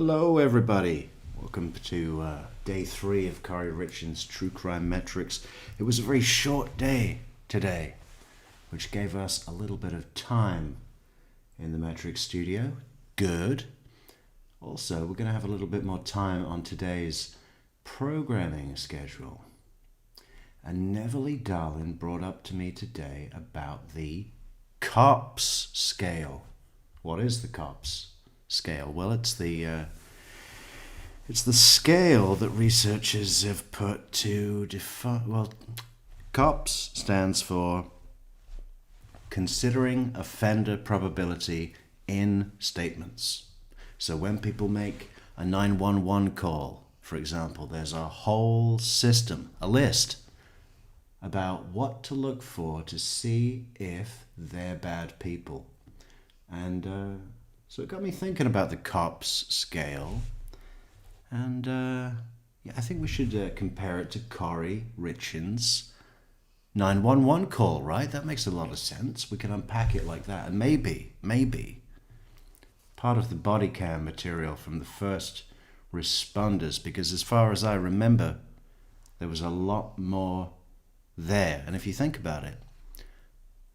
Hello, everybody. Welcome to day 3 of Kouri Richins' True Crime Metrix. It was a very short day today, which gave us a little bit of time in the Metrix studio. Good. Also, we're going to have a little bit more time on today's programming schedule. And Neverly Darlin brought up to me today about the COPS scale. What is the COPS scale? Well, it's the scale that researchers have put to define. Well, COPS stands for considering offender probability in statements. So when people make a 911 call, for example, there's a whole system, a list about what to look for to see if they're bad people. And so it got me thinking about the COPS scale. And I think we should compare it to Kouri Richins' 911 call, right? That makes a lot of sense. We can unpack it like that. And maybe part of the body cam material from the first responders, because as far as I remember, there was a lot more there. And if you think about it,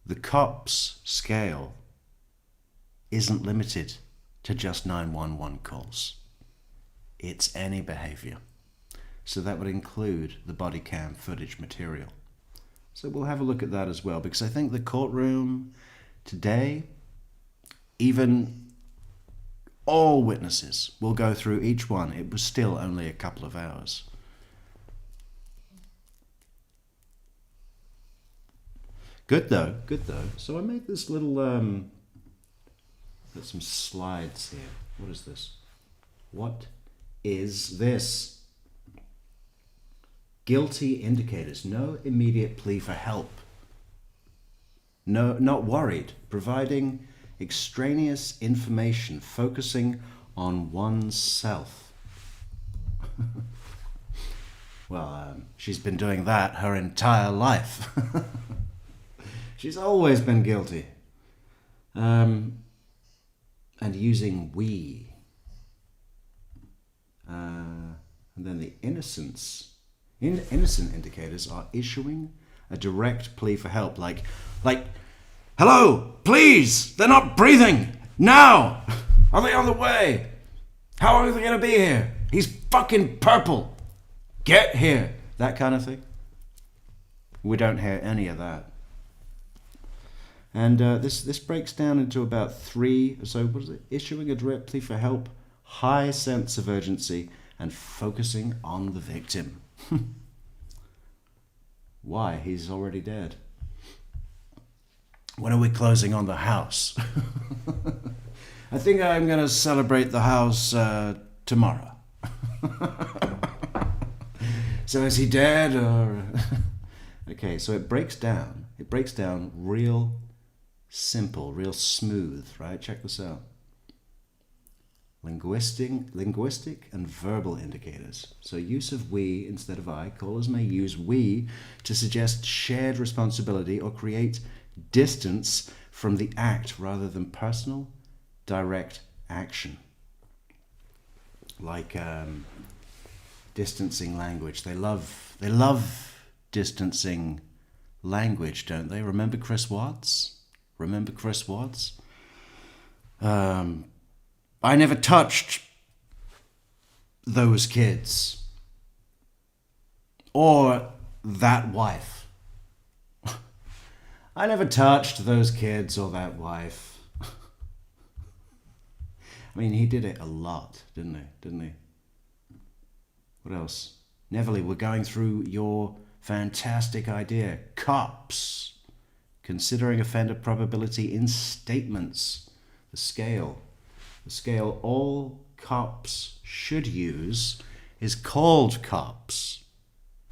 the COPS scale isn't limited to just 911 calls. It's any behavior. So that would include the body cam footage material. So we'll have a look at that as well, because I think the courtroom today, even all witnesses will go through each one. It was still only a couple of hours. Good though. So I made this little, got some slides here. What is this? What is this? Guilty indicators. No immediate plea for help. No, not worried. Providing extraneous information, focusing on oneself. Well, she's been doing that her entire life. She's always been guilty. And using we. And then the innocent indicators are issuing a direct plea for help, like, hello, please, they're not breathing, now, are they on the way? How are they going to be here? He's fucking purple, get here, that kind of thing. We don't hear any of that. And this breaks down into about 3, so what is it? Issuing a direct plea for help, high sense of urgency, and focusing on the victim. Why? He's already dead. When are we closing on the house? I think I'm going to celebrate the house tomorrow. So is he dead or... Okay, so it breaks down real simple, real smooth, right? Check this out. Linguistic and verbal indicators. So use of we instead of I. Callers may use we to suggest shared responsibility or create distance from the act rather than personal, direct action. Like distancing language. They love distancing language, don't they? Remember Chris Watts? I never touched those kids or that wife. I never touched those kids or that wife. I mean, he did it a lot, didn't he? What else? Neverly, we're going through your fantastic idea. COPS. Considering offender probability in statements. The scale all cops should use is called COPS.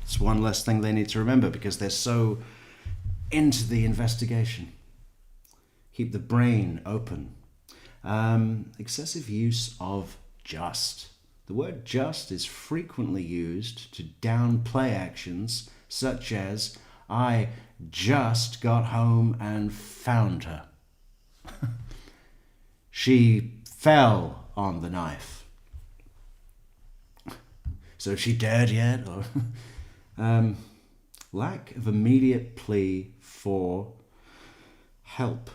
It's one less thing they need to remember because they're so into the investigation. Keep the brain open. Excessive use of just. The word just is frequently used to downplay actions such as, I just got home and found her. She fell on the knife. So is she dead yet? Or lack of immediate plea for help.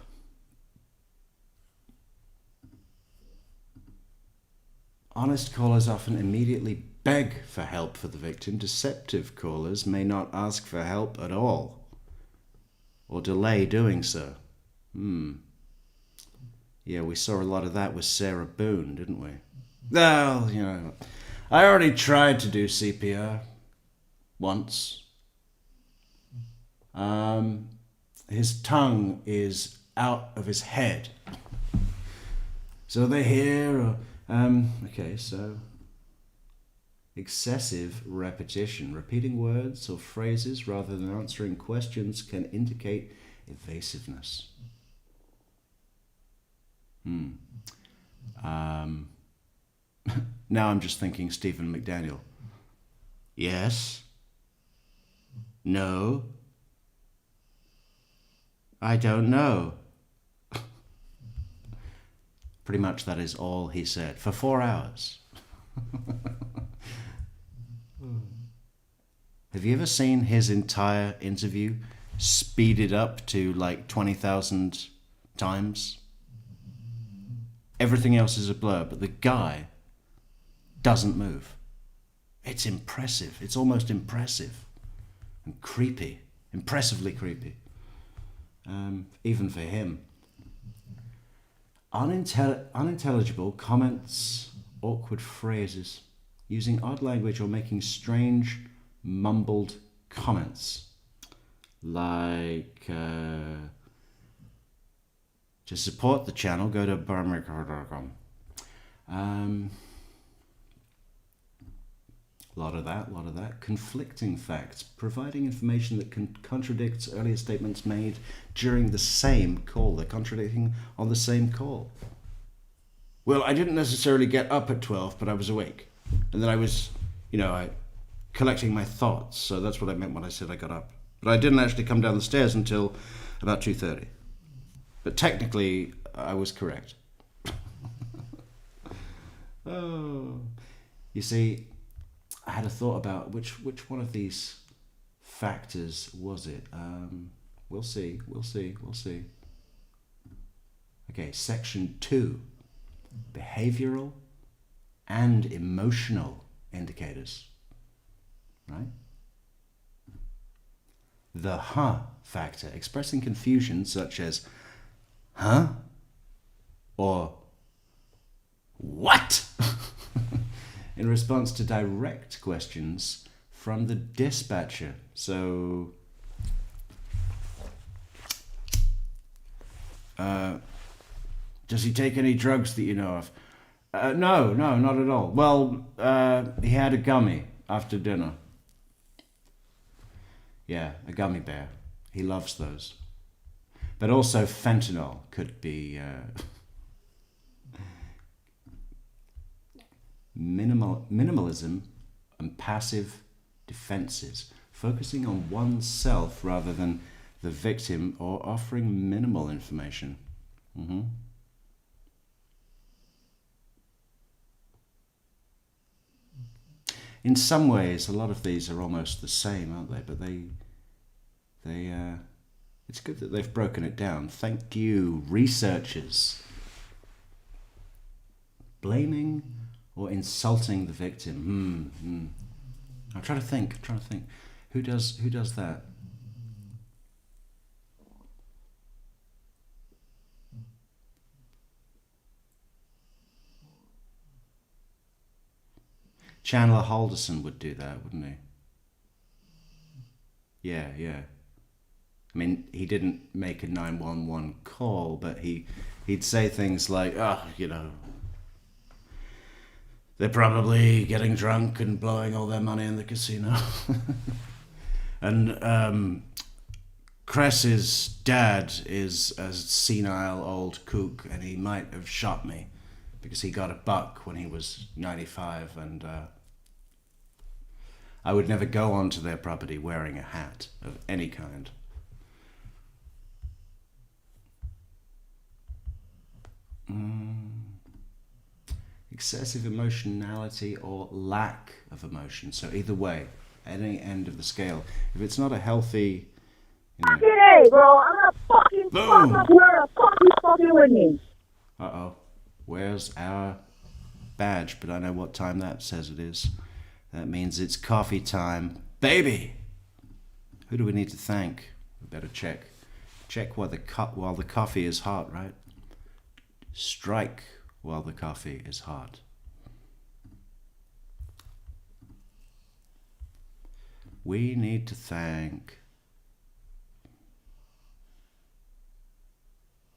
Honest callers often immediately beg for help for the victim. Deceptive callers may not ask for help at all, or delay doing so. Yeah, we saw a lot of that with Sarah Boone, didn't we? Well, you know, I already tried to do CPR once. His tongue is out of his head. So they hear, okay, so excessive repetition. Repeating words or phrases rather than answering questions can indicate evasiveness. Now I'm just thinking Stephen McDaniel. Yes. No. I don't know. Pretty much that is all he said for 4 hours. Have you ever seen his entire interview speeded up to like 20,000 times? Everything else is a blur, but the guy doesn't move. It's impressive. It's almost impressive and creepy, impressively creepy, even for him. Unintelligible comments, awkward phrases, using odd language or making strange, mumbled comments. Like, to support the channel, go to barmaker.com. A lot of that. Conflicting facts, providing information that contradicts earlier statements made during the same call. They're contradicting on the same call. Well, I didn't necessarily get up at 12, but I was awake. And then I was, collecting my thoughts. So that's what I meant when I said I got up. But I didn't actually come down the stairs until about 2:30. But technically, I was correct. Oh, you see, I had a thought about which one of these factors was it. We'll see. Okay, section 2, behavioral and emotional indicators, right? The factor, expressing confusion such as, huh? Or, what? In response to direct questions from the dispatcher. So, does he take any drugs that you know of? No, not at all. Well, he had a gummy after dinner. Yeah, a gummy bear. He loves those. But also fentanyl could be minimalism and passive defenses, focusing on oneself rather than the victim or offering minimal information. In some ways, a lot of these are almost the same, aren't they? But it's good that they've broken it down. Thank you, researchers. Blaming or insulting the victim. I'm trying to think. Who does that? Chandler Halderson would do that, wouldn't he? Yeah. I mean, he didn't make a 911 call, but he'd say things like, they're probably getting drunk and blowing all their money in the casino. And Cress's dad is a senile old kook, and he might have shot me because he got a buck when he was 95, and I would never go onto their property wearing a hat of any kind. excessive emotionality or lack of emotion. So either way, any end of the scale. If it's not a healthy, Fucking A, bro. I'm not fucking Boom. fuck up where fucking with me. Uh-oh, where's our badge? But I know what time that says it is. That means it's coffee time, baby. Who do we need to thank? We better check. Check while the coffee is hot, right? Strike while the coffee is hot. We need to thank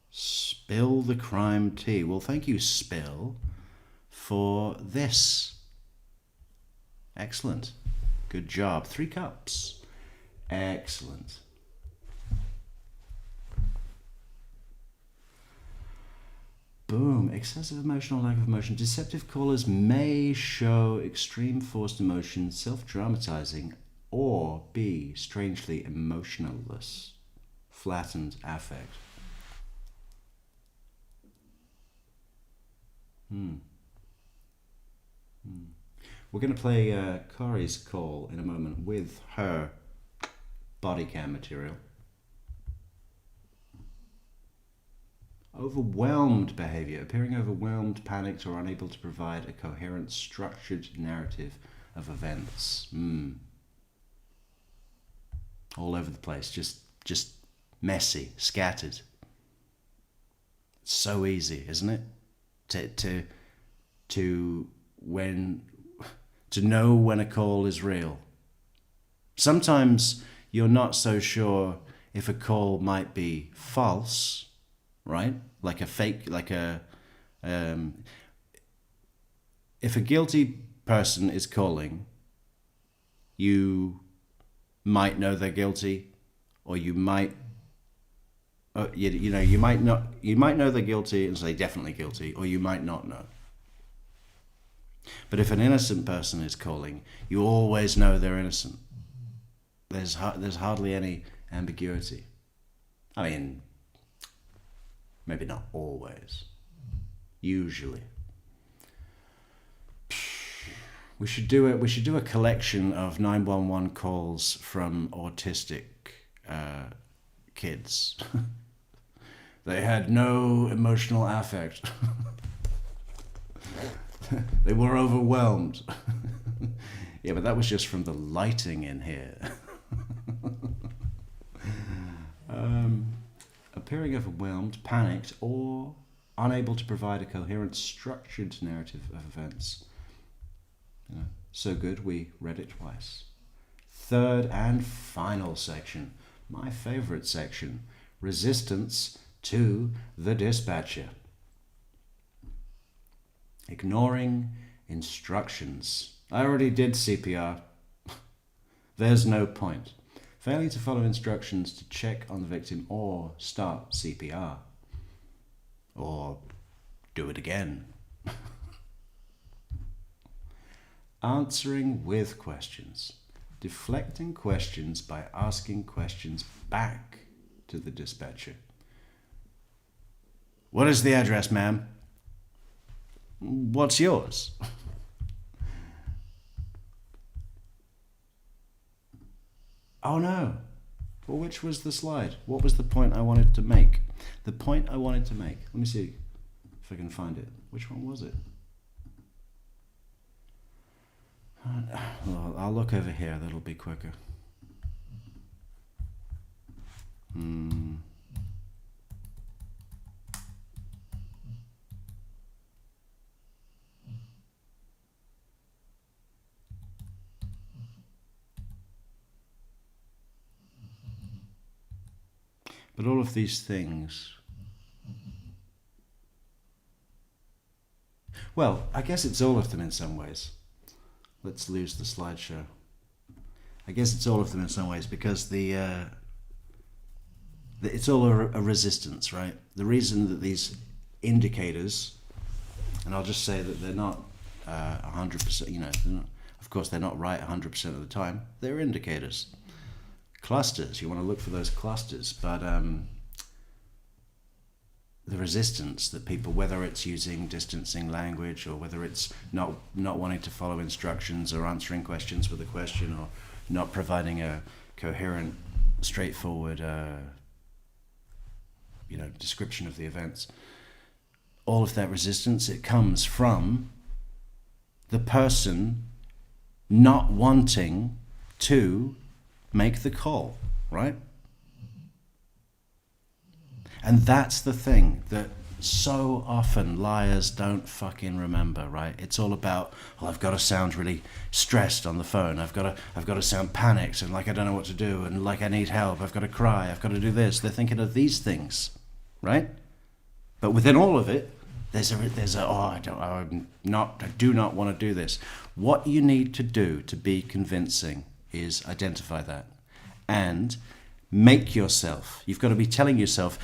Spill the Crime Tea. Well, thank you, Spill, for this. Excellent. Good job. 3 cups. Excellent. Boom. Excessive emotion or lack of emotion. Deceptive callers may show extreme forced emotion, self-dramatizing, or be strangely emotionless. Flattened affect. We're going to play Kouri's call in a moment with her body cam material. Overwhelmed behavior, appearing overwhelmed, panicked, or unable to provide a coherent, structured narrative of events. All over the place, just messy, scattered. It's so easy, isn't it? To know when a call is real. Sometimes you're not so sure if a call might be false, right? Like a fake, if a guilty person is calling, you might know they're guilty, or you might, you might know they're guilty and say definitely guilty, or you might not know. But if an innocent person is calling, you always know they're innocent. There's hardly any ambiguity. I mean, maybe not always. Usually. We should do a collection of 911 calls from autistic kids. They had no emotional affect. They were overwhelmed. Yeah, but that was just from the lighting in here. Appearing overwhelmed, panicked, or unable to provide a coherent, structured narrative of events. So good we read it twice. Third and final section, my favorite section, resistance to the dispatcher. Ignoring instructions. I already did CPR. There's no point. Failing to follow instructions to check on the victim or start CPR. Or do it again. Answering with questions. Deflecting questions by asking questions back to the dispatcher. What is the address, ma'am? What's yours? Oh no. Well, which was the slide? What was the point I wanted to make? The point I wanted to make. Let me see if I can find it. Which one was it? Well, I'll look over here. That'll be quicker. But all of these things, well, I guess it's all of them in some ways. Let's lose the slideshow. I guess it's all of them in some ways because it's all a resistance, right? The reason that these indicators, and I'll just say that they're not 100%, of course they're not right 100% of the time. They're indicators. Clusters, you want to look for those clusters, but the resistance that people, whether it's using distancing language or whether it's not wanting to follow instructions or answering questions with a question or not providing a coherent, straightforward description of the events, all of that resistance, it comes from the person not wanting to make the call, right? And that's the thing that so often liars don't fucking remember, right? It's all about, I've got to sound really stressed on the phone. I've got to sound panicked and like I don't know what to do and like I need help. I've got to cry. I've got to do this. They're thinking of these things, right? But within all of it, there's a I do not want to do this. What you need to do to be convincing is identify that and make yourself. You've got to be telling yourself,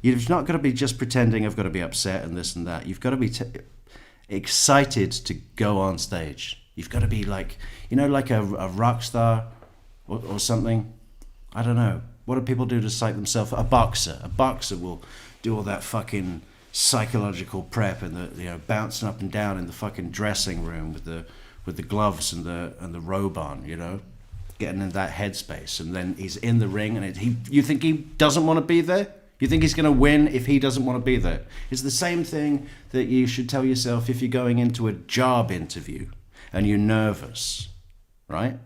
you've not got to be just pretending I've got to be upset and this and that. You've got to be excited to go on stage. You've got to be like, like a rock star or something. I don't know. What do people do to psych themselves? A boxer. A boxer will do all that fucking psychological prep and the bouncing up and down in the fucking dressing room with the gloves and the robe on, getting in that headspace, and then he's in the ring, and you think he doesn't want to be there? You think he's going to win if he doesn't want to be there? It's the same thing that you should tell yourself if you're going into a job interview and you're nervous, right?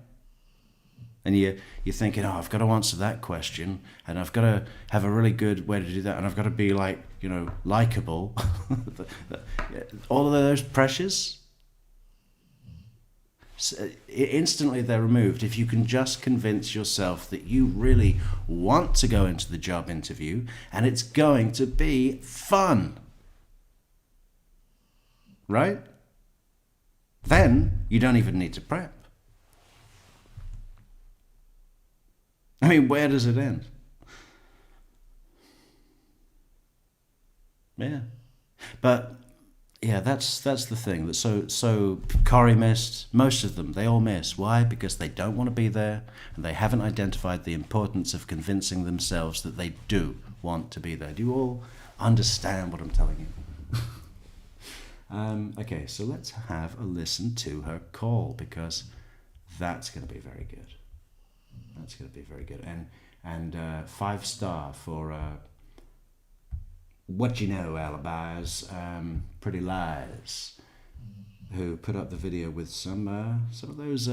And you're thinking, I've got to answer that question, and I've got to have a really good way to do that, and I've got to be likable. All of those pressures, instantly they're removed if you can just convince yourself that you really want to go into the job interview and it's going to be fun, right? Then you don't even need to prep. I mean, where does it end? Yeah, but yeah, that's the thing. That so Kouri missed. Most of them, they all miss. Why? Because they don't want to be there, and they haven't identified the importance of convincing themselves that they do want to be there. Do you all understand what I'm telling you? Okay, so let's have a listen to her call, because that's going to be very good. That's going to be very good. And 5-star for What You Know Alibis, Pretty Lies, who put up the video with some of those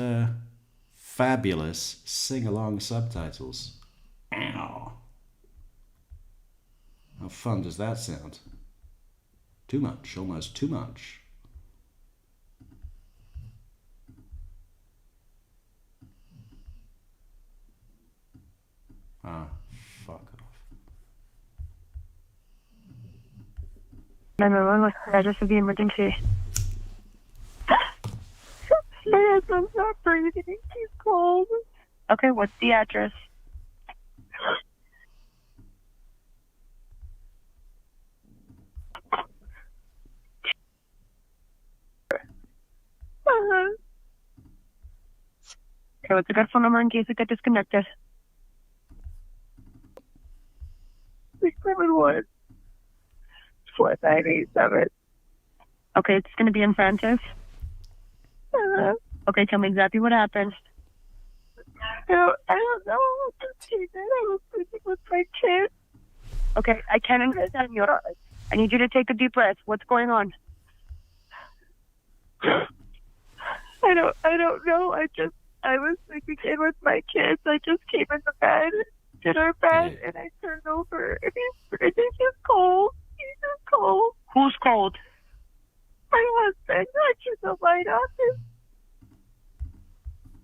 fabulous sing-along subtitles. Ow! How fun does that sound? Too much, almost too much. Fuck off. 911, what's the address of the emergency? My husband's not breathing. He's cold. Okay, what's the address? Okay, what's the good phone number in case it gets disconnected? 671 4987. Okay, it's going to be in Francis. Okay, tell me exactly what happened. I don't know. I was sleeping with my kid. Okay, I can't understand you. I need you to take a deep breath. What's going on? I don't know. I was sleeping in with my kids. I just came in the bed, did our bed, and I turned over. And he's cold. He's just cold. Who's cold? My husband. I turned the light off him.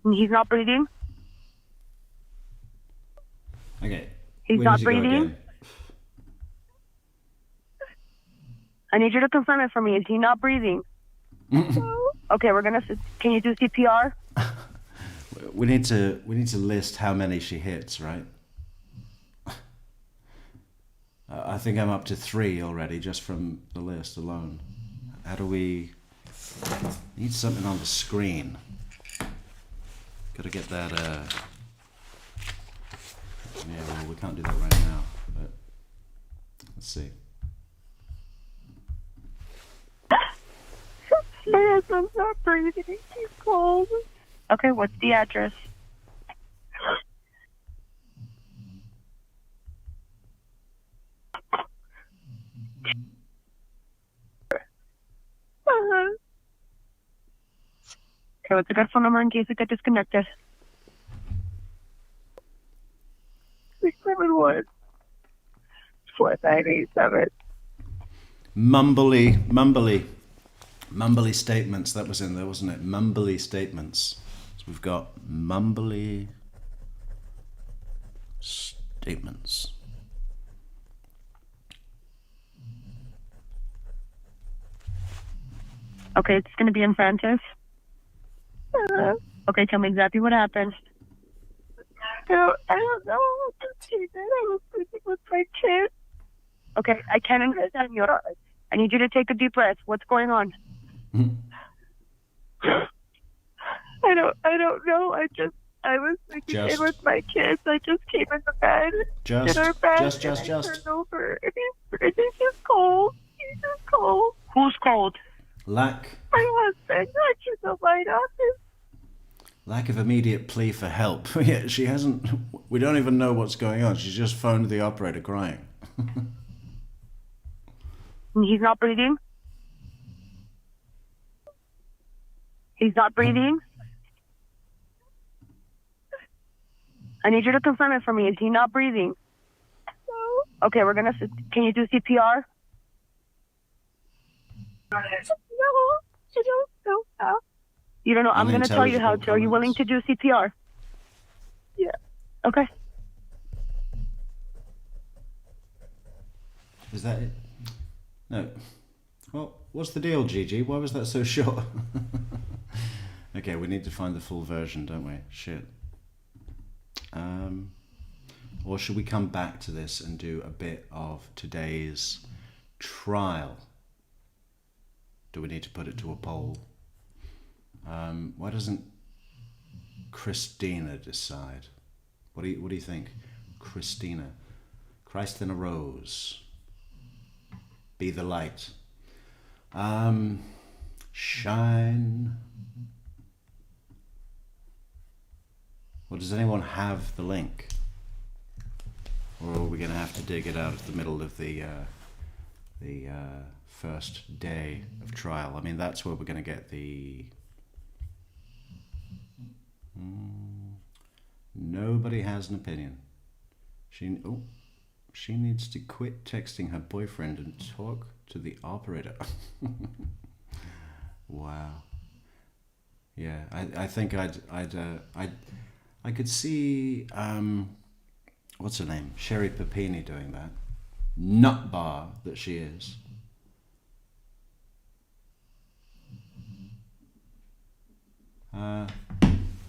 And he's not breathing? Okay. He's not breathing? I need you to confirm it for me. Is he not breathing? Okay, can you do CPR? We need to list how many she hits, right? I think I'm up to 3 already just from the list alone. How do we need something on the screen? Got to get that. Yeah, well, we can't do that right now. But Let's see. My husband's not breathing. He's cold. Okay, what's the address? Okay, what's a good phone number in case it got disconnected? 671 4987. Mumbly statements. That was in there, wasn't it? Mumbly statements. So we've got mumbly statements. Okay, it's going to be in Francis. Okay, tell me exactly what happened. I don't know. I was sleeping with my kid. Okay, I can't understand you. I need you to take a deep breath. What's going on? I don't know. I was sleeping in with my kids. I just came in the bed. Just. Turned over. And he's just cold. He's just cold. Who's cold? Lack My husband. I just don't mind of immediate plea for help. Yeah, she hasn't. We don't even know what's going on. She's just phoned the operator crying. He's not breathing? He's not breathing? I need you to confirm it for me. Is he not breathing? No. Okay, can you do CPR? No, I don't know how. You don't know? I'm going to tell you how to. Are you willing to do CPR? Yeah. Okay. Is that it? No. Well, what's the deal, Gigi? Why was that so short? Okay, we need to find the full version, don't we? Shit. Or should we come back to this and do a bit of today's trial? Do we need to put it to a poll? Why doesn't Christina decide? What do you think? Christina. Christ in a rose. Be the light. Shine. Well, does anyone have the link? Or are we going to have to dig it out of the middle of the first day of trial? I mean, that's where we're going to get the... Nobody has an opinion. She needs to quit texting her boyfriend and talk to the operator. Wow. Yeah, I think I could see what's her name, Sherry Papini doing that. Nut bar that she is.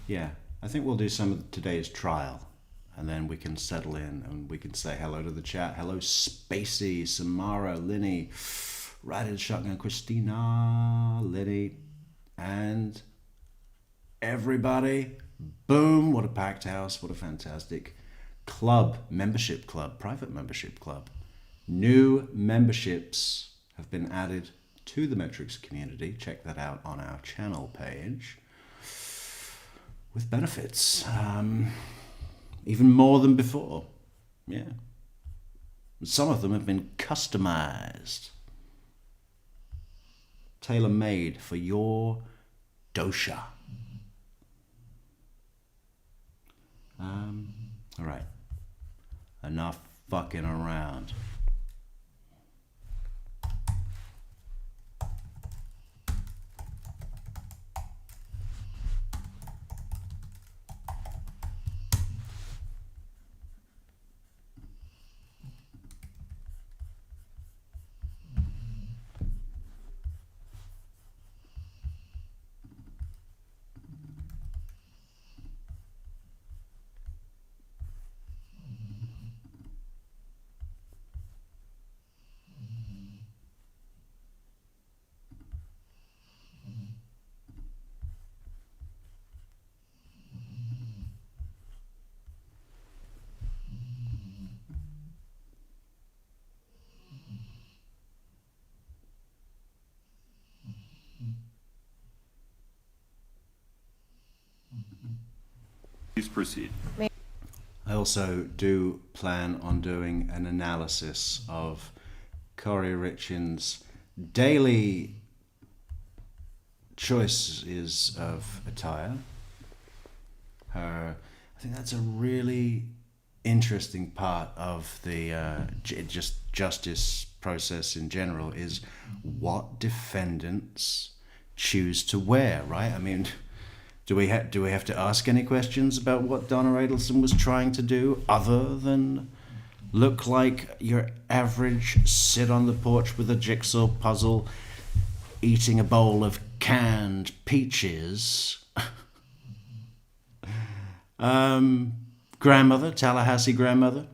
Yeah, I think we'll do some of today's trial, and then we can settle in and we can say hello to the chat. Hello, Spacey, Samara, Linny, Riding Shotgun, Christina, Linny, and everybody. Boom, what a packed house, what a fantastic club, membership club, private membership club. New memberships have been added to the Metrix community. Check that out on our channel page. With benefits, even more than before. Yeah. Some of them have been customized, tailor-made for your dosha. All right. Enough fucking around. Please proceed. I also do plan on doing an analysis of Kouri Richins' daily choices of attire. I think that's a really interesting part of the just justice process in general, is what defendants choose to wear, right? I mean, do we have to ask any questions about what Donna Adelson was trying to do other than look like your average sit on the porch with a jigsaw puzzle eating a bowl of canned peaches grandmother, Tallahassee grandmother,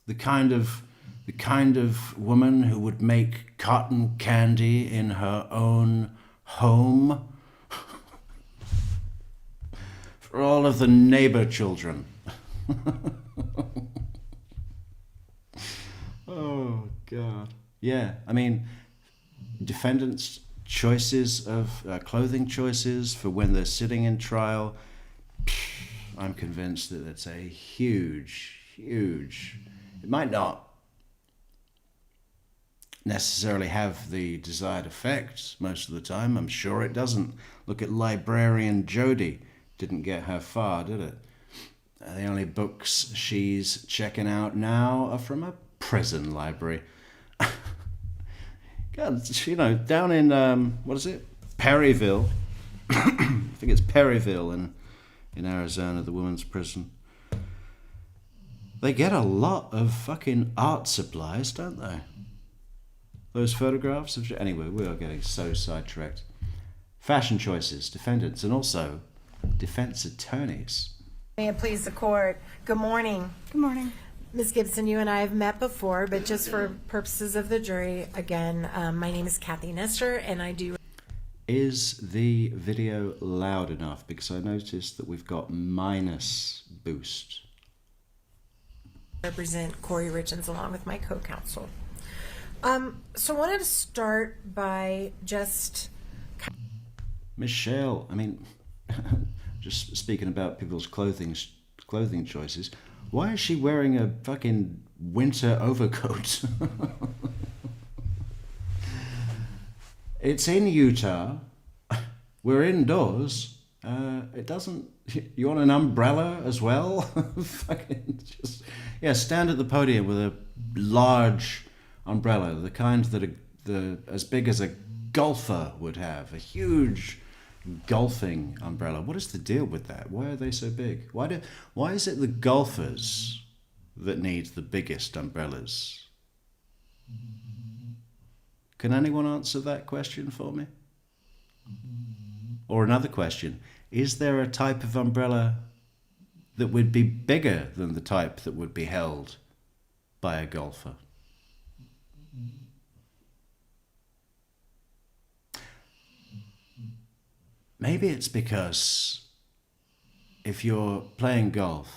the kind of woman who would make cotton candy in her own home for all of the neighbor children. Oh God. Yeah, I mean, defendants' choices of clothing choices for when they're sitting in trial, I'm convinced that it's a huge, it might not necessarily have the desired effect most of the time. I'm sure it doesn't. Look at librarian Jody. Didn't get her far, did it? The only books she's checking out now are from a prison library. God, you know, down in, what is it? Perryville. I think it's Perryville in Arizona, the women's prison. They get a lot of fucking art supplies, don't they? Those photographs of... Anyway, we are getting so sidetracked. Fashion choices, defendants, and also defense attorneys. May it please the court. Good morning. Good morning. Ms. Gibson, you and I have met before, but just for purposes of the jury, again, my name is Kathy Nestor, and I do... Is the video loud enough? Because I noticed that we've got minus boost. represent Kouri Richins along with my co-counsel. So I wanted to start by just... Michelle, I mean, just speaking about people's clothing choices, why is she wearing a fucking winter overcoat? It's in Utah. We're indoors. It doesn't... You want an umbrella as well? Fucking just... Yeah, stand at the podium with a large umbrella, the kind that as big as a golfer would have, a huge golfing umbrella. What is the deal with that? Why are they so big? Why is it the golfers that need the biggest umbrellas? Can anyone answer that question for me? Or another question, is there a type of umbrella that would be bigger than the type that would be held by a golfer? Maybe it's because if you're playing golf,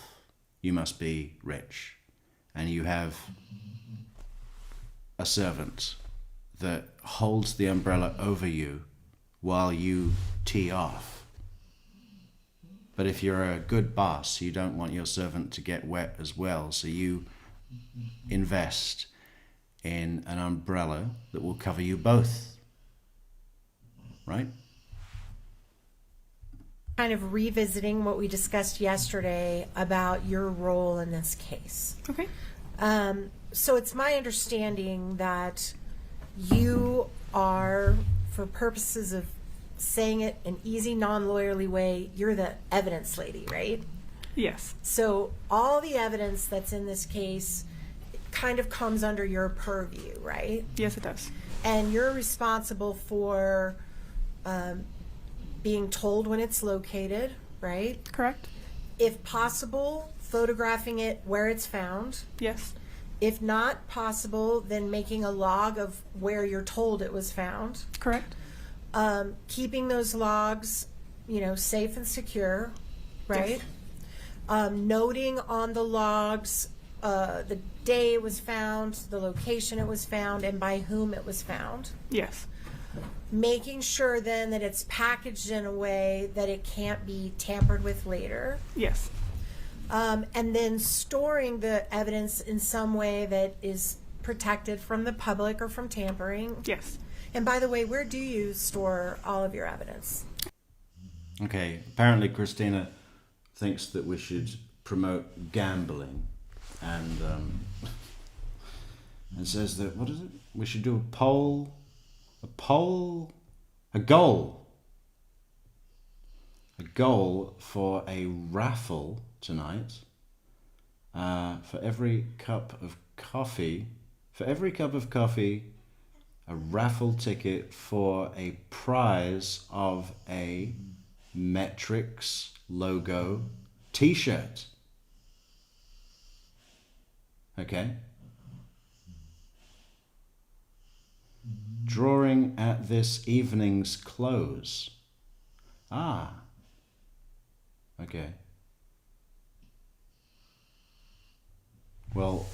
you must be rich, and you have a servant that holds the umbrella over you while you tee off. But if you're a good boss, you don't want your servant to get wet as well, so you invest in an umbrella that will cover you both. Right? Kind of revisiting what we discussed yesterday about your role in this case. Okay. So it's my understanding that you are, for purposes of saying it in easy, non-lawyerly way, you're the evidence lady, right? Yes. So all the evidence that's in this case kind of comes under your purview, right? Yes, it does. And you're responsible for being told when it's located, right? Correct? If possible, photographing it where it's found. Yes. If not possible, then making a log of where you're told it was found. Correct? Keeping those logs, safe and secure, right? Yes. Noting on the logs the day it was found, the location it was found, and by whom it was found. Yes. Making sure then that it's packaged in a way that it can't be tampered with later. Yes. and then storing the evidence in some way that is protected from the public or from tampering. Yes. And by the way, where do you store all of your evidence? Okay, apparently Christina thinks that we should promote gambling, and says that, what is it? We should do a goal for a raffle tonight. For every cup of coffee, a raffle ticket for a prize of a Metrix logo t-shirt. Okay. Drawing at this evening's close. Ah. Okay. Well,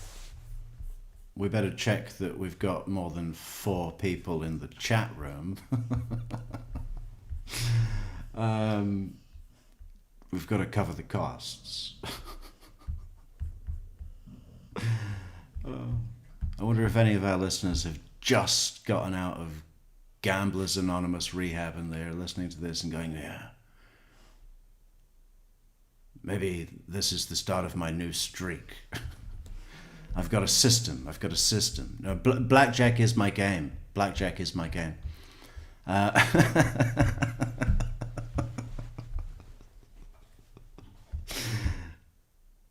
we better check that we've got more than 4 people in the chat room. We've got to cover the costs. I wonder if any of our listeners have just gotten out of Gamblers Anonymous rehab and they're listening to this and going, yeah, maybe this is the start of my new streak. I've got a system. No, blackjack is my game.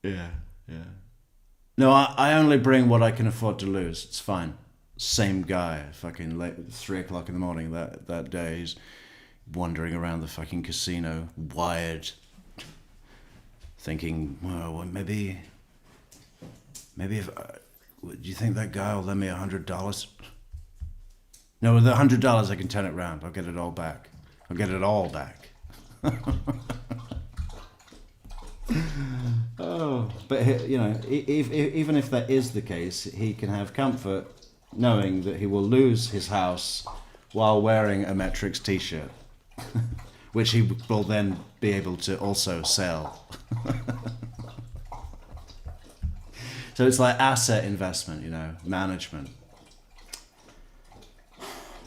Yeah. No, I only bring what I can afford to lose. It's fine. Same guy, fucking late, 3 o'clock in the morning that day. He's wandering around the fucking casino, wired, thinking, well, maybe if do you think that guy will lend me $100? No, with the $100 I can turn it round. I'll get it all back. Oh, but you know, even if that is the case, he can have comfort knowing that he will lose his house while wearing a Metrix t-shirt, which he will then be able to also sell. So it's like asset investment, you know, management.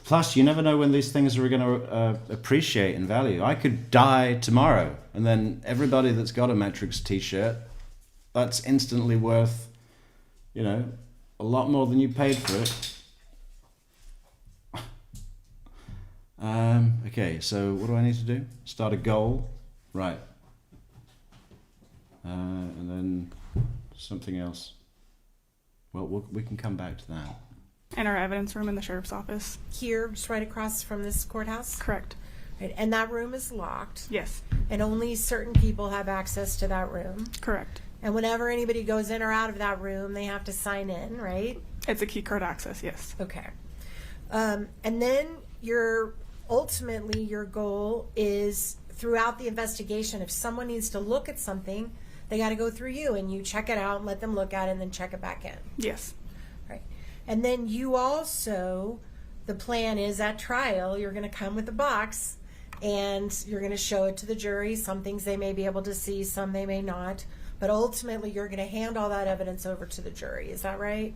Plus, you never know when these things are going to appreciate in value. I could die tomorrow, and then everybody that's got a Metrix t-shirt, that's instantly worth, you know, a lot more than you paid for it. Okay, so what do I need to do? Start a goal? Right. And then something else. Well, we can come back to that. In our evidence room in the sheriff's office. Here, just right across from this courthouse? Correct. Right. And that room is locked? Yes. And only certain people have access to that room? Correct. And whenever anybody goes in or out of that room, they have to sign in, right? It's a key card access, yes. Okay. And then ultimately your goal is throughout the investigation, if someone needs to look at something, they got to go through you and you check it out and let them look at it and then check it back in. Yes. Right. And then you also, the plan is at trial, you're going to come with a box and you're going to show it to the jury. Some things they may be able to see, some they may not. But ultimately, you're going to hand all that evidence over to the jury. Is that right?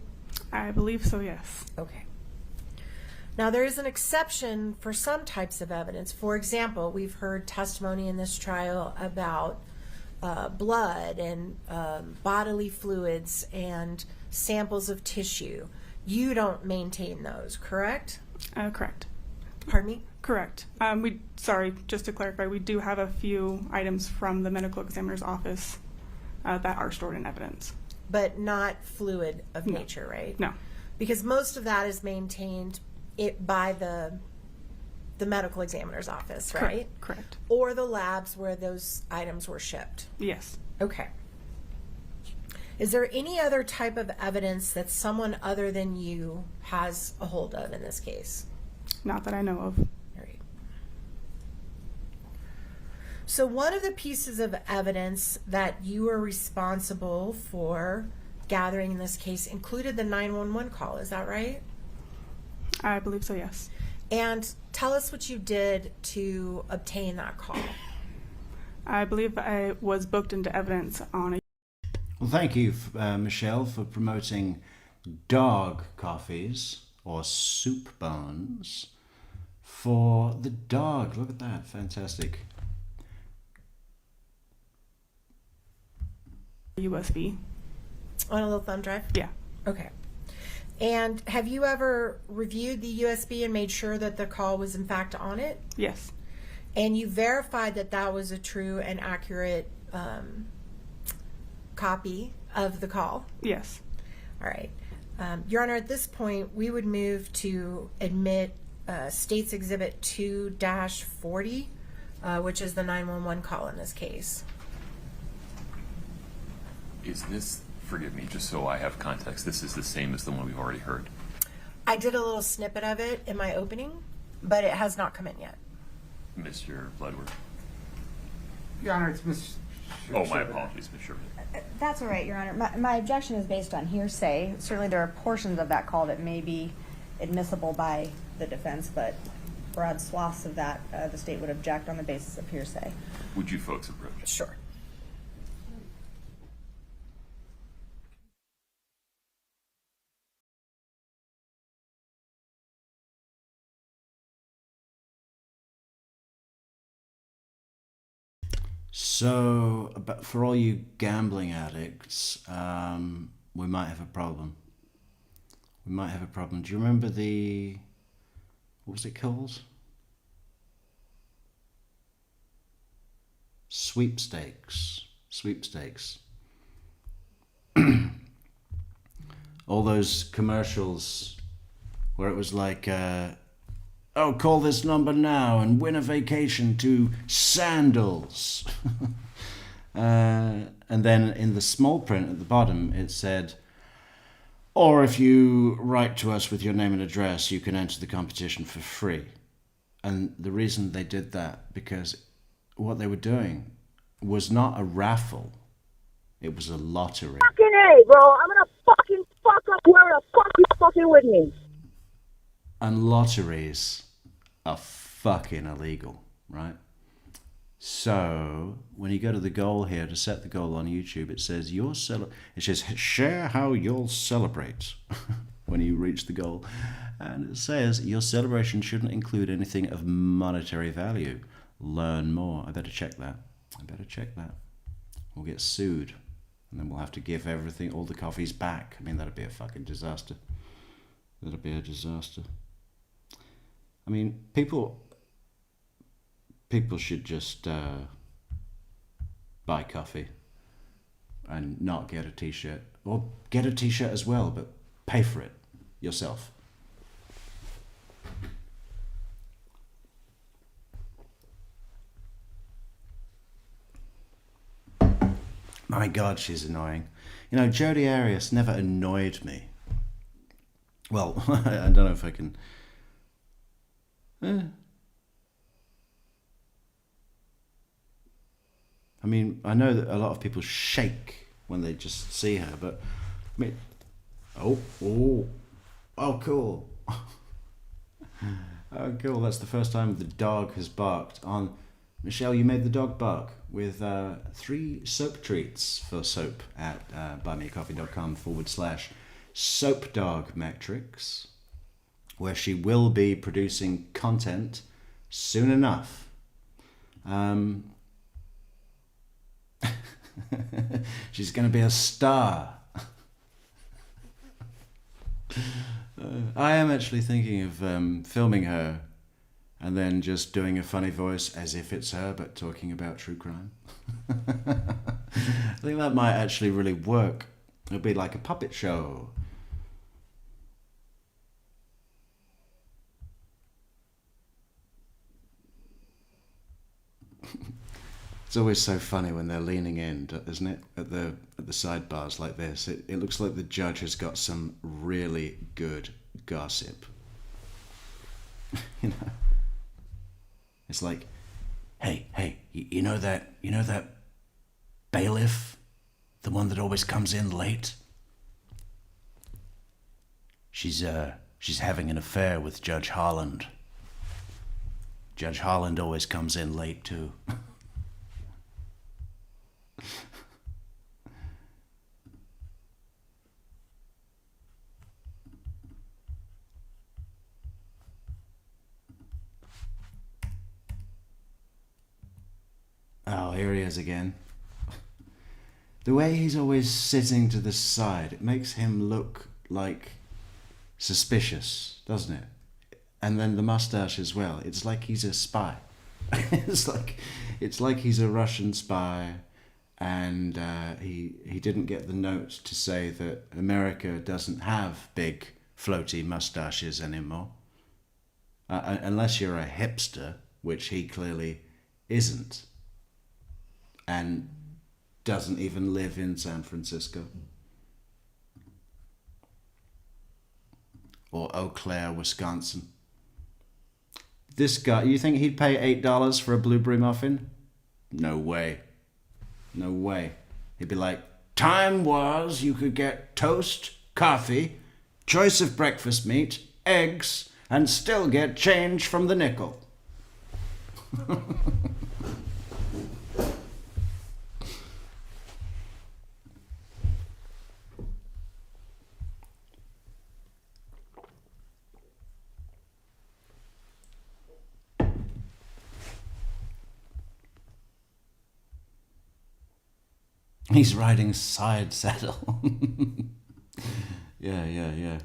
I believe so, yes. Okay. Now, there is an exception for some types of evidence. For example, we've heard testimony in this trial about blood and bodily fluids and samples of tissue. You don't maintain those, correct? Correct. Pardon me? Correct. Sorry, just to clarify, we do have a few items from the medical examiner's office that are stored in evidence. But not fluid of nature, right? No. Because most of that is maintained by the medical examiner's office, right? Correct. Or the labs where those items were shipped. Yes. Okay. Is there any other type of evidence that someone other than you has a hold of in this case? Not that I know of. All right. So one of the pieces of evidence that you are responsible for gathering in this case included the 911 call. Is that right? I believe so, yes. And tell us what you did to obtain that call. I believe I was booked into evidence on a Well, thank you, Michelle, for promoting dog coffees or soup bones for the dog. Look at that. Fantastic. USB. On a little thumb drive? Yeah. Okay. And have you ever reviewed the USB and made sure that the call was in fact on it? Yes. And you verified that that was a true and accurate copy of the call? Yes. All right. Your Honor, at this point, we would move to admit State's Exhibit 2-40, which is the 911 call in this case. Is this, forgive me, just so I have context, this is the same as the one we've already heard? I did a little snippet of it in my opening, but it has not come in yet. Mr. Bloodworth? Your Honor, it's Ms. Oh, my apologies, Ms. Sherman. That's all right, Your Honor. My objection is based on hearsay. Certainly there are portions of that call that may be admissible by the defense, but broad swaths of that, the state would object on the basis of hearsay. Would you folks approach? Sure. So, but for all you gambling addicts, we might have a problem. We might have a problem. Do you remember what was it called? Sweepstakes. All those commercials where it was like, oh, call this number now and win a vacation to Sandals. And then in the small print at the bottom, it said, or if you write to us with your name and address, you can enter the competition for free. And the reason they did that, because what they were doing was not a raffle. It was a lottery. Fucking A, bro. I'm gonna fucking fuck up whoever the fuck you fucking with me. And lotteries are fucking illegal, right? So when you go to the goal here to set the goal on YouTube, it says it says share how you'll celebrate when you reach the goal, and it says your celebration shouldn't include anything of monetary value. Learn more. I better check that. We'll get sued, and then we'll have to give all the coffees back. I mean, that'd be a fucking disaster. I mean, people should just buy coffee and not get a t-shirt, or get a t-shirt as well, but pay for it yourself. My God, she's annoying. You know, Jodi Arias never annoyed me. Well, I don't know if I can... I mean, I know that a lot of people shake when they just see her, but I mean, oh, cool. Oh, cool. That's the first time the dog has barked on. Michelle, you made the dog bark with 3 soap treats for soap at buymeacoffee.com/soapdogmetrix, where she will be producing content soon enough. She's going to be a star. I am actually thinking of filming her and then just doing a funny voice as if it's her, but talking about true crime. I think that might actually really work. It'll be like a puppet show. It's always so funny when they're leaning in, isn't it? At the sidebars like this, it looks like the judge has got some really good gossip. You know, it's like, hey, you know that bailiff, the one that always comes in late. She's having an affair with Judge Harland. Judge Harland always comes in late too. here he is again. The way he's always sitting to the side, it makes him look like suspicious, doesn't it? And then the mustache as well. It's like he's a spy. it's like he's a Russian spy, and he didn't get the note to say that America doesn't have big floaty mustaches anymore. Unless you're a hipster, which he clearly isn't, and doesn't even live in San Francisco or Eau Claire, Wisconsin. This guy, you think he'd pay $8 for a blueberry muffin? No way. No way. He'd be like, time was you could get toast, coffee, choice of breakfast meat, eggs, and still get change from the nickel. He's riding side saddle. Yeah.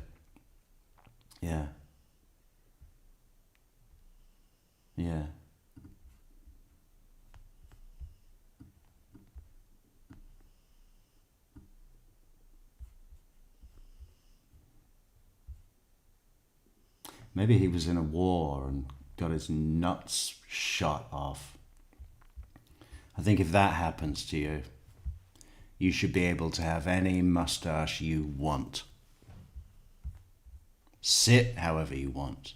Maybe he was in a war and got his nuts shot off. I think if that happens to you, you should be able to have any mustache you want. Sit however you want.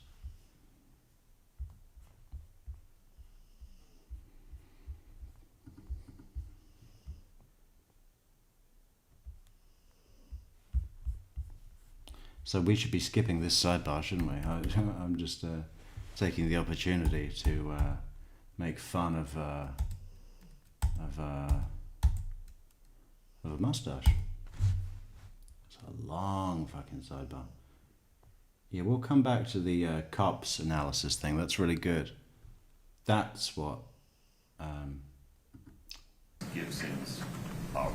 So we should be skipping this sidebar, shouldn't we? I'm just taking the opportunity to make fun of a mustache. It's a long fucking sidebar. Yeah, we'll come back to the cops analysis thing. That's really good. That's what Gibson's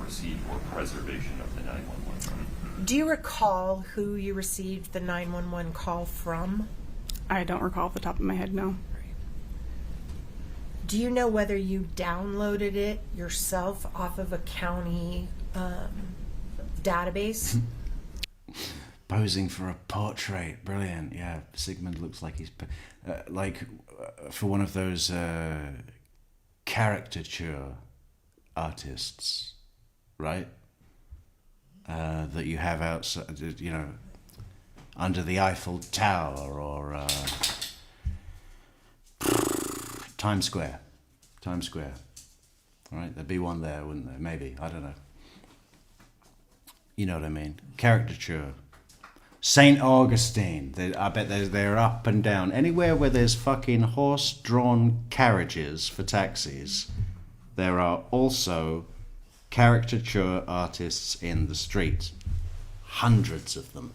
receipt or preservation of the 911. Do you recall who you received the 911 call from? I don't recall off the top of my head, no. Do you know whether you downloaded it yourself off of a county database? Posing for a portrait. Brilliant. Yeah, Sigmund looks like he's for one of those caricature artists, right? That you have outside, under the Eiffel Tower or Times Square. All right, there'd be one there, wouldn't there? Maybe, I don't know. You know what I mean? Caricature. St. Augustine. I bet they're up and down. Anywhere where there's fucking horse-drawn carriages for taxis, there are also caricature artists in the street. Hundreds of them,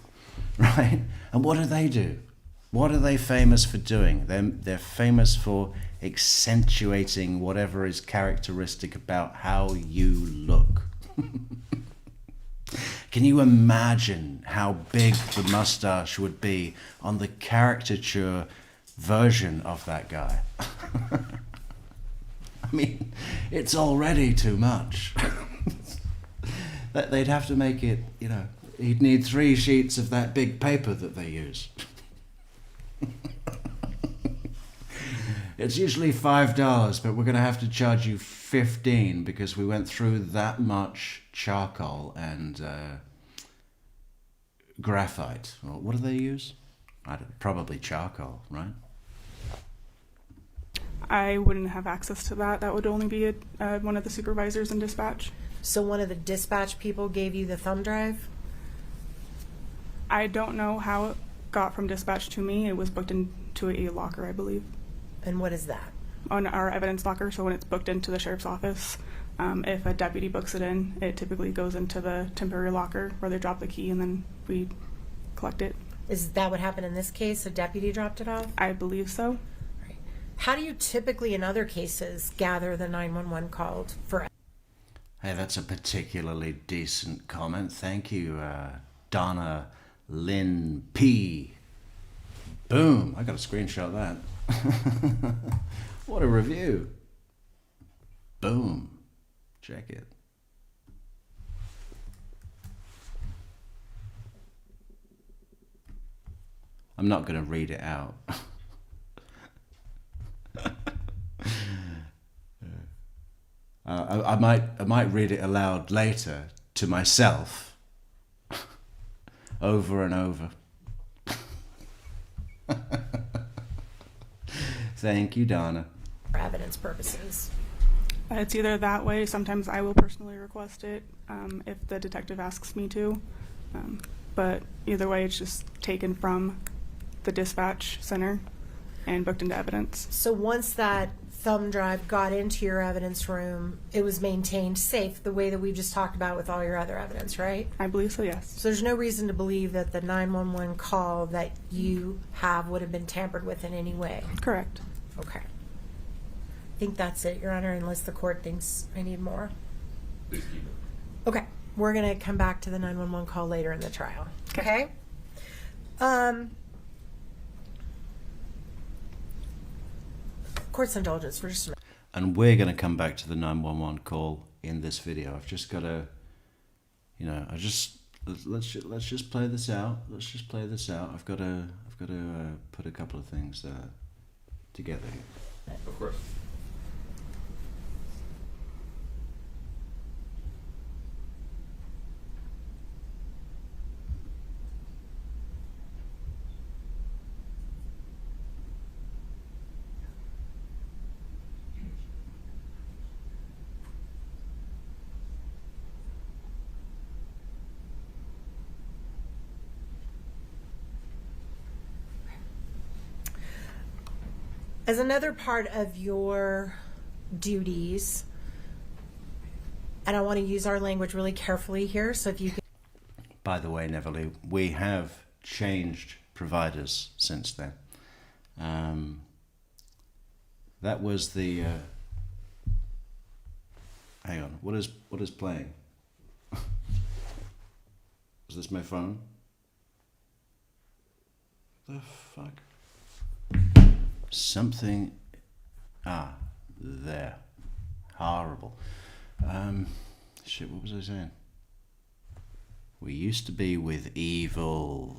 right? And what do? What are they famous for doing? They're famous for accentuating whatever is characteristic about how you look. Can you imagine how big the mustache would be on the caricature version of that guy? I mean, it's already too much. They'd have to make it, he'd need 3 sheets of that big paper that they use. It's usually $5, but we're going to have to charge you $15 because we went through that much charcoal and graphite. Well, what do they use? Probably charcoal, right? I wouldn't have access to that. That would only be one of the supervisors in dispatch. So one of the dispatch people gave you the thumb drive? I don't know how it got from dispatch to me. It was booked into a locker, I believe. And what is that? On our evidence locker, so when it's booked into the sheriff's office, if a deputy books it in, it typically goes into the temporary locker where they drop the key and then we collect it. Is that what happened in this case? A deputy dropped it off? I believe so. Right. How do you typically, in other cases, gather the 911 called for? Hey, that's a particularly decent comment. Thank you, Donna Lynn P. Boom! I got to screenshot that. What a review. Boom. Check it. I'm not going to read it out. I might read it aloud later to myself, over and over. Thank you, Donna. For evidence purposes. It's either that way. Sometimes I will personally request it if the detective asks me to. But either way, it's just taken from the dispatch center and booked into evidence. So once that thumb drive got into your evidence room, it was maintained safe the way that we've just talked about with all your other evidence, right? I believe so, yes. So there's no reason to believe that the 911 call that you have would have been tampered with in any way. Correct. Okay. I think that's it, Your Honor, unless the court thinks I need more. Please keep it. Okay. We're going to come back to the 911 call later in the trial. Okay? Court's indulgence for just a minute. And we're going to come back to the 911 call in this video. I've just got to, let's just play this out. Let's just play this out. I've got to put a couple of things together here. Of course. As another part of your duties, and I want to use our language really carefully here, so if you can. By the way, Neverly, we have changed providers since then. That was the. Hang on, what is playing? Is this my phone? The fuck? Something. There. Horrible. Shit, what was I saying? We used to be with evil,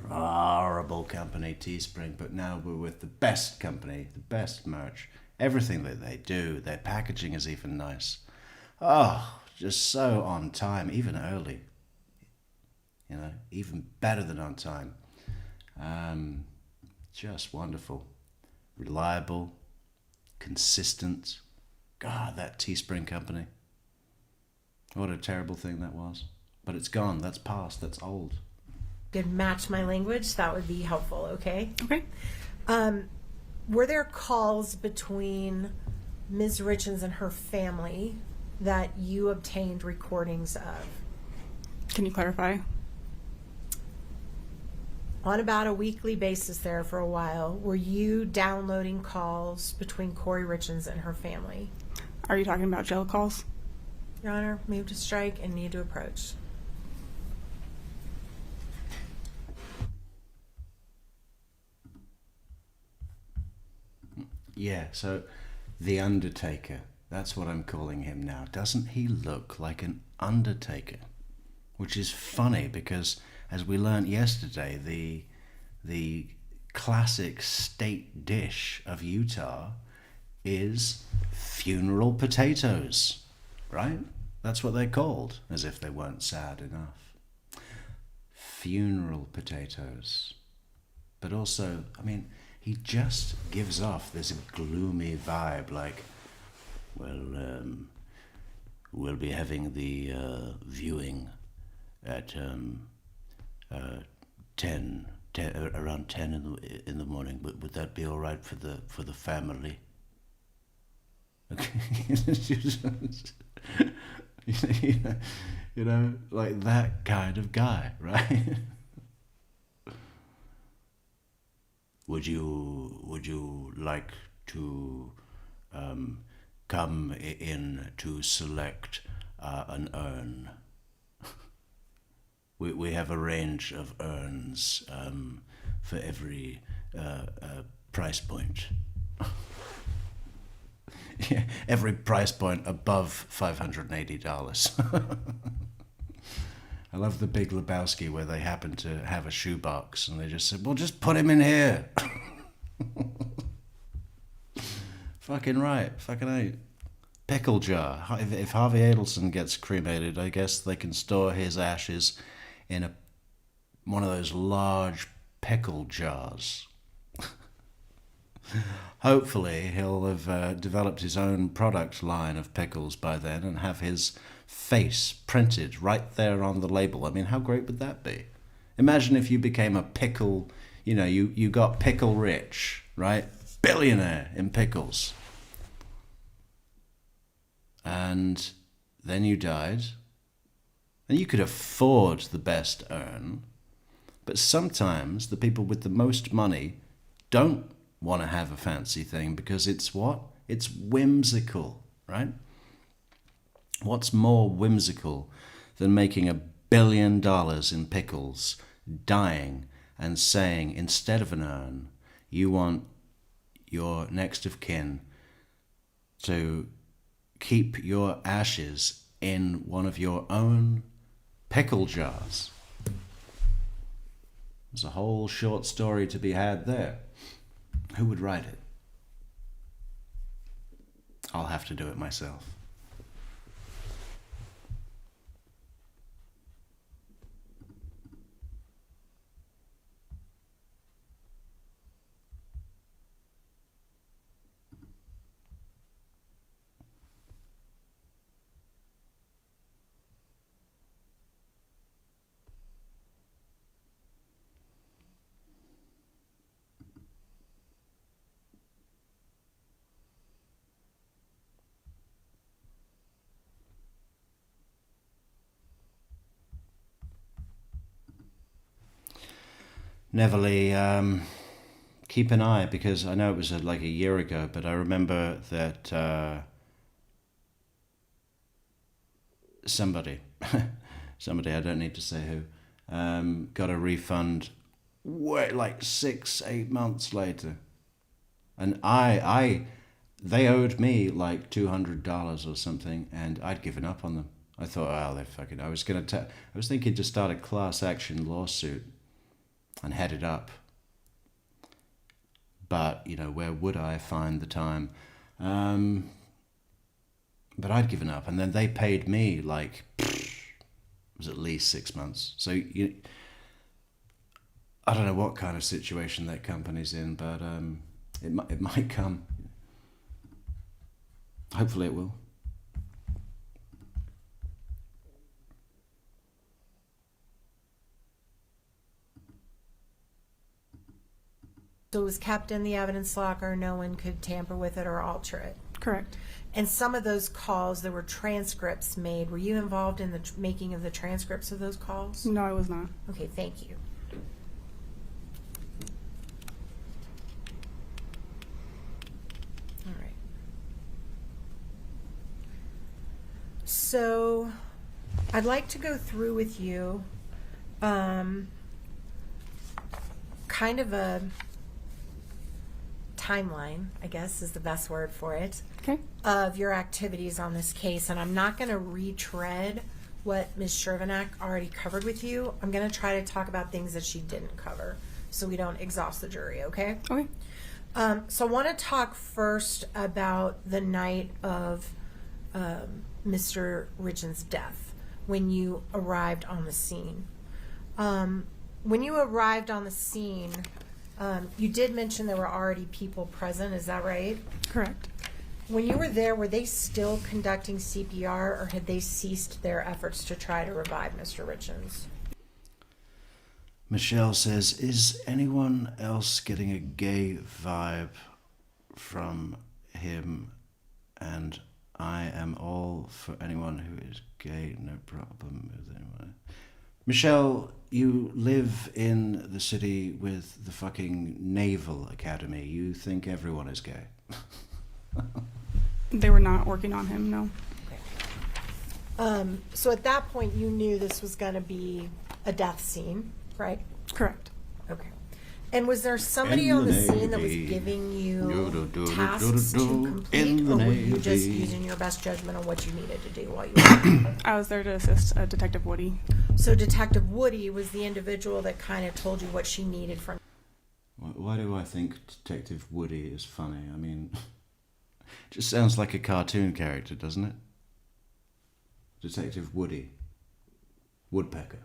horrible company, Teespring, but now we're with the best company, the best merch. Everything that they do, their packaging is even nice. Oh, just so on time, even early. You know, even better than on time. Just wonderful. Reliable, consistent. God, that Teespring company. What a terrible thing that was. But it's gone. That's past. That's old. Could match my language, that would be helpful, okay? Okay. Were there calls between Ms. Richins and her family that you obtained recordings of? Can you clarify? On about a weekly basis there for a while, were you downloading calls between Kouri Richins and her family? Are you talking about jail calls? Your Honor, move to strike and need to approach. Yeah, so the Undertaker. That's what I'm calling him now. Doesn't he look like an Undertaker? Which is funny because, as we learnt yesterday, the classic state dish of Utah is funeral potatoes, right? That's what they're called, as if they weren't sad enough. Funeral potatoes. But also, I mean, he just gives off this gloomy vibe, like, well, we'll be having the viewing at 10, around 10 in the morning. But would that be all right for the family? Okay, you know, like that kind of guy, right? Would you would you like to come in to select an urn? We have a range of urns for every price point. Yeah, every price point above $580. I love the Big Lebowski where they happen to have a shoebox and they just said, well, just put him in here. Fucking right. Fucking right. Pickle jar. If Harvey Adelson gets cremated, I guess they can store his ashes in one of those large pickle jars. Hopefully he'll have developed his own product line of pickles by then and have his face printed right there on the label. I mean, how great would that be? Imagine if you became a pickle, you got pickle rich, right? Billionaire in pickles. And then you died. And you could afford the best urn. But sometimes the people with the most money don't want to have a fancy thing because it's what? It's whimsical, right? What's more whimsical than making $1 billion in pickles, dying, and saying instead of an urn, you want your next of kin to keep your ashes in one of your own pickle jars? There's a whole short story to be had there. Who would write it? I'll have to do it myself. Neverly, keep an eye, because I know it was like a year ago, but I remember that somebody, I don't need to say who, got a refund like 6-8 months later. And they owed me like $200 or something, and I'd given up on them. I thought, oh, they're fucking, I was thinking to start a class action lawsuit and head it up. But, where would I find the time? But I'd given up, and then they paid me like, it was at least 6 months. So, I don't know what kind of situation that company's in, but it might come. Hopefully it will. So it was kept in the evidence locker. No one could tamper with it or alter it. Correct. And some of those calls, there were transcripts made. Were you involved in the making of the transcripts of those calls? No, I was not. Okay, thank you. All right. So I'd like to go through with you kind of a timeline, I guess is the best word for it, Okay. of your activities on this case. And I'm not going to retread what Ms. Shervanak already covered with you. I'm going to try to talk about things that she didn't cover so we don't exhaust the jury, okay? Okay. So I want to talk first about the night of Mr. Richins' death, when you arrived on the scene. When you arrived on the scene, you did mention there were already people present, is that right? Correct. When you were there, were they still conducting CPR, or had they ceased their efforts to try to revive Mr. Richins? Michelle says, is anyone else getting a gay vibe from him? And I am all for anyone who is gay, no problem with anyone. Michelle, you live in the city with the fucking Naval Academy. You think everyone is gay. They were not working on him, no. So at that point, you knew this was going to be a death scene, right? Correct. Okay. And was there somebody In on the the scene that was Navy. giving you Do-do-do-do-do-do. tasks to complete, In the or were you just Navy. using your best judgment on what you needed to do while you were I was there to assist Detective Woody. So Detective Woody was the individual that kind of told you what she needed from. Why do I think Detective Woody is funny? I mean, it just sounds like a cartoon character, doesn't it? Detective Woody. Woodpecker.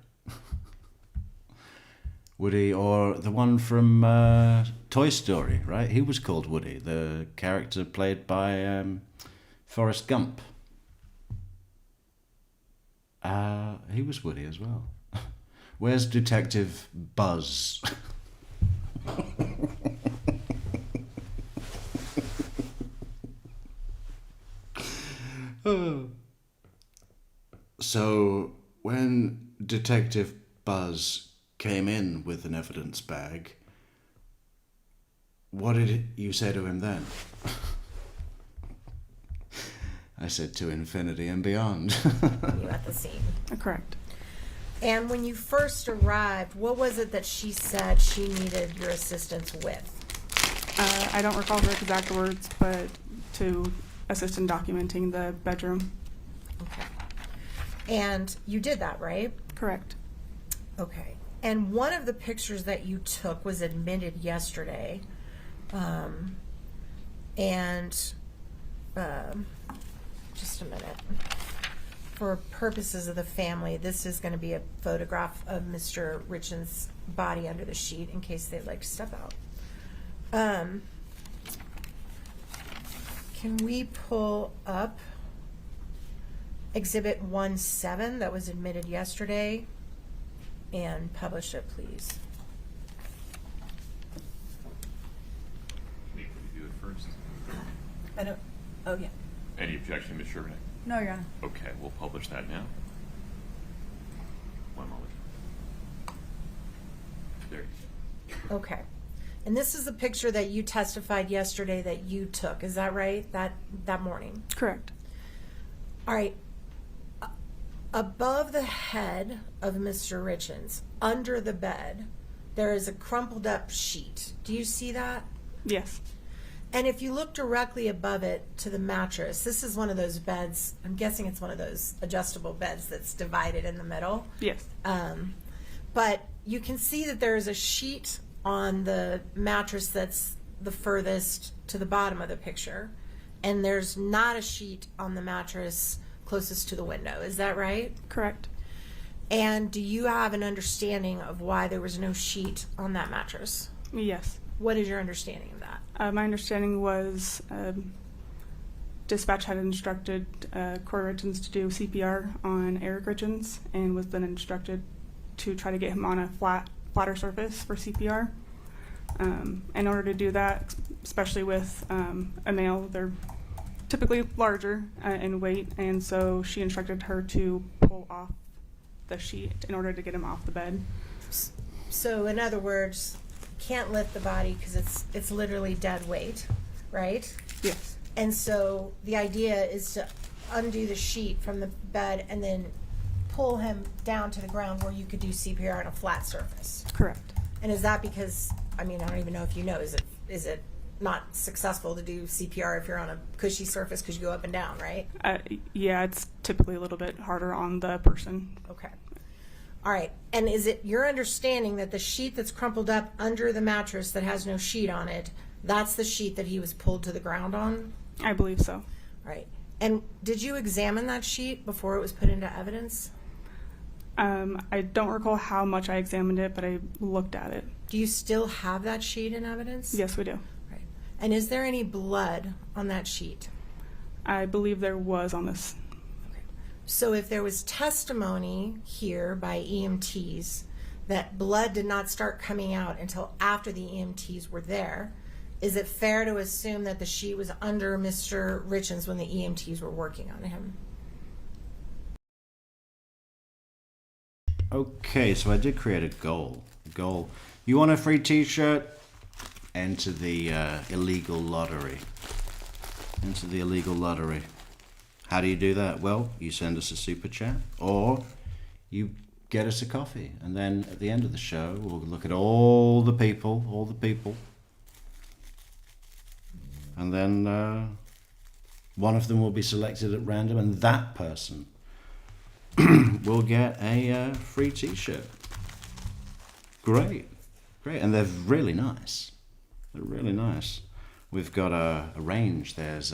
Woody, or the one from Toy Story, right? He was called Woody, the character played by Forrest Gump. He was Woody as well. Where's Detective Buzz? So, when Detective Buzz came in with an evidence bag, what did you say to him then? I said to infinity and beyond. You at the scene. Correct. And when you first arrived, what was it that she said she needed your assistance with? I don't recall her exact words, but to assist in documenting the bedroom. Okay. And you did that, right? Correct. Okay. And one of the pictures that you took was admitted yesterday. Just a minute. For purposes of the family, this is going to be a photograph of Mr. Richins' body under the sheet in case they'd like to step out. Can we pull up Exhibit 1-7 that was admitted yesterday and publish it, please? Me review it first. I don't. Oh yeah. Any objection, Ms. Sherman? No, Your Honor. Okay, we'll publish that now. One moment. There you go. Okay. And this is the picture that you testified yesterday that you took. Is that right? That morning. Correct. All right. Above the head of Mr. Richins, under the bed, there is a crumpled up sheet. Do you see that? Yes. And if you look directly above it to the mattress, this is one of those beds, I'm guessing it's one of those adjustable beds that's divided in the middle. Yes. But you can see that there is a sheet on the mattress that's the furthest to the bottom of the picture. And there's not a sheet on the mattress closest to the window. Is that right? Correct. And do you have an understanding of why there was no sheet on that mattress? Yes. What is your understanding of that? My understanding was dispatch had instructed Kouri Richins to do CPR on Eric Richins and was then instructed to try to get him on a flatter surface for CPR. In order to do that, especially with a male, they're typically larger in weight, and so she instructed her to pull off the sheet in order to get him off the bed. So in other words, can't lift the body because it's literally dead weight, right? Yes. And so the idea is to undo the sheet from the bed and then pull him down to the ground where you could do CPR on a flat surface. Correct. And is that because, I mean, I don't even know if you know, is it not successful to do CPR if you're on a cushy surface because you go up and down, right? Yeah, it's typically a little bit harder on the person. Okay. All right. And is it your understanding that the sheet that's crumpled up under the mattress that has no sheet on it, that's the sheet that he was pulled to the ground on? I believe so. All right. And did you examine that sheet before it was put into evidence? I don't recall how much I examined it, but I looked at it. Do you still have that sheet in evidence? Yes, we do. Right. And is there any blood on that sheet? I believe there was on this. So if there was testimony here by EMTs that blood did not start coming out until after the EMTs were there, is it fair to assume that the sheet was under Mr. Richins when the EMTs were working on him? Okay, so I did create a goal. You want a free t-shirt? Enter the illegal lottery. Enter the illegal lottery. How do you do that? Well, you send us a super chat, or you get us a coffee, and then at the end of the show, we'll look at all the people, and then one of them will be selected at random, and that person will get a free t-shirt. Great, and they're really nice. We've got a range. There's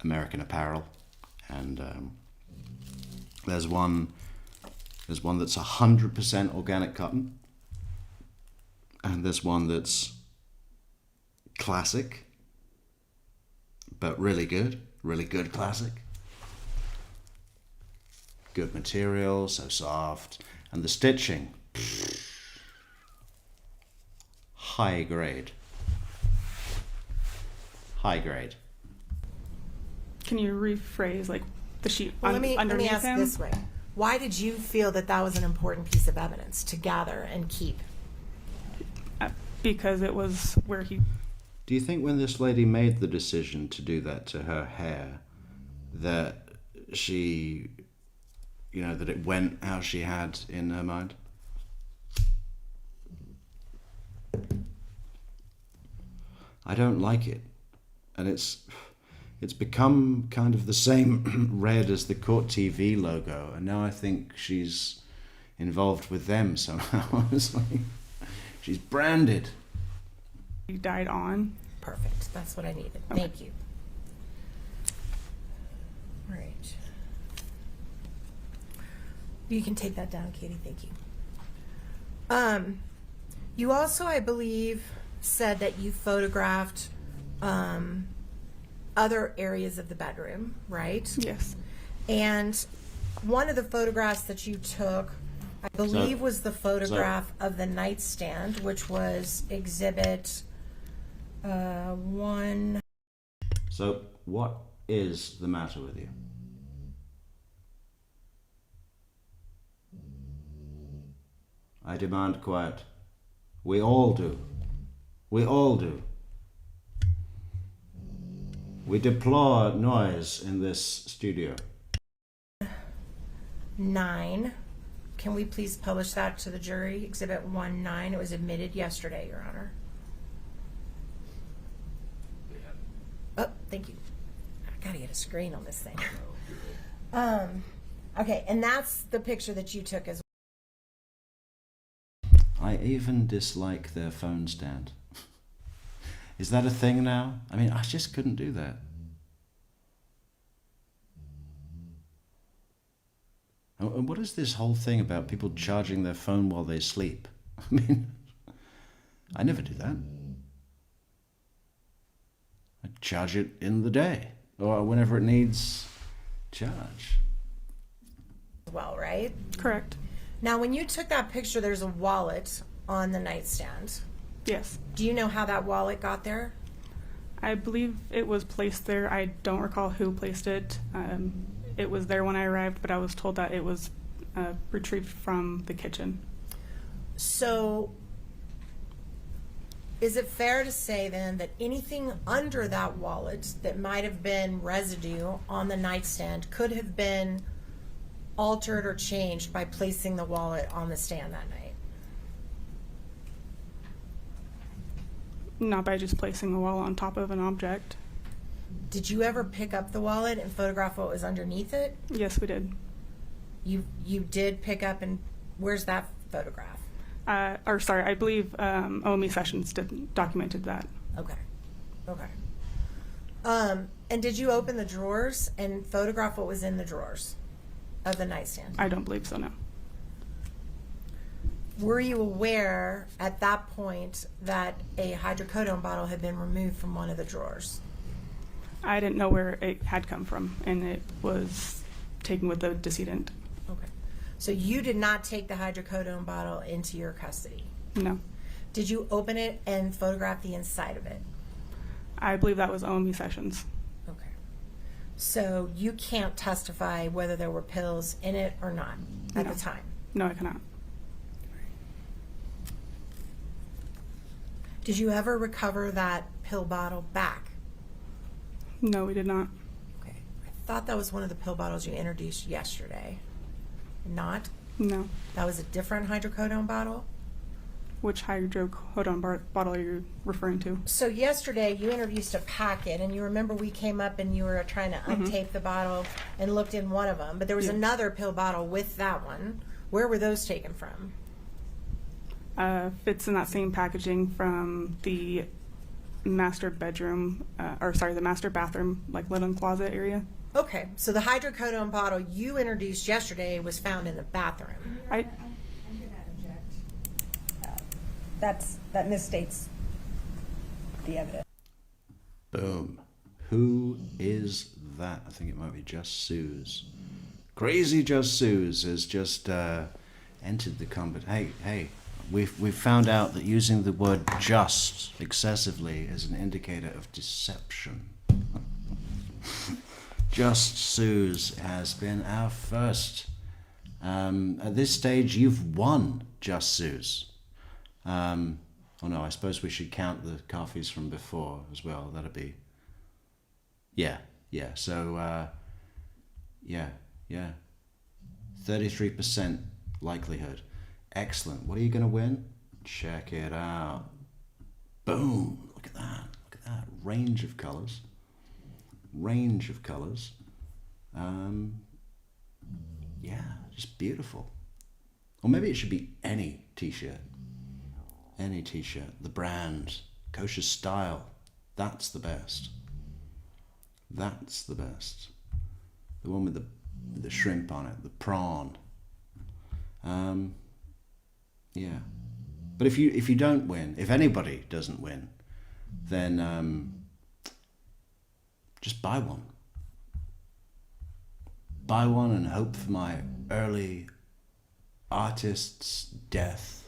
American Apparel, and there's one that's 100% organic cotton, and there's one that's classic, but really good classic. Good material, so soft, and the stitching, high grade. Can you rephrase like the sheet Well, let me underneath ask him? this way. Why did you feel that was an important piece of evidence to gather and keep? Because it was where he. Do you think when this lady made the decision to do that to her hair, that she, that it went how she had in her mind? I don't like it. And it's become kind of the same red as the Court TV logo, and now I think she's involved with them somehow. It's like she's branded. He died on. Perfect. That's what I needed. Okay. Thank you. All right. You can take that down, Katie. Thank you. You also, I believe, said that you photographed other areas of the bedroom, right? Yes. And one of the photographs that you took, I believe, was the photograph of the nightstand, which was exhibit 1. So what is the matter with you? I demand quiet. We all do. We deplore noise in this studio. 9. Can we please publish that to the jury? Exhibit 1-9. It was admitted yesterday, Your Honor. Oh, thank you. I gotta get a screen on this thing. Okay, and that's the picture that you took as well. I even dislike their phone stand. Is that a thing now? I mean, I just couldn't do that. And what is this whole thing about people charging their phone while they sleep? I mean, I never do that. I charge it in the day or whenever it needs charge. Well, right? Correct. Now, when you took that picture, there's a wallet on the nightstand. Yes. Do you know how that wallet got there? I believe it was placed there. I don't recall who placed it. It was there when I arrived, but I was told that it was retrieved from the kitchen. So, is it fair to say then that anything under that wallet that might have been residue on the nightstand could have been altered or changed by placing the wallet on the stand that night? Not by just placing the wallet on top of an object. Did you ever pick up the wallet and photograph what was underneath it? Yes, we did. You did pick up, and where's that photograph? I believe OME Sessions documented that. Okay. And did you open the drawers and photograph what was in the drawers of the nightstand? I don't believe so, no. Were you aware at that point that a hydrocodone bottle had been removed from one of the drawers? I didn't know where it had come from, and it was taken with the decedent. Okay. So you did not take the hydrocodone bottle into your custody? No. Did you open it and photograph the inside of it? I believe that was OME Sessions. Okay. So you can't testify whether there were pills in it or not at No. the time. No, I cannot. Did you ever recover that pill bottle back? No, we did not. Okay. I thought that was one of the pill bottles you introduced yesterday. Not? No. That was a different hydrocodone bottle? Which hydrocodone bottle are you referring to? So yesterday you introduced a packet, and you remember we came up and you were trying to untape the bottle and looked in one of them, but there was Yeah. another pill bottle with that one. Where were those taken from? Fits in that same packaging from the master bedroom, the master bathroom, like linen closet area. Okay, so the hydrocodone bottle you introduced yesterday was found in the bathroom. That misstates the evidence. Boom. Who is that? I think it might be Just Suze. Crazy Just Suze has just entered the competition. Hey, we've found out that using the word just excessively is an indicator of deception. Just Suze has been our first. At this stage, you've won, Just Suze. Oh no, I suppose we should count the coffees from before as well. That'd be... Yeah. So, yeah. 33% likelihood. Excellent. What are you going to win? Check it out. Boom. Look at that. Range of colors. Yeah, just beautiful. Or maybe it should be any t-shirt. Any t-shirt. The brand. Kosher Style. That's the best. The one with the shrimp on it. The prawn. Yeah. But if you don't win, if anybody doesn't win, then just buy one. Buy one and hope for my early artist's death.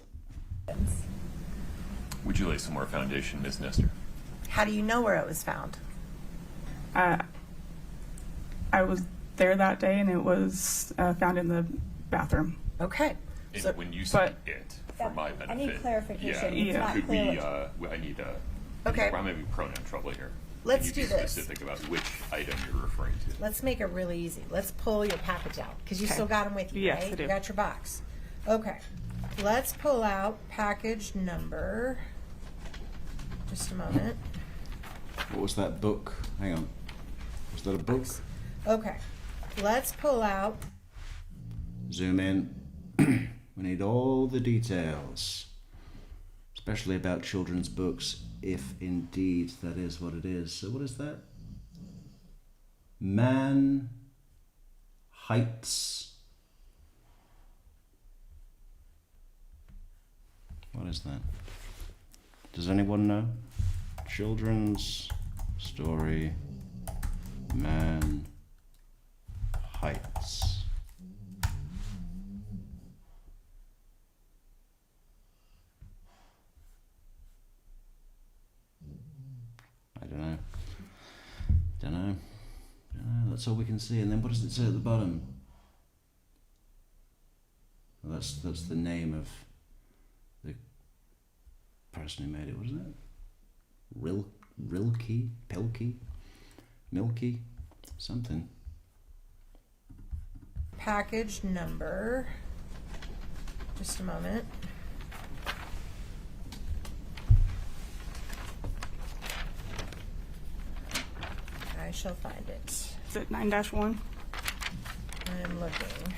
Would you lay some more foundation, Ms. Nestor? How do you know where it was found? I was there that day, and it was found in the bathroom. Okay. And So, when you say it, for my benefit. I need clarification. It's not Could clear we, what- I need a... Okay. I'm having pronoun trouble here. Let's Can you do be this. specific about which item you're referring to? let's make it really easy. Let's pull your package out, because you Okay. still got them with you, Yes, right? I do. You got your box. Okay. Let's pull out package number. Just a moment. What was that book? Hang on. Was that a book? Okay. Let's pull out. Zoom in. We need all the details, especially about children's books, if indeed that is what it is. So what is that? Man Heights. What is that? Does anyone know? Children's story. Man Heights. I don't know. That's all we can see. And then what does it say at the bottom? Well, that's the name of the person who made it, wasn't it? Pilkey, Milky, something. Package number. Just a moment. I shall find it. Is it 9-1? I'm looking.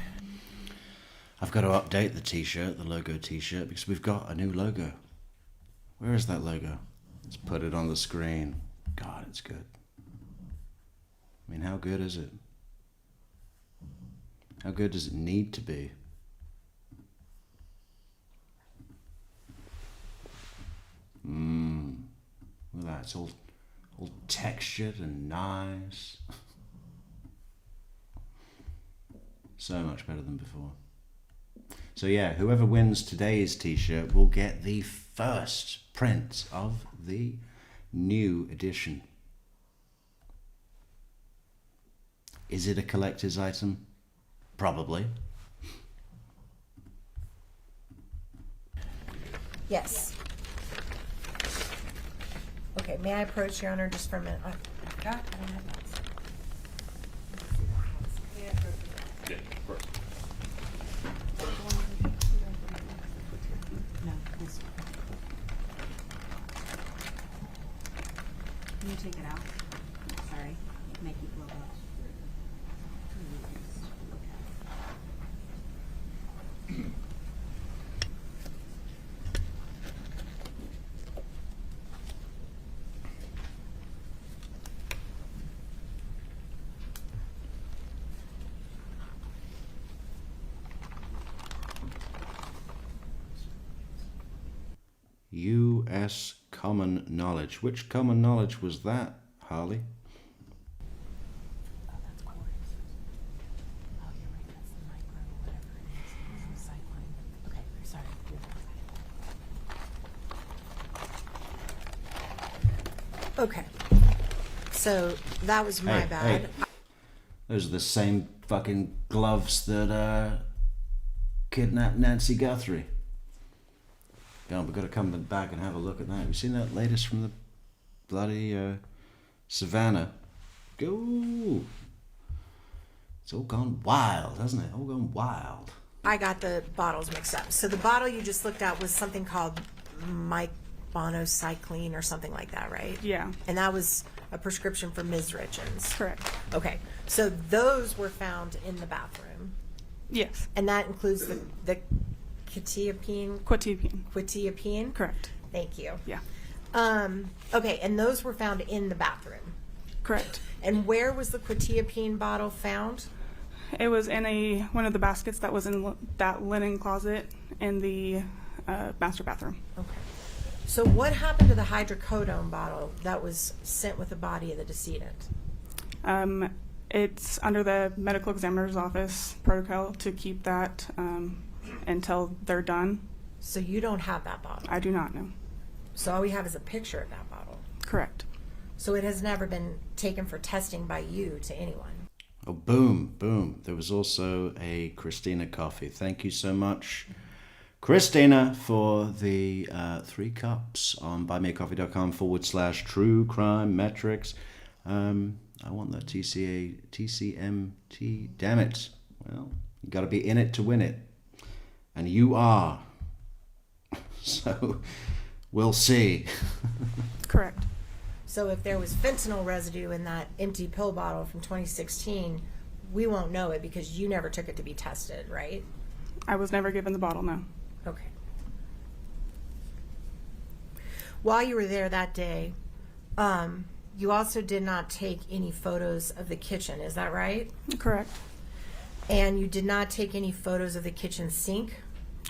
I've got to update the t-shirt, the logo t-shirt, because we've got a new logo. Where is that logo? Let's put it on the screen. God, it's good. I mean, how good is it? How good does it need to be? Look at that. It's all textured and nice. So much better than before. So yeah, whoever wins today's t-shirt will get the first print of the new edition. Is it a collector's item? Probably. Yes. Okay, may I approach, Your Honor, just for a minute? I forgot I don't have that. Yeah, of course. No, this one. Can you take it out? Sorry, make it blow up. U.S. Common Knowledge. Which common knowledge was that, Harley? Oh, that's Kouri's. Oh, you're right. That's the micro, whatever it is. It's the sightline. Okay, sorry. Okay. So that was my Hey, bad. hey. Those are the same fucking gloves that kidnapped Nancy Guthrie. Go on, we've got to come back and have a look at that. Have you seen that latest from the bloody Savannah? Go! It's all gone wild, hasn't it? All gone wild. I got the bottles mixed up. So the bottle you just looked at was something called monocycline or something like that, right? Yeah, And that was a prescription for Ms. Richins. correct. Okay. So those were found in the bathroom. Yes, And that includes the quetiapine. quetiapine. Correct. Thank you. Yeah, Okay, and those were found in the bathroom. correct. And where was the quetiapine bottle found? It was in one of the baskets that was in that linen closet in the master bathroom. Okay. So what happened to the hydrocodone bottle that was sent with the body of the decedent? It's under the medical examiner's office protocol to keep that until they're done. So you don't have that bottle. I do not know. So all we have is a picture of that bottle. Correct. So it has never been taken for testing by you to anyone. Oh, boom, boom. There was also a Christina coffee. Thank you so much, Christina, for the 3 cups on buymeacoffee.com/true crime metrics. I want that TCMT. Damn it. Well, you got to be in it to win it. And you are. So we'll see. Correct. So if there was fentanyl residue in that empty pill bottle from 2016, we won't know it because you never took it to be tested, right? I was never given the bottle, no. Okay. While you were there that day, you also did not take any photos of the kitchen, is that right? Correct. And you did not take any photos of the kitchen sink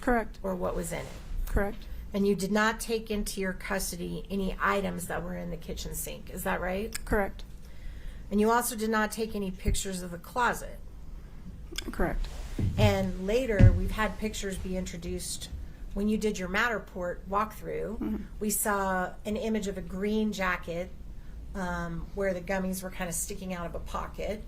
Correct. or what was in it? Correct. And you did not take into your custody any items that were in the kitchen sink, is that right? Correct. And you also did not take any pictures of the closet. Correct. And later, we've had pictures be introduced. When you did your Matterport walkthrough, we saw an image of a green jacket where the gummies were kind of sticking out of a pocket.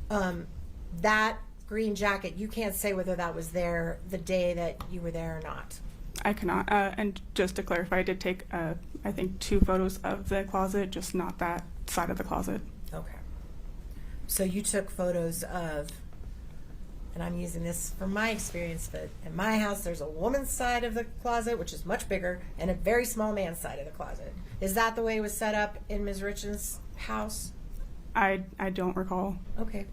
That green jacket, you can't say whether that was there the day that you were there or not. I cannot. And just to clarify, I did take, I think, 2 photos of the closet, just not that side of the closet. Okay. So you took photos of, and I'm using this from my experience, but in my house there's a woman's side of the closet, which is much bigger, and a very small man's side of the closet. Is that the way it was set up in Ms. Richins' house? I don't recall. Okay.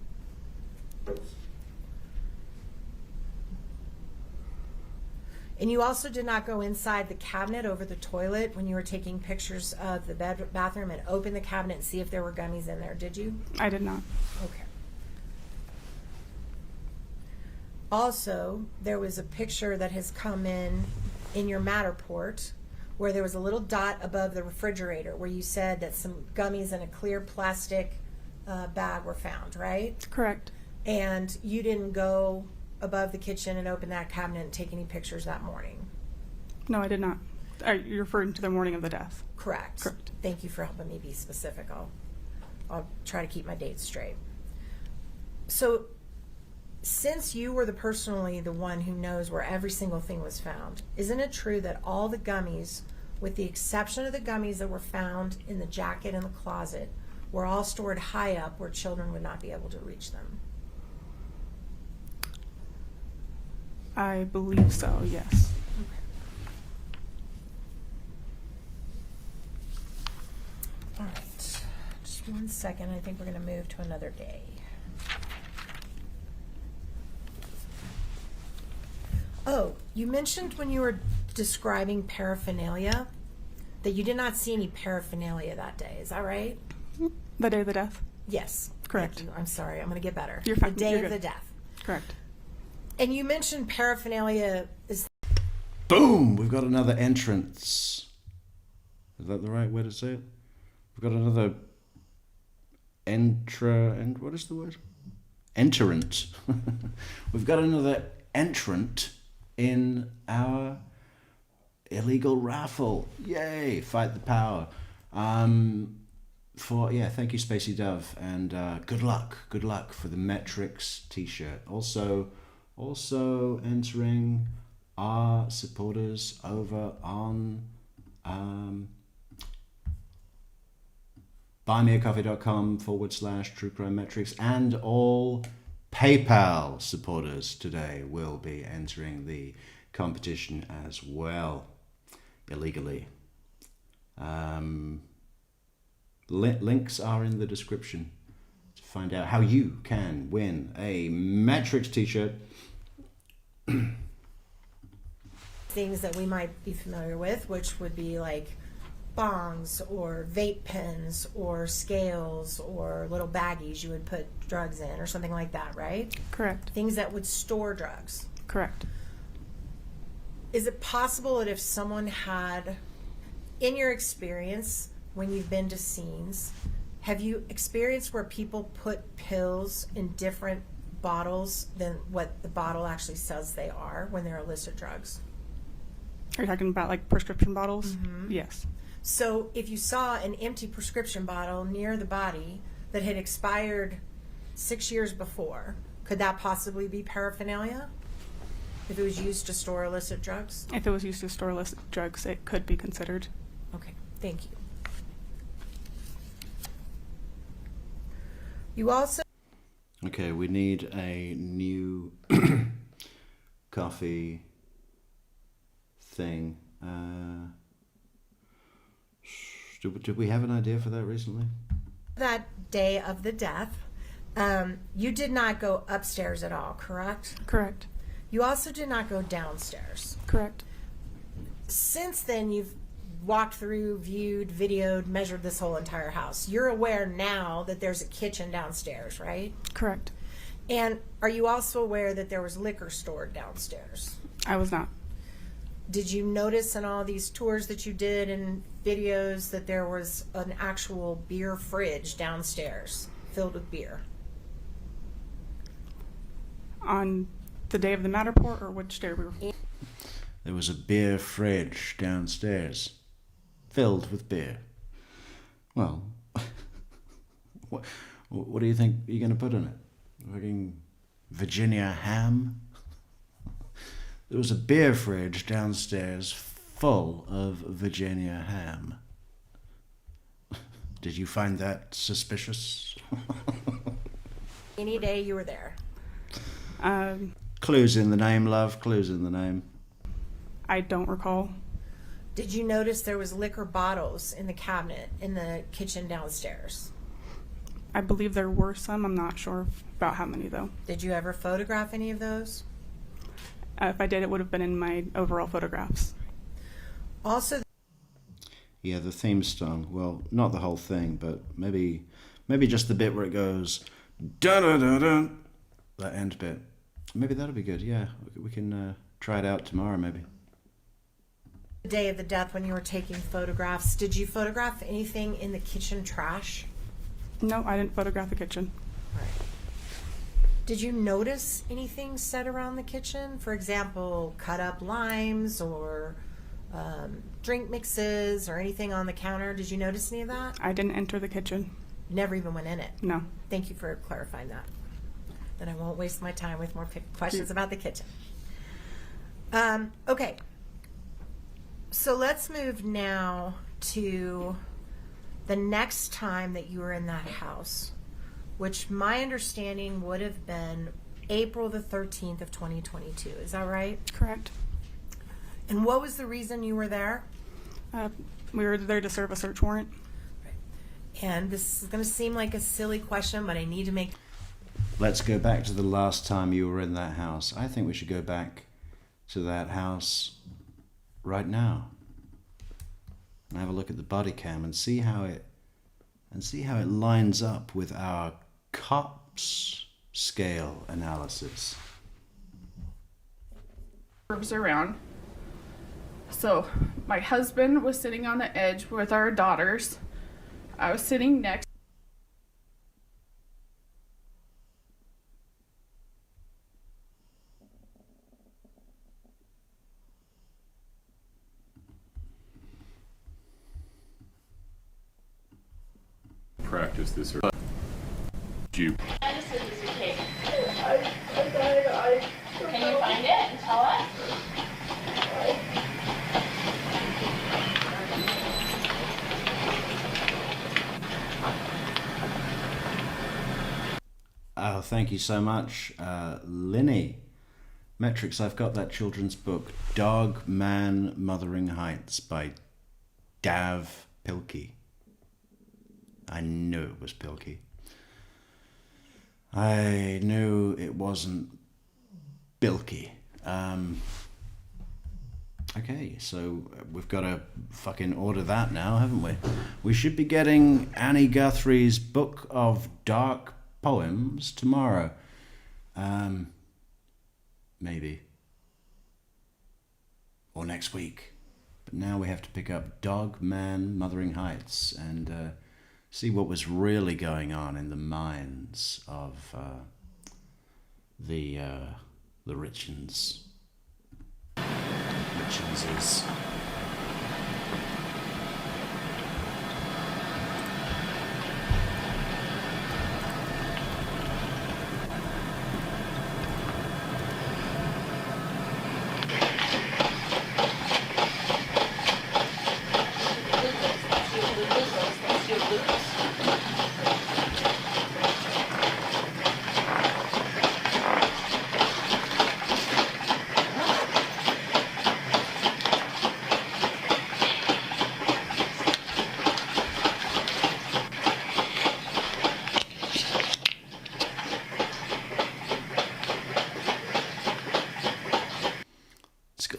And you also did not go inside the cabinet over the toilet when you were taking pictures of the bathroom and open the cabinet and see if there were gummies in there, did you? I did not. Okay. Also, there was a picture that has come in your Matterport where there was a little dot above the refrigerator where you said that some gummies in a clear plastic bag were found, right? Correct. And you didn't go above the kitchen and open that cabinet and take any pictures that morning? No, I did not. You're referring to the morning of the death. Correct. Correct. Thank you for helping me be specific. I'll try to keep my dates straight. So, since you were personally the one who knows where every single thing was found, isn't it true that all the gummies, with the exception of the gummies that were found in the jacket in the closet, were all stored high up where children would not be able to reach them? I believe so, yes. All right. Just 1 second. I think we're going to move to another day. Oh, you mentioned when you were describing paraphernalia that you did not see any paraphernalia that day. Is that right? The day of the death? Yes. Correct. Thank you. I'm sorry. I'm going to get better. You're fine. The day You're of the good. death. Correct. And you mentioned paraphernalia is. Boom! We've got another entrance. Is that the right way to say it? We've got another and what is the word? Entrant. We've got another entrant in our illegal raffle. Yay! Fight the power. Thank you, Spacey Dove, and good luck for the Metrix T-shirt. Also entering our supporters over on buymeacoffee.com/True Crime Metrics, and all PayPal supporters today will be entering the competition as well, illegally. Links are in the description to find out how you can win a Metrix t-shirt. Things that we might be familiar with, which would be like bongs or vape pens or scales or little baggies you would put drugs in or something like that, right? Correct. Things that would store drugs. Correct. Is it possible that if someone had, in your experience, when you've been to scenes, have you experienced where people put pills in different bottles than what the bottle actually says they are when they're illicit drugs? Are you talking about like prescription bottles? Mm-hmm. Yes. So if you saw an empty prescription bottle near the body that had expired 6 years before, could that possibly be paraphernalia? If it was used to store illicit drugs? If it was used to store illicit drugs, it could be considered. Okay, thank you. You also... Okay, we need a new coffee thing. Did we have an idea for that recently? That day of the death, you did not go upstairs at all, correct? Correct. You also did not go downstairs. Correct. Since then, you've walked through, viewed, videoed, measured this whole entire house. You're aware now that there's a kitchen downstairs, right? Correct. And are you also aware that there was liquor stored downstairs? I was not. Did you notice in all these tours that you did and videos that there was an actual beer fridge downstairs filled with beer? On the day of the Matterport, or which day we were? There was a beer fridge downstairs filled with beer. Well, what do you think you're going to put in it? Fucking Virginia ham? There was a beer fridge downstairs full of Virginia ham. Did you find that suspicious? Any day you were there. Clues in the name, love. Clues in the name. I don't recall. Did you notice there was liquor bottles in the cabinet in the kitchen downstairs? I believe there were some. I'm not sure about how many, though. Did you ever photograph any of those? If I did, it would have been in my overall photographs. Also, Yeah, the theme song. Well, not the whole thing, but maybe just the bit where it goes dun dun dun dun. That end bit. Maybe that'll be good. Yeah, we can try it out tomorrow. Maybe. the day of the death when you were taking photographs, did you photograph anything in the kitchen trash? No, I didn't photograph the kitchen. Right. Did you notice anything set around the kitchen? For example, cut up limes or drink mixes or anything on the counter? Did you notice any of that? I didn't enter the kitchen. Never even went in it. No. Thank you for clarifying that. Then I won't waste my time with more questions about the kitchen. Okay. So let's move now to the next time that you were in that house, which my understanding would have been April the 13th of 2022. Is that right? Correct. And what was the reason you were there? We were there to serve a search warrant. And this is going to seem like a silly question, but I need to make... Let's go back to the last time you were in that house. I think we should go back to that house right now and have a look at the body cam and see how it lines up with our COPS scale analysis. Curves around. So my husband was sitting on the edge with our daughters. I was sitting next. Practice this or you. Can you find it and tell us? Oh, thank you so much, Linny. Metrix, I've got that children's book, Dog, Man, Mothering Heights by Dav Pilkey. I knew it was Pilkey. I knew it wasn't Bilky. Okay, so we've got to fucking order that now, haven't we? We should be getting Annie Guthrie's Book of Dark Poems tomorrow. Maybe. Or next week. But now we have to pick up Dog, Man, Mothering Heights and see what was really going on in the minds of the Richins. Richinses.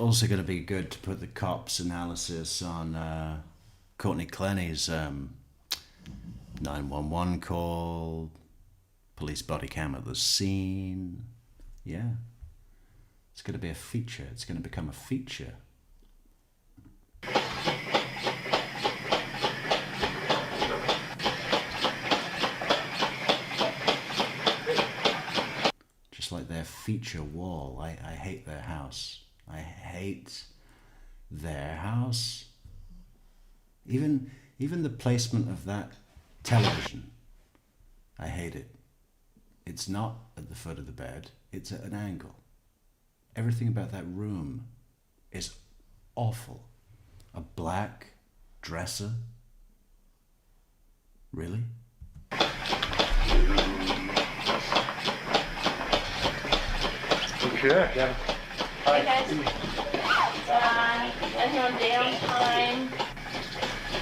Also going to be good to put the COPS analysis on Courtney Clenny's 911 call, police body cam at the scene. Yeah. It's going to be a feature. It's going to become a feature. Just like their feature wall. I hate their house. I hate their house. Even the placement of that television. I hate it. It's not at the foot of the bed. It's at an angle. Everything about that room is awful. A black dresser? Really? Sure. Yeah. Hey guys, and on downtime,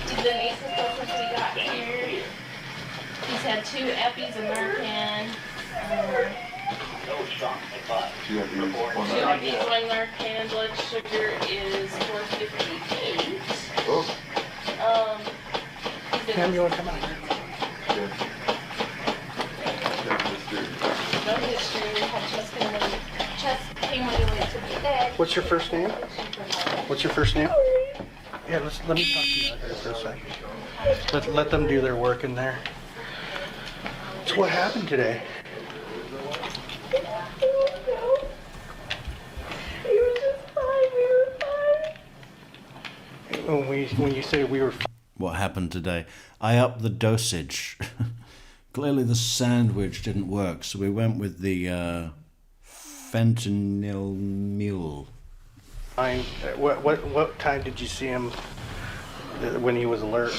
the nicest girl since we got here, he's had 2 Eppies American, 2 Eppies, 1 Narcan, blood sugar is 458. Oh. Cam, you want to come out here? No history, had chest pain when he went to bed. What's your first name? What's your first name? Yeah, let me talk to you out here for a second. Let them do their work in there. So what happened today? He was just fine, we were fine. When you say we were What happened today? I upped the dosage Clearly the sandwich didn't work, so we went with the fentanyl mule. What time did you see him when he was alert?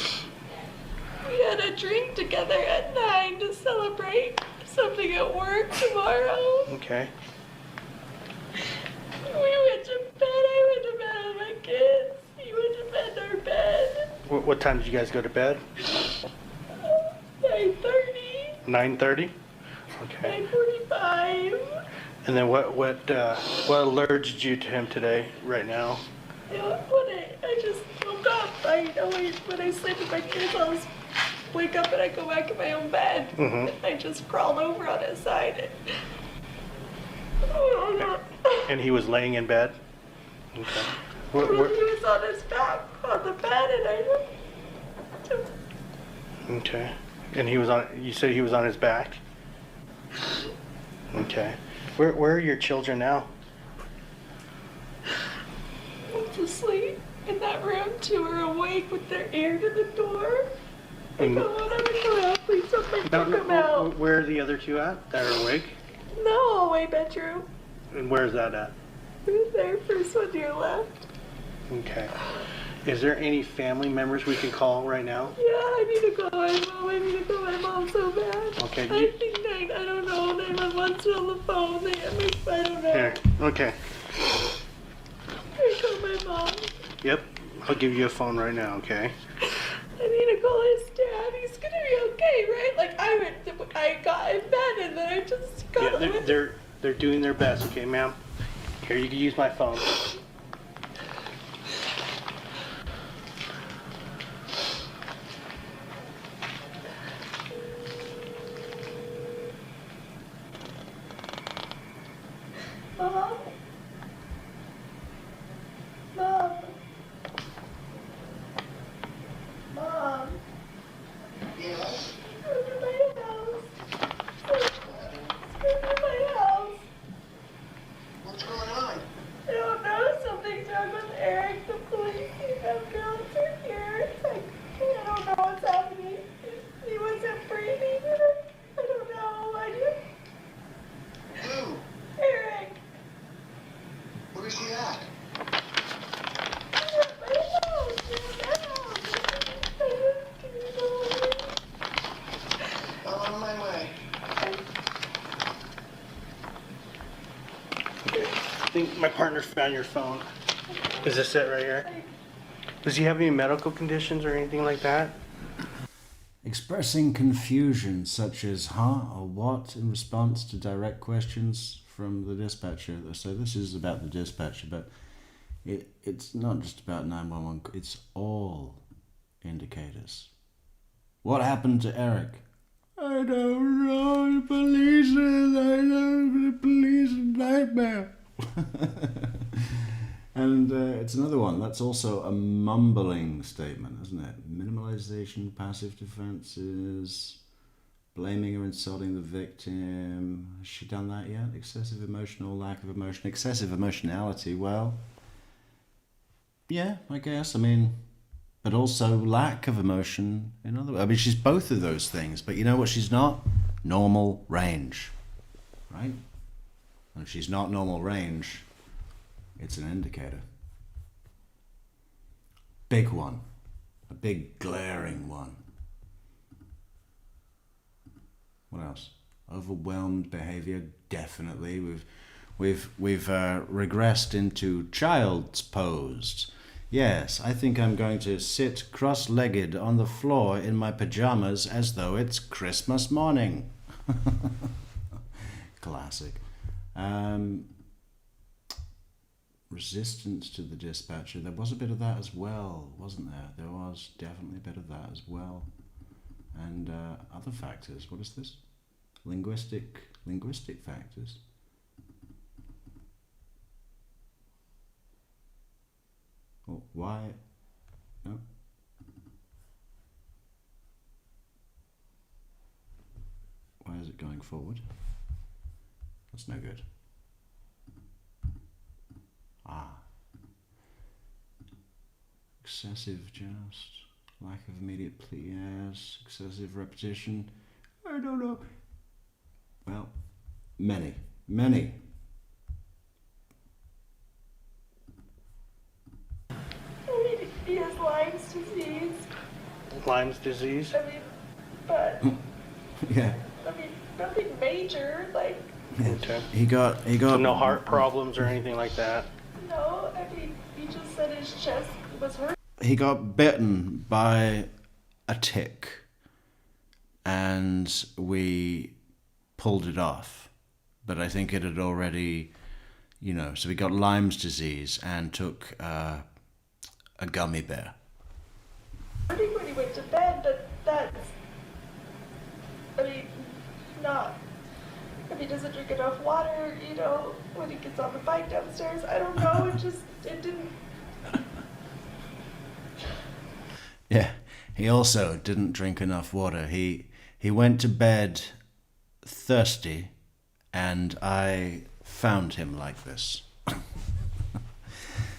We had a drink together at 9 to celebrate something at work tomorrow. Okay. We went to bed. I went to bed with my kids. He went to bed in our bed. What time did you guys go to bed? 9:30. 9:30. Okay. 9:45. And then what alerted you to him today? Right now. You know, when I just woke up, I always, when I sleep with my kids, I'll just wake up and I go back in my own bed. Mm-hmm. I just crawled over on his side. And he was laying in bed. Okay. He was on his back on the bed, and I. Okay. And he was on. You said he was on his back. Okay. Where are your children now? Went to sleep in that room. 2 are awake with their ear to the door. I go on, I'm gonna go out. Please don't make me come out. Where are the other 2 at that are awake? No, hallway bedroom. And where's that at? Who's there? First one to your left. Okay. Is there any family members we can call right now? Yeah, I need to call my mom. I need to call my mom so bad. Okay. I think I don't know. 911's still on the phone. I don't know. Here. Okay. I call my mom. Yep. I'll give you a phone right now. Okay. I need to call his dad. He's gonna be okay, right? Like I got in bed and then I just got. Yeah, they're doing their best. Okay, ma'am. Here, you can use my phone. Mom. Mom. Mom. Yes? Come to my house. Come to my house. What's going on? I don't know. Something's wrong with Eric. The police ambulance are here. I don't know what's happening. He wasn't breathing. I don't know. Who? Eric. Where's he at? He's at my house. Can you go away? I'm on my way. I think my partner found your phone. Is this it right here? Does he have any medical conditions or anything like that? Expressing confusion such as "huh" or "what" in response to direct questions from the dispatcher. So this is about the dispatcher, but it's not just about 911. It's all indicators. What happened to Eric? I don't know. The police. I know the police nightmare. And it's another one. That's also a mumbling statement, isn't it? Minimalization, passive defenses, blaming or insulting the victim. Has she done that yet? Excessive emotional, lack of emotion, excessive emotionality. Well, yeah, I guess. I mean, but also lack of emotion. In other words, I mean, she's both of those things. But you know what? She's not normal range, right? And if she's not normal range, it's an indicator. Big one. A big glaring one. What else? Overwhelmed behavior, definitely. We've regressed into child's posed. Yes, I think I'm going to sit cross-legged on the floor in my pajamas as though it's Christmas morning. Classic. Resistance to the dispatcher. There was a bit of that as well, wasn't there? There was definitely a bit of that as well. And other factors. What is this? Linguistic factors. Well, why? No. Why is it going forward? That's no good. Excessive just. Lack of immediate plea, yes. Excessive repetition. I don't know. Well, many, many. I mean, he has Lyme's disease. Lyme's disease? I mean, but, Yeah. I mean, nothing major, like, Okay. He got So no heart problems or anything like that? no, I mean, he just said his chest was hurt. he got bitten by a tick, and we pulled it off. But I think it had already, so we got Lyme's disease and took a gummy bear. I think when he went to bed, but that's, I mean, not, if he doesn't drink enough water, when he gets on the bike downstairs, I don't know, it didn't. Yeah, he also didn't drink enough water. He went to bed thirsty, and I found him like this.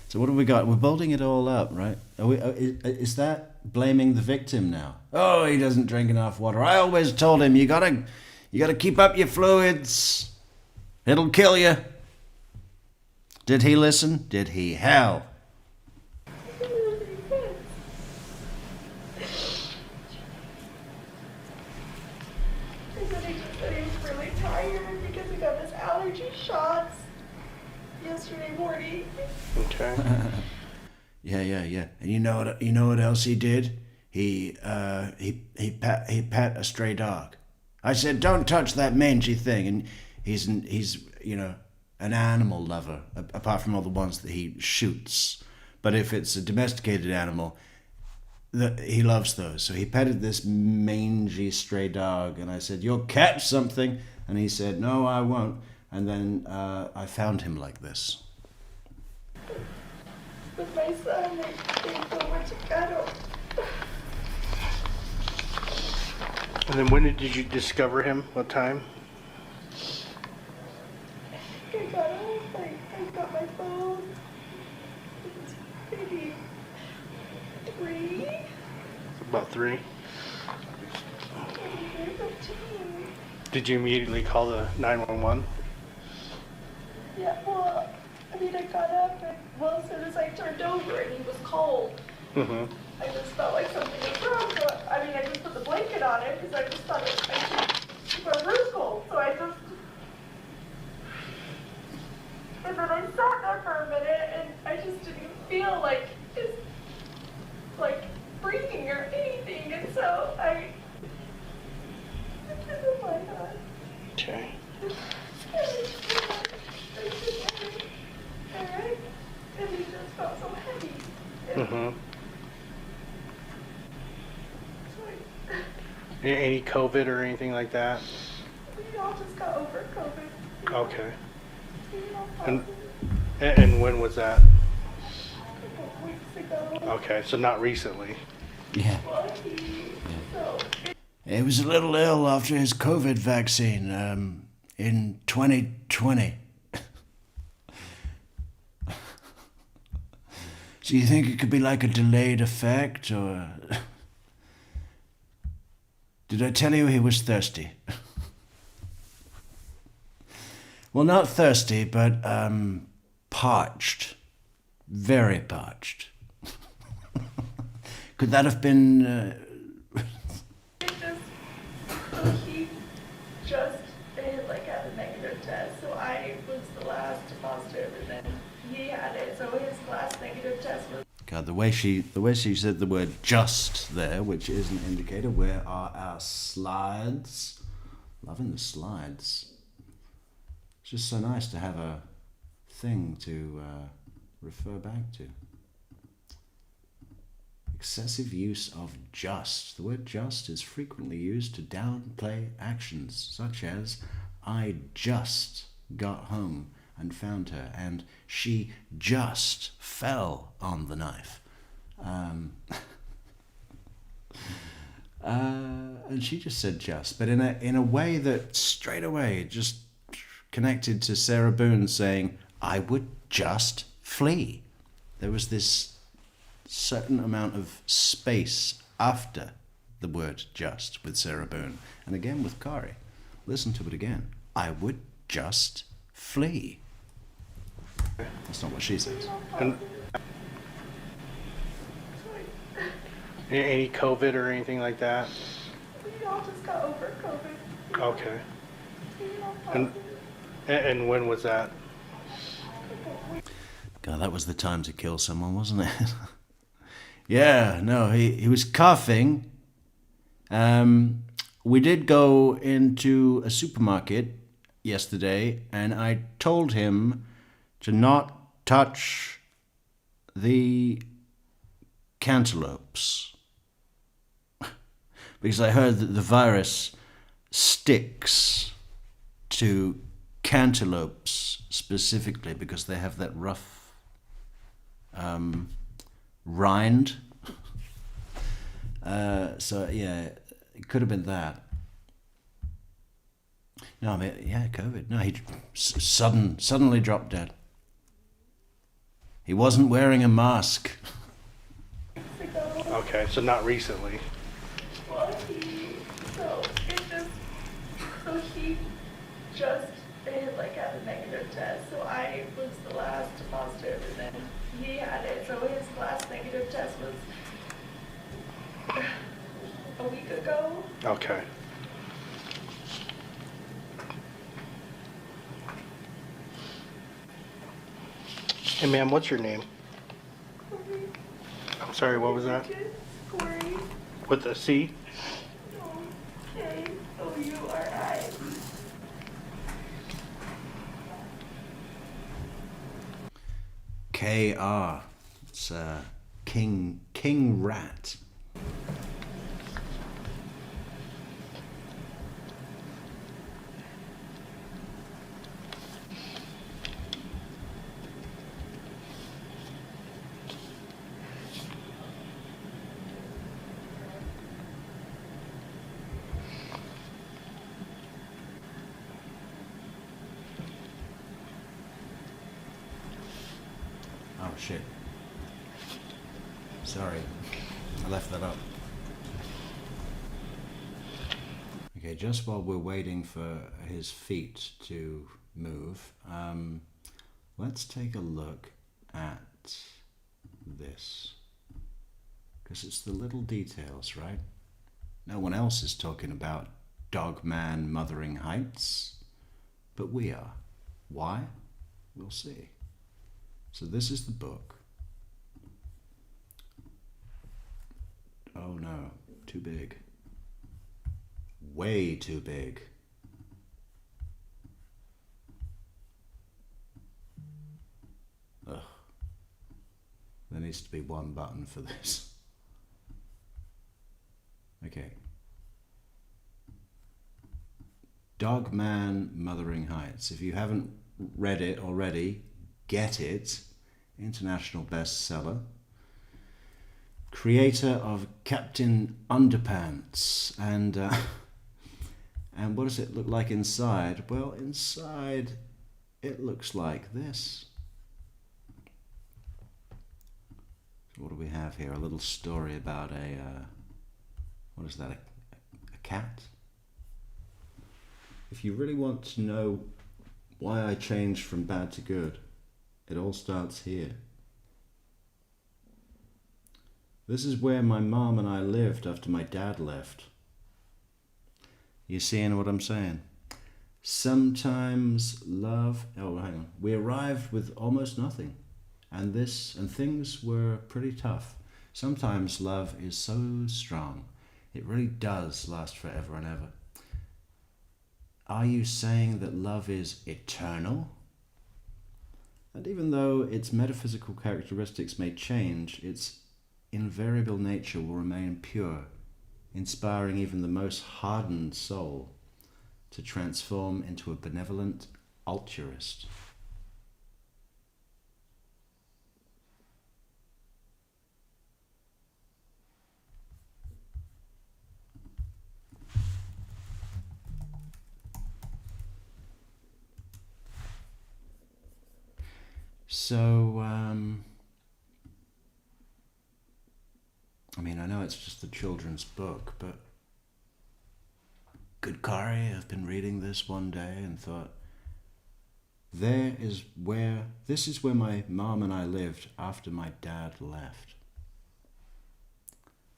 So what have we got? We're building it all up, right? Is that blaming the victim now? Oh, he doesn't drink enough water. I always told him you gotta keep up your fluids. It'll kill you. Did he listen? Did he? Hell. Shots yesterday morning. Okay. Yeah. And you know what else he did? He pet a stray dog. I said, "Don't touch that mangy thing." And he's an animal lover, apart from all the ones that he shoots. But if it's a domesticated animal, he loves those. So he petted this mangy stray dog, and I said, "You'll catch something," and he said, "No, I won't." And then I found him like this. With my son, they go went to Chicago. And then when did you discover him? What time? I got up, I got my phone. It was maybe 3. About 3. Maybe 3:15. Did you immediately call the 911? Yeah, well, I mean, I got up and, as soon as I turned over and he was cold, Mm-hmm. I just felt like something was wrong. So, I mean, I just put the blanket on him because I just thought I should keep our room cold. So and then I sat there for a minute and I just didn't feel like breathing or anything. And so I turned the light on. Okay. Alright, and he just felt so heavy. Mm-hmm. Any COVID or anything like that? We all just got over COVID. Okay. We all And positive and when was that? a couple weeks ago. Okay, so not recently. Yeah. Well, He was a little ill after his COVID vaccine in 2020. So you think it could be like a delayed effect, or... Did I tell you he was thirsty? Well, not thirsty, but parched. Very parched. Could that have been... he just had a negative test, so I was the last positive, and then he had it, so his last negative test was. God, the way she said the word "just" there, which is an indicator. Where are our slides? Loving the slides. It's just so nice to have a thing to refer back to. Excessive use of "just." The word "just" is frequently used to downplay actions, such as, "I just got home and found her, and she just fell on the knife." And she just said "just," but in a way that straight away just connected to Sarah Boone saying, "I would just flee." There was this certain amount of space after the word just with Sarah Boone. And again with Kouri. Listen to it again. I would just flee. That's not what she says. And any COVID or anything like that? We all just got over COVID. Okay. And when was that? God, that was the time to kill someone, wasn't it? Yeah, no, he was coughing. We did go into a supermarket yesterday, and I told him to not touch the cantaloupes. Because I heard that the virus sticks to cantaloupes specifically because they have that rough rind. So yeah, it could have been that. No, I mean, yeah, COVID. No, he suddenly dropped dead. He wasn't wearing a mask. Okay, so not recently. Well, he just had a negative test, so I was the last positive, and then he had it. So his last negative test was a week ago. Okay. Hey, ma'am, what's your name? Kouri. I'm sorry, what was that? Kouri. With a C? Kouri. KR. It's King Rat. Oh shit. Sorry, I left that up. Okay, just while we're waiting for his feet to move, let's take a look at this. Because it's the little details, right? No one else is talking about Dogman Mothering Heights, but we are. Why? We'll see. So this is the book. Oh no, too big. Way too big. Ugh. There needs to be one button for this. Okay. Dogman Mothering Heights. If you haven't read it already, get it. International bestseller. Creator of Captain Underpants. And what does it look like inside? Well, inside it looks like this. So what do we have here? A little story about what is that, a cat? If you really want to know why I changed from bad to good, it all starts here. This is where my mom and I lived after my dad left. You seeing what I'm saying? Sometimes love... Oh, hang on. We arrived with almost nothing. And things were pretty tough. Sometimes love is so strong. It really does last forever and ever. Are you saying that love is eternal? And even though its metaphysical characteristics may change, its invariable nature will remain pure, inspiring even the most hardened soul to transform into a benevolent altruist. So, I mean, I know it's just a children's book, but good Kouri, I've been reading this one day and thought, this is where my mom and I lived after my dad left.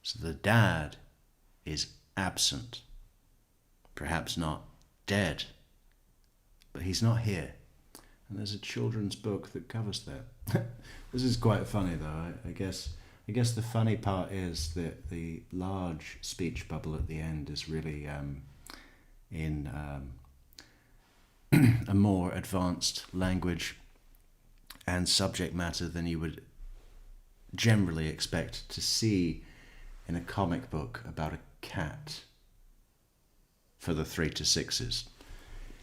So the dad is absent. Perhaps not dead, but he's not here. And there's a children's book that covers that. This is quite funny, though. I guess the funny part is that the large speech bubble at the end is really in a more advanced language and subject matter than you would generally expect to see in a comic book about a cat for the 3 to 6s.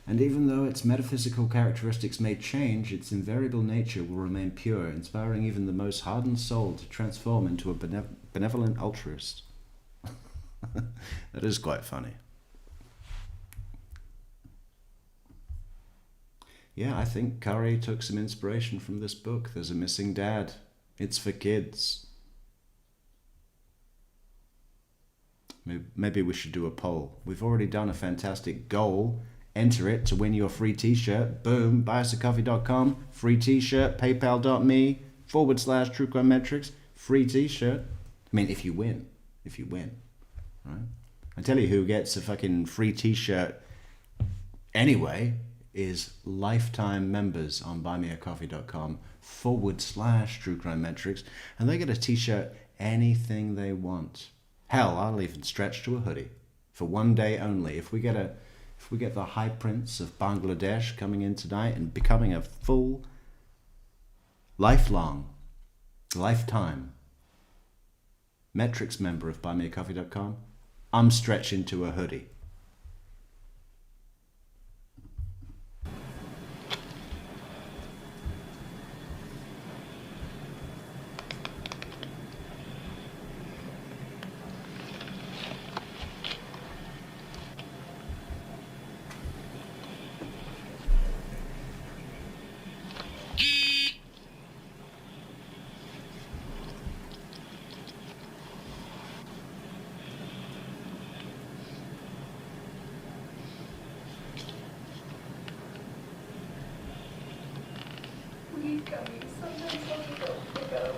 And even though its metaphysical characteristics may change, its invariable nature will remain pure, inspiring even the most hardened soul to transform into a benevolent altruist. That is quite funny. Yeah, I think Kouri took some inspiration from this book. There's a missing dad. It's for kids. Maybe we should do a poll. We've already done a fantastic goal. Enter it to win your free t-shirt. Boom, buyusacoffee.com, free t-shirt, paypal.me/True Crime Metrix, free t-shirt. I mean, if you win, right? I tell you who gets a fucking free t-shirt anyway is lifetime members on buymeacoffee.com/True Crime Metrix, and they get a t-shirt anything they want. Hell, I'll even stretch to a hoodie for one day only. If we get the High Prince of Bangladesh coming in tonight and becoming a full lifetime Metrix member of buymeacoffee.com, I'm stretching to a hoodie. Sometimes I'll go pick up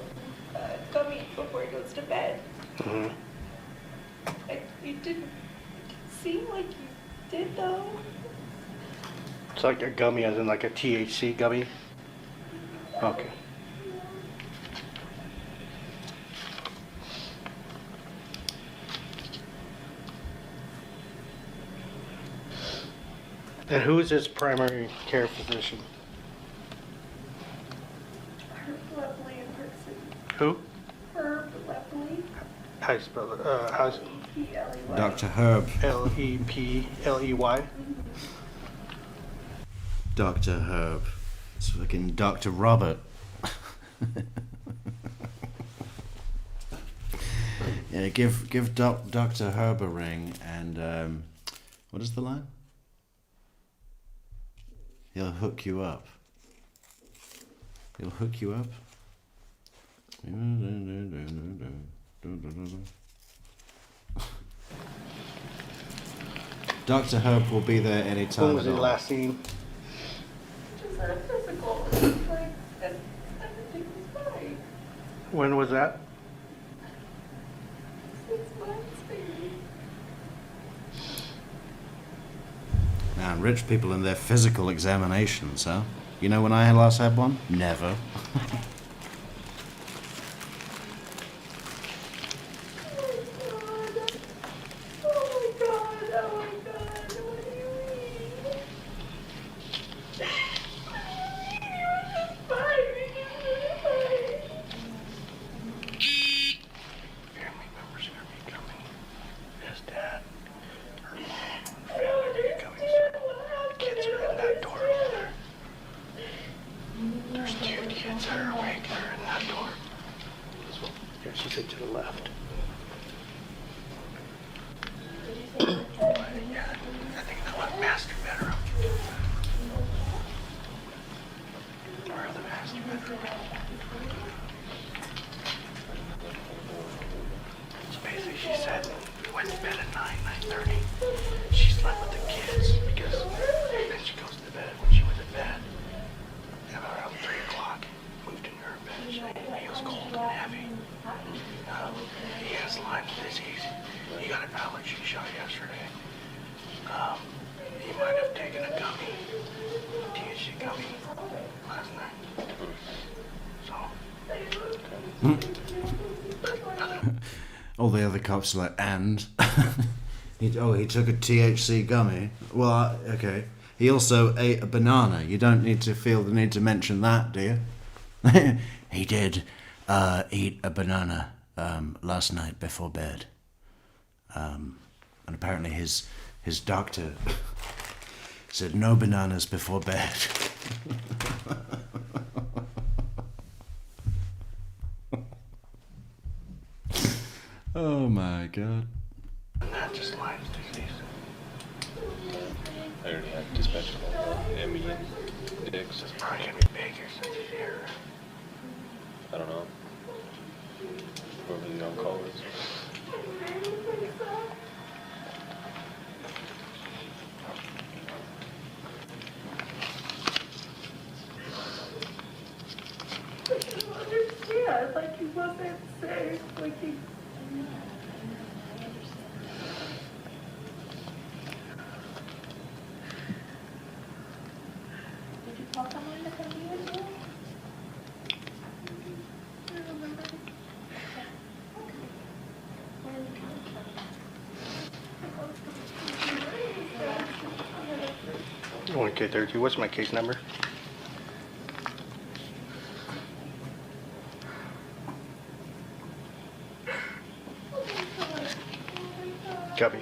gummy before he goes to bed. Mm-hmm. You didn't seem like you did, though. It's like a gummy, as in like a THC gummy? Okay. And who is his primary care physician? Herb Lepley in person. Who? Herb Lepley. How do you spell it? How's P-L-E-Y. Dr. Herb. Lepley? Dr. Herb. It's fucking Dr. Robert. Yeah, give Dr. Herb a ring and what is the line? He'll hook you up. He'll hook you up. Dr. Herb will be there anytime. When was he last seen? Just had a physical. Like, and everything was fine. When was that? 6 months, maybe. Man, rich people and their physical examinations, huh? You know when I last had one? Never. She said to the left. Yeah, I think the one master bedroom. Or the master bedroom. He has Lyme disease. He got an allergy shot yesterday. He might have taken a gummy, THC gummy, last night. So. All the other cops are like, and? he took a THC gummy. Well, okay. He also ate a banana. You don't need to feel the need to mention that, do you? He did eat a banana last night before bed. And apparently his doctor said no bananas before bed. Oh my god. Not just Lyme disease. I already have dispatchable Emmy and Dix. It's probably gonna be bigger since he's here. I don't know. Whoever the on-call is. understand. Like, he wasn't safe. Like, he. Did you call someone to come here as well? I don't remember. Where are you coming from? 1K32. What's my case number? Copy.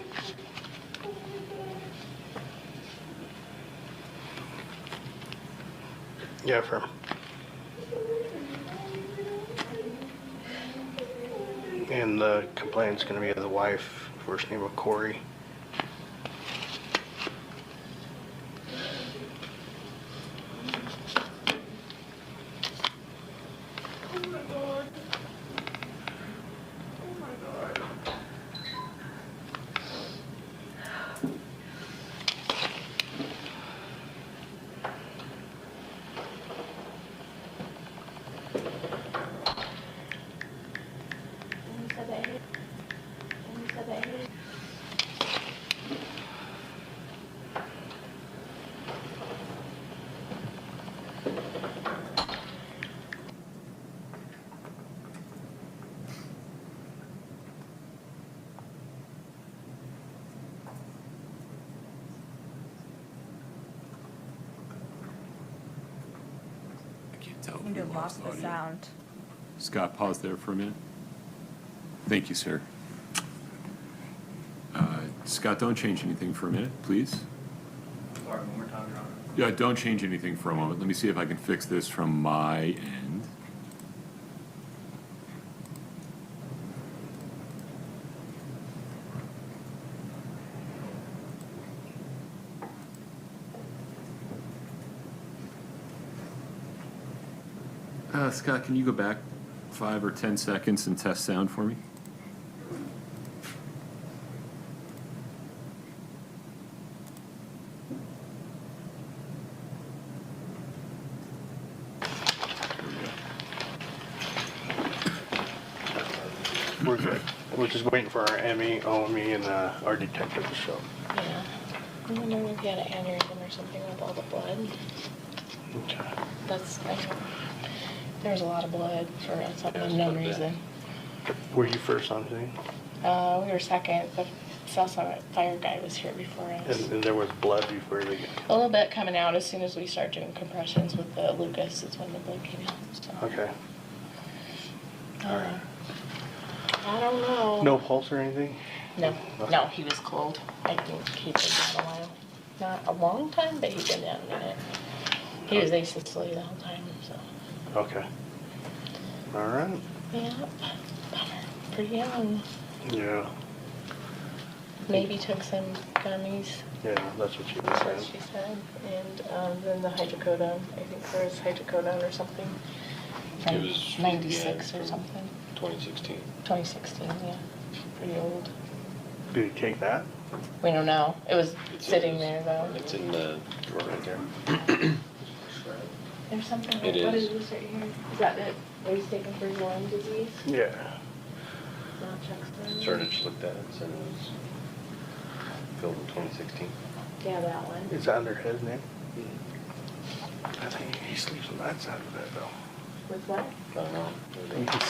Yeah, firm. And the complaint's going to be the wife, first name of Kouri. Tell You have lost the audio. sound. Scott, pause there for a minute. Thank you, sir. Scott, don't change anything for a minute, please. Sorry, one more time, Your Honor. Yeah, don't change anything for a moment. Let me see if I can fix this from my end. Scott, can you go back 5 or 10 seconds and test sound for me? We're good. We're just waiting for our Emmy, OME, and our detective to show. Yeah. I'm wondering if he had an aneurysm or something with all the blood. Okay. I know. There's a lot of blood for some unknown reason. Were you first on scene? We were second. The Southside Fire guy was here before us. And there was blood before they got... A little bit coming out as soon as we start doing compressions with the Lucas. Is when the blood came out. So. Okay. All right. I don't know. No pulse or anything? No. No, he was cold. I think he'd been down a while. Not a long time, but he'd been down a minute. He was asystole the whole time, so. Okay. All right. Yeah. Bummer. Pretty young. Yeah. Maybe took some gummies. Yeah, that's what she was That's what saying. she said. And then the hydrocodone. I think there was hydrocodone or something. It was 96 or something. 2016. 2016, yeah. Pretty old. Did he take that? We don't know. It was It's sitting in- there though. It's in the drawer right there. There's something. It What is. is this right here? Is that it? What he's taking for his Lyme disease? Yeah. Sergeant looked at it, said it was built in 2016. Yeah, that one. Is that under his name? I think he sleeps on that side of it though. With what? I don't know.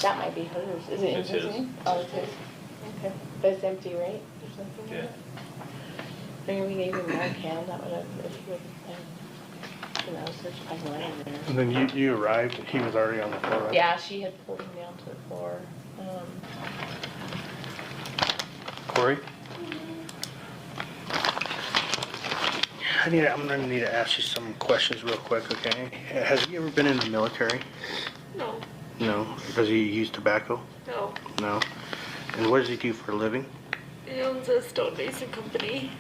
That might be hers. Is it in It's his his. name? Oh, it's his. Okay. But it's empty, right? Or something like Yeah. that? Maybe we gave him Narcan. That would have, if he would, you know, search pipeline in there. And then you arrived, he was already on the floor, right? Yeah, she had pulled him down to the floor. Kouri? I'm gonna need to ask you some questions real quick, okay? Has he ever been in the military? No, No. Does he use tobacco? no. No. And what does he do for a living? He owns a stonemason company.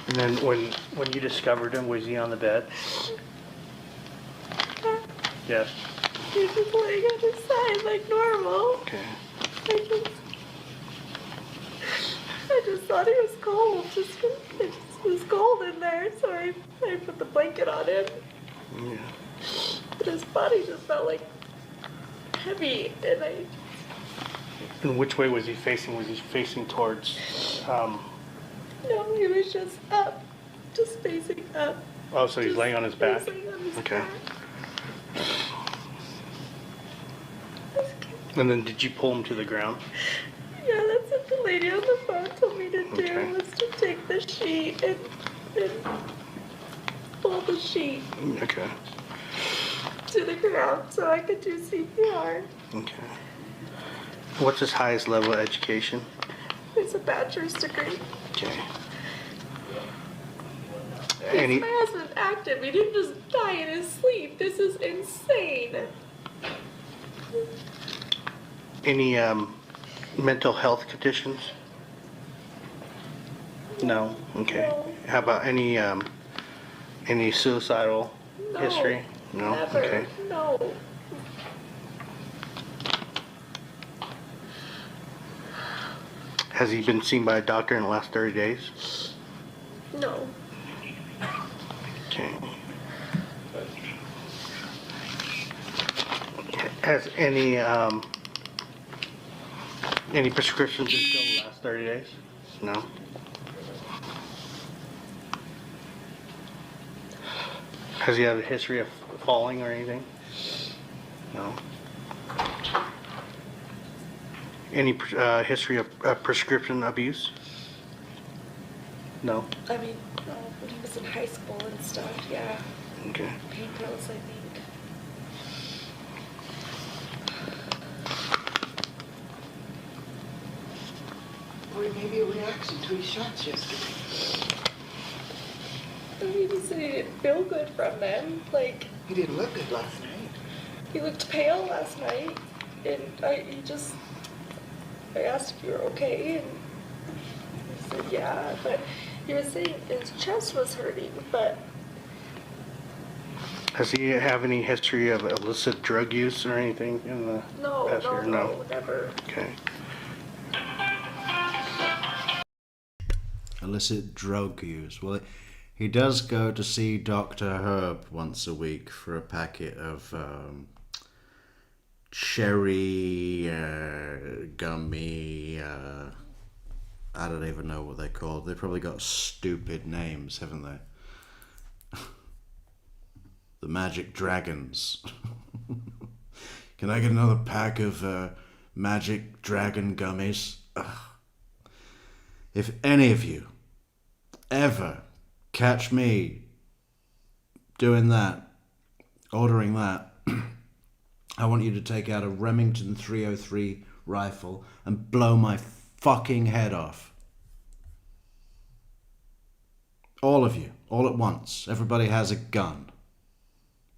And then when you discovered him, was he on the bed? Yes. He's just laying on his side like normal. Okay. I just thought he was cold. It just was cold in there, so I put the blanket on him. Yeah. But his body just felt like heavy, and And which way was he facing? Was he facing towards, no, he was just up, just facing up. oh, so he's Just laying on his back? facing on his Okay. back. And then did you pull him to the ground? Yeah, that's what the lady on the phone told me to do, Okay. was to take the sheet and pull the sheet Okay. to the ground so I could do CPR. Okay. What's his highest level of education? It's a bachelor's degree. Okay. This man's been active. He didn't just die in his sleep. This is insane. Any mental health conditions? No. Okay. No. How about any suicidal No, history? No. Never. Okay. No. Has he been seen by a doctor in the last 30 days? No. Okay. Has any prescriptions been filled in the last 30 days? No. Has he had a history of falling or anything? No. Any history of prescription abuse? No. I mean, when he was in high school and stuff, yeah. Okay. Pain pills, I think. Or maybe a reaction to his shots yesterday. I mean, he said he didn't feel good from them. Like, He didn't look good last night. he looked pale last night, and I asked if you were okay, and he said yeah, but he was saying his chest was hurting, but Does he have any history of illicit drug use or anything in the past year? no, never. Okay. Illicit drug use. Well, he does go to see Dr. Herb once a week for a packet of cherry gummy. I don't even know what they're called. They've probably got stupid names, haven't they? The Magic Dragons. Can I get another pack of Magic Dragon gummies? Ugh. If any of you ever catch me doing that, ordering that, I want you to take out a Remington 303 rifle and blow my fucking head off. All of you, all at once. Everybody has a gun.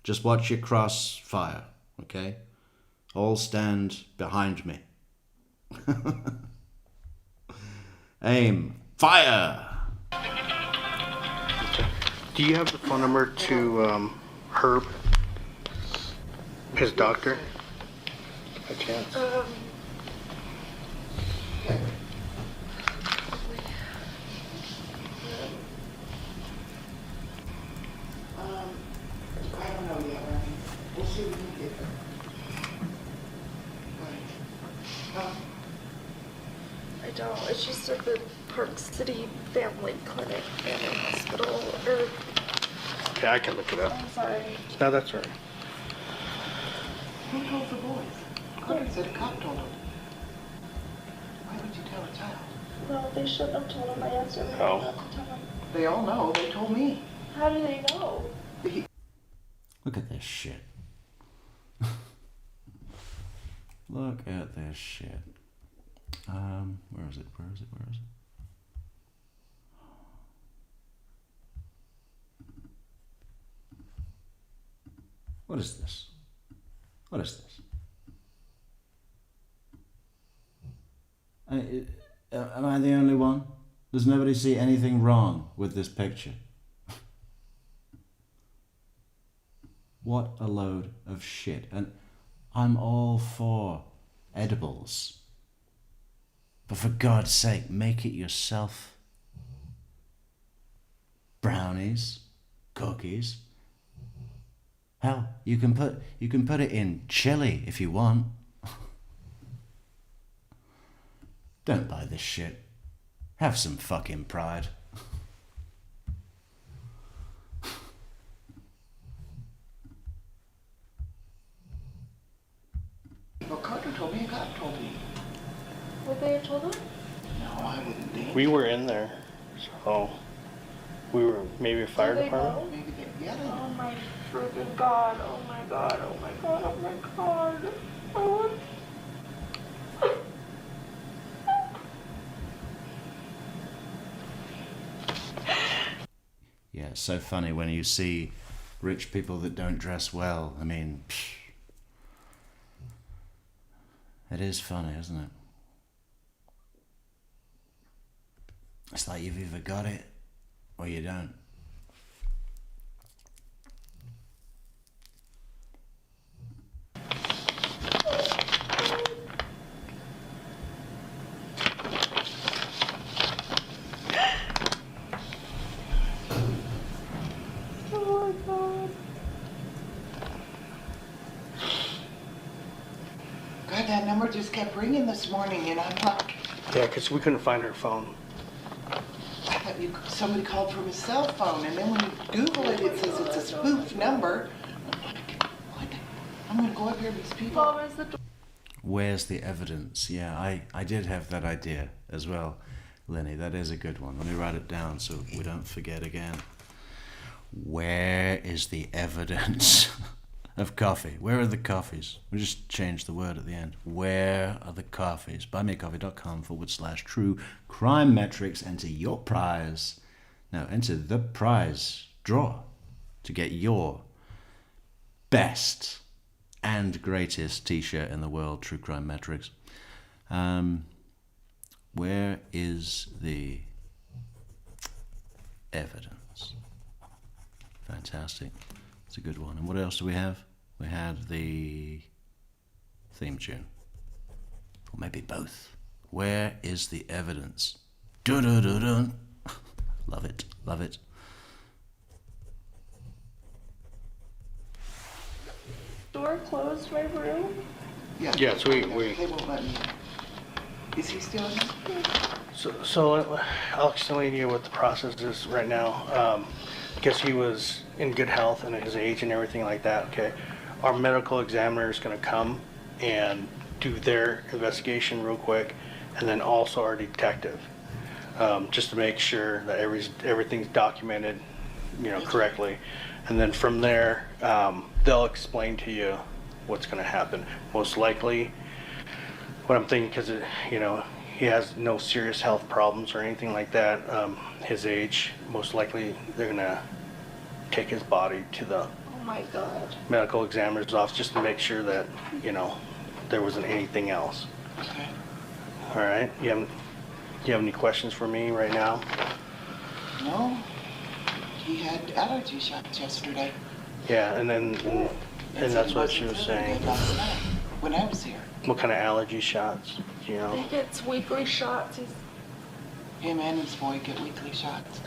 Just watch your crossfire, okay? All stand behind me. Aim. Fire! Do you have the phone number to Herb, his doctor? By chance? don't. It's just at the Park City Family Clinic and Hospital. Or Okay, I can look it up. I'm sorry. No, that's all right. Who told the boys? Kouri said a cop told them. Why would you tell a child? No, they shouldn't have told him. I asked him Oh. not to tell him. They all know. They told me. How do they know? Look at this shit. Look at this shit. Where is it? Where is it? Where is it? What is this? What is this? Am I the only one? Does nobody see anything wrong with this picture? What a load of shit. And I'm all for edibles. But for God's sake, make it yourself. Brownies, cookies. Hell, you can put it in chili if you want. Don't buy this shit. Have some fucking pride. Well, Carter told me, a cop told me. Would they have told him? No, I wouldn't think. We were in there, so we were maybe a fire Do they department. know? Maybe they, yeah, they Oh know. my freaking God. Oh my God. Oh my God. Oh my God. I want... Yeah, it's so funny when you see rich people that don't dress well. I mean, it is funny, isn't it? It's like you've either got it or you don't. Oh my God. God, that number just kept ringing this morning, and I'm like, Yeah, because we couldn't find her phone. I thought somebody called from his cell phone, and then when you Google it, it says it's a spoof number. I'm like, what? I'm gonna go up here to these people. Mom, is the door... Where's the evidence? Yeah, I did have that idea as well, Lenny. That is a good one. Let me write it down so we don't forget again. Where is the evidence of coffee? Where are the coffees? We just changed the word at the end. Where are the coffees? buymeacoffee.com/true crime metrics. Enter your prize. No, enter the prize draw to get your best and greatest t-shirt in the world, True Crime Metrics. Where is the evidence? Fantastic. It's a good one. And what else do we have? We had the theme tune. Or maybe both. Where is the evidence? Dun-dun-dun-dun. Love it. Love it. Door closed my room? Yeah. Yes, we- They won't let me. Is he still in there? So I'll explain to you what the process is right now. Because he was in good health and his age and everything like that, okay? Our medical examiner is going to come and do their investigation real quick, and then also our detective, just to make sure that everything's documented, correctly. And then from there, they'll explain to you what's going to happen. Most likely, what I'm thinking, because he has no serious health problems or anything like that. His age, most likely they're gonna take his body to the Oh my God. medical examiner's office just to make sure that there wasn't anything else. Okay. All right. Do you have any questions for me right now? No. He had allergy shots yesterday. Yeah, and that's what she was saying. Last night, when I was here. What kind of allergy shots? Do you He know? gets weekly shots. Him and his boy get weekly shots.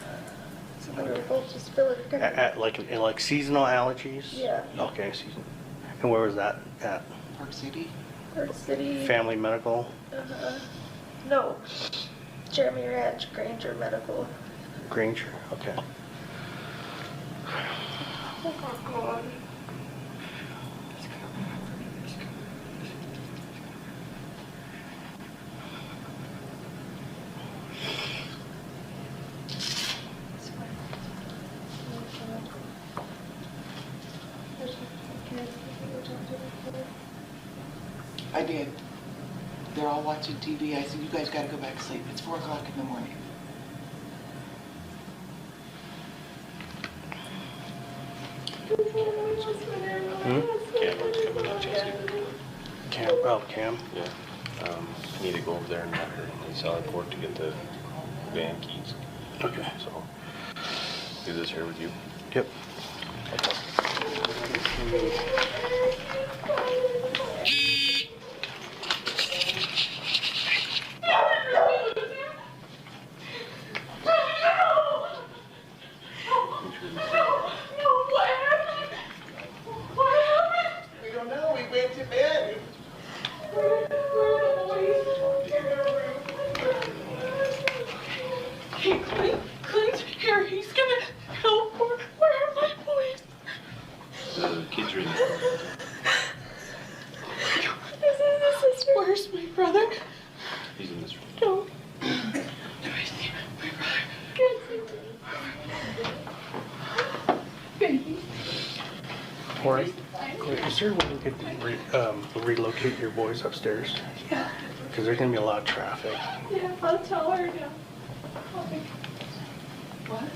So they're both just feeling good. Like seasonal allergies? Yeah. Okay, season. And where was that at? Park City. Park City. Family medical. Uh-huh. No. Jeremy Ranch, Granger Medical. Granger, okay. Oh my god. I did. They're all watching TV. I said, you guys gotta go back to sleep. It's 4 o'clock in the morning. Cam? Yeah. I need to go over there and let her in Sally Port to get the van keys. Okay. So, do this here with you. Yep. We don't know. We went to bed. Hey, Clint, here, he's gonna help. Where are my boys? The kids are in there. This is where's my brother? He's in this room. No. Do I see my brother? Can't see. Baby. Kouri, is there a way we could relocate your boys upstairs? Yeah. Because there's going to be a lot of traffic. Yeah, I'll tell her now. What?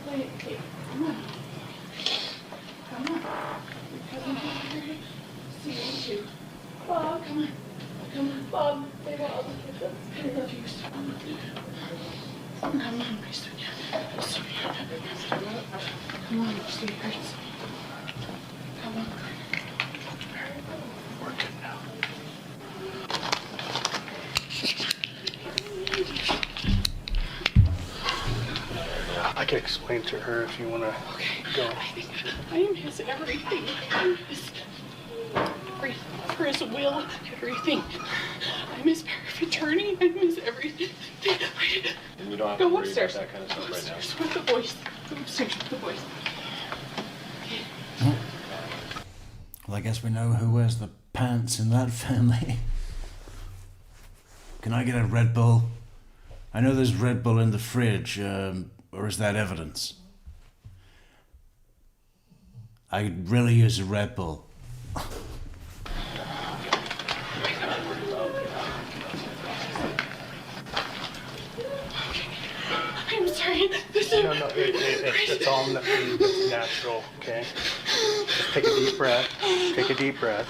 Wait, come on. Come on. Your cousin's not here to see you. Bob, come on. Come on, Bob. Say Bob. I love you so much. Come on, my sweetheart. Sweetheart. Come on, sweetheart. Come on. We're good now. I can explain to her if you want to go. I miss everything. I miss his will, everything. I miss power of attorney. I miss everything. And you don't have to Go worry upstairs. about that kind of stuff right now. Upstairs with the boys. Go upstairs with the boys. Well, I guess we know who wears the pants in that family. Can I get a Red Bull? I know there's Red Bull in the fridge, or is that evidence? I could really use a Red Bull. I'm sorry. This is No, it's all it's natural, okay? Just take a deep breath. Take a deep breath.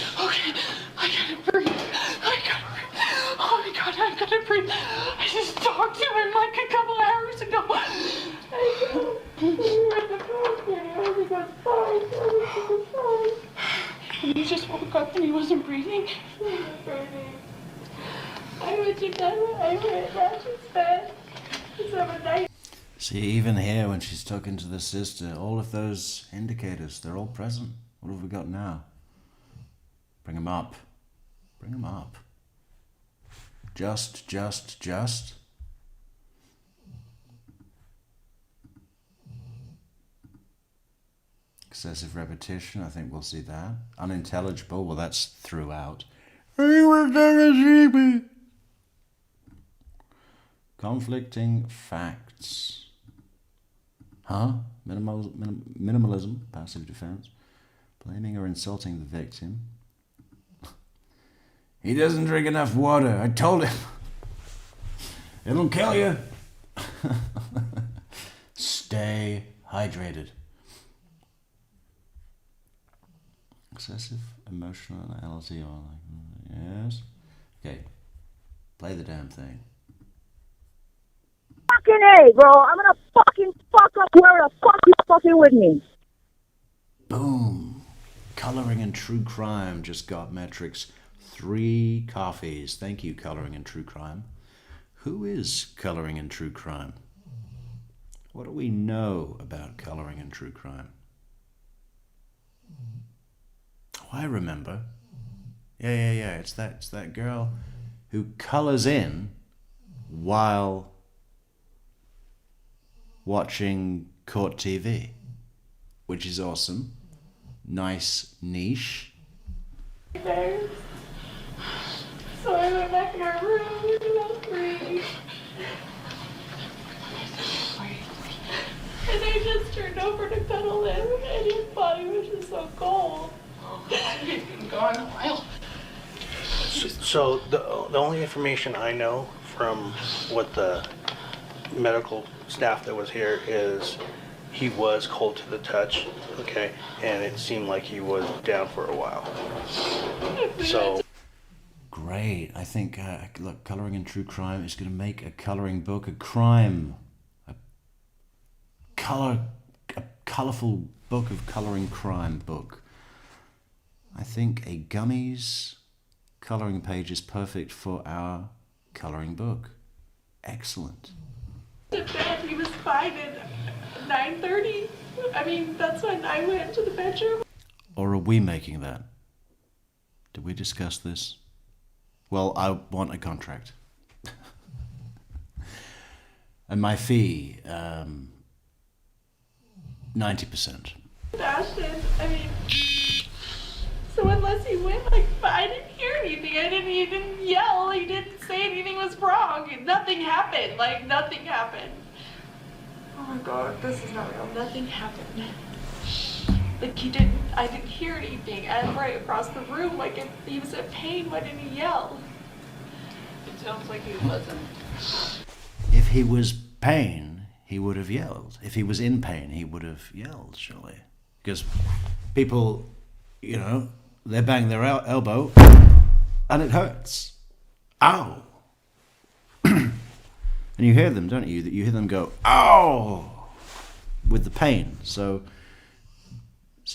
Okay, I gotta breathe. Oh my god, I gotta breathe. I just talked to him like a couple hours ago. I know. We were at the bathroom. Everything was fine. Everything was fine. And he just woke up and he wasn't breathing. He wasn't breathing. I went to bed. I went down to bed. It's over night. See, even here, when she's talking to the sister, all of those indicators, they're all present. What have we got now? Bring them up. Bring them up. Just. Excessive repetition, I think we'll see that. Unintelligible, well, that's throughout. Conflicting facts. Huh? Minimalism, passive defense. Blaming or insulting the victim. He doesn't drink enough water. I told him. It'll kill you. Stay hydrated. Excessive emotionality or yes. Okay. Play the damn thing. Fucking A, bro. I'm gonna fucking fuck up where the fuck you fucking with me. Boom. Coloring and true crime just got Metrix 3 coffees. Thank you, Colouring in True Crime. Who is Colouring in True Crime? What do we know about Colouring in True Crime? Oh, I remember. Yeah. It's that girl who colours in while watching court TV, which is awesome. Nice niche. There. So I went back in our room at about 3. And I just turned over to cuddle him, and his body was just so cold. He'd been gone a while. So the only information I know from what the medical staff that was here is he was cold to the touch, okay, and it seemed like he was down for a while. So great. I think look, Colouring in True Crime is going to make a colouring book, a colourful book of colouring crime book. I think a gummies colouring page is perfect for our colouring book. Excellent. To bed, he was fine at 9:30. I mean, that's when I went to the bedroom. Or are we making that? Did we discuss this? Well, I want a contract. And my fee, 90%. Ashton, I mean, so unless he went, like, I didn't hear anything. He didn't yell. He didn't say anything was wrong. Nothing happened. Like, nothing happened. Oh my God, this is not real. Nothing happened. Like, I didn't hear anything. And right across the room, like, if he was in pain, why didn't he yell? It sounds like he wasn't. If he was pain, he would have yelled. If he was in pain, he would have yelled, surely. Because people, you know, they bang their elbow and it hurts. Ow! And you hear them, don't you? You hear them go, ow! With the pain. So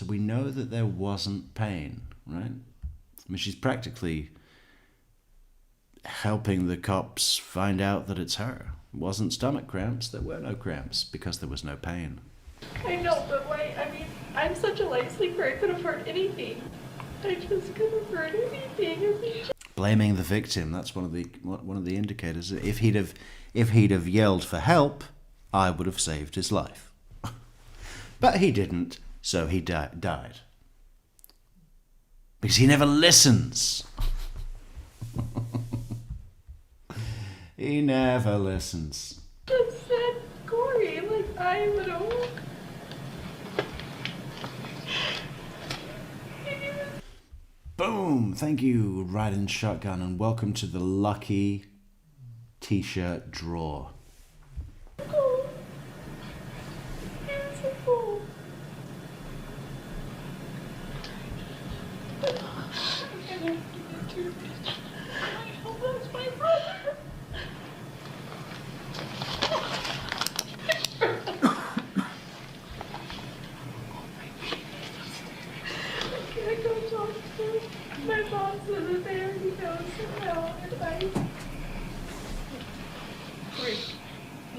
we know that there wasn't pain, right? I mean, she's practically helping the cops find out that it's her. It wasn't stomach cramps, there were no cramps because there was no pain. I know, but why? I mean, I'm such a light sleeper, I could have heard anything. I just could have heard anything. Blaming the victim, that's one of the indicators. If he'd have yelled for help, I would have saved his life. But he didn't, so he died. Because he never listens. He never listens. Just said Kouri, like I would have. Boom! Thank you, Riding Shotgun, and welcome to the lucky t-shirt draw. Oh, beautiful. I hope that's my brother. I can't go talk to my mom says that they already know somehow, and I... Great.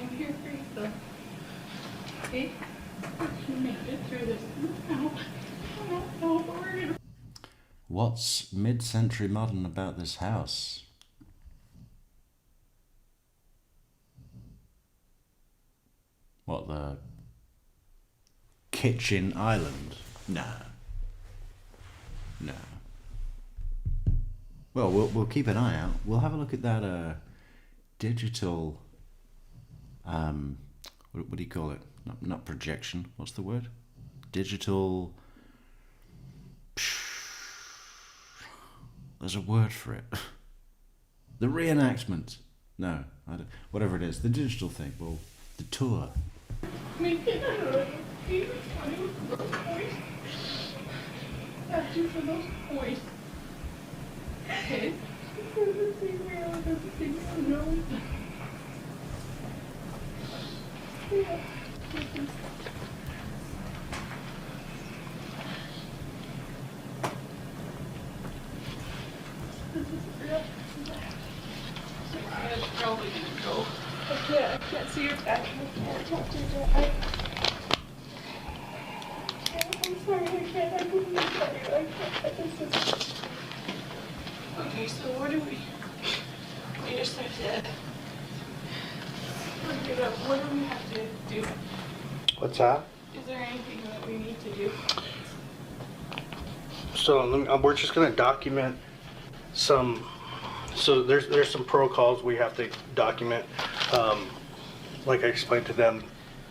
I'm here for you, though. Okay? You made it through this. Now, I don't know if we're gonna... What's mid-century modern about this house? What, the kitchen island? No. No. Well, we'll keep an eye out. We'll have a look at that digital. What do you call it? Not projection. What's the word? Digital. There's a word for it. The reenactment. No, I don't, whatever it is. The digital thing. Well, the tour. Make it a he was funny with those boys. That's you for those boys. Okay. It doesn't seem real. It doesn't seem real. Yeah. your dad. I can't talk to your dad. I'm sorry, I can't. I couldn't tell you. I can't. I just... Okay, so what do we just have to look it up. What do we have to do? What's that? Is there anything that we need to do? So we're just going to document some. So there's some protocols we have to document. Like I explained to them,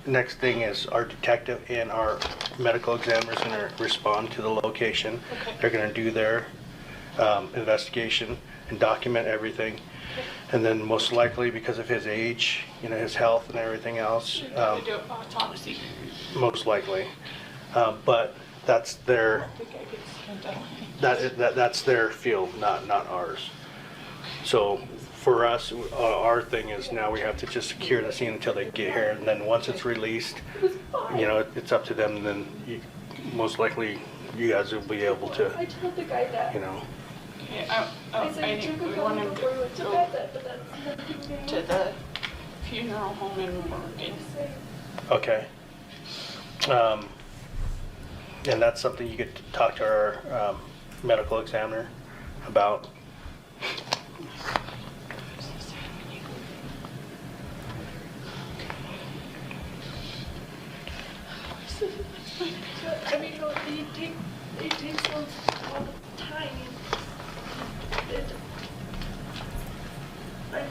next thing is our detective and our medical examiner is going to respond to the location. Okay. They're going to do their investigation and document everything. Okay. And then most likely, because of his age, his health and everything else, We're going to do it by autopsy. most likely. But that's their I think I could stand up. that's their field, not ours. So for us, our thing is now we have to just secure the scene until they get here, and then once it's released, it's up to them. And then most likely, you guys will be able to, I told the guy that. Yeah, I said, I "Took think a we couple want him before we to went to go bed, but that's nothing to the funeral home in Oregon. Okay. And that's something you could talk to our medical examiner about. I mean, no, they take so all the time. I don't know.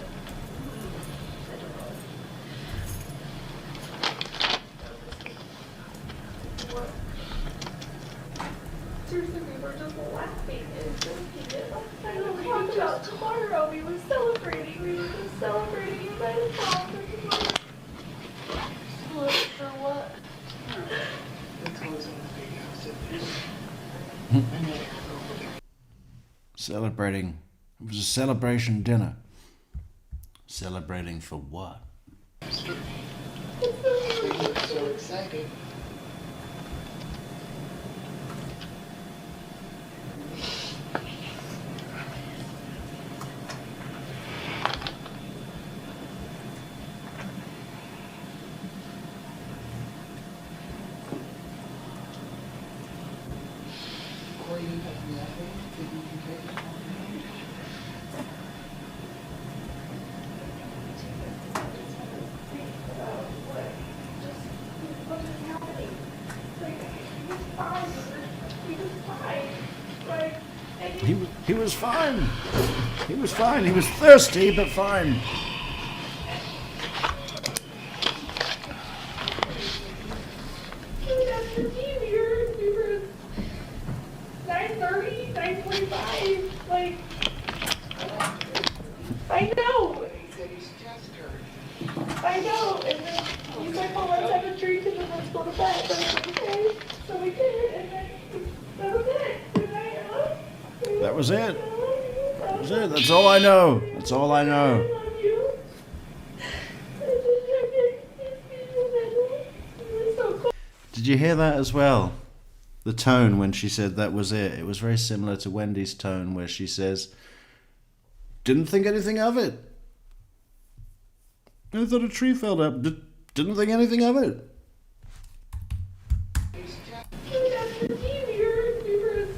What? Seriously, we were just laughing and joking. I don't talk about tomorrow. We were celebrating. We were just celebrating. You might have thought for what? Celebrating. It was a celebration dinner. Celebrating for what? They look so excited. Corey, you have nothing that you can take home? He was fine. He was fine. He was thirsty, but fine. We were 9:30, 9:45. Like, I know. He said he's just hurt. I know. And then he's like, "Oh, let's have a drink and then let's go to bed." And I was like, "Okay." So we did, and then that was it. Good night, Ella. That was it. That was it. That's all I know. That's all I know. I love you. So cool. Did you hear that as well? The tone when she said that was it. It was very similar to Wendy's tone where she says, "Didn't think anything of it. I thought a tree fell up. Didn't think anything of it." We were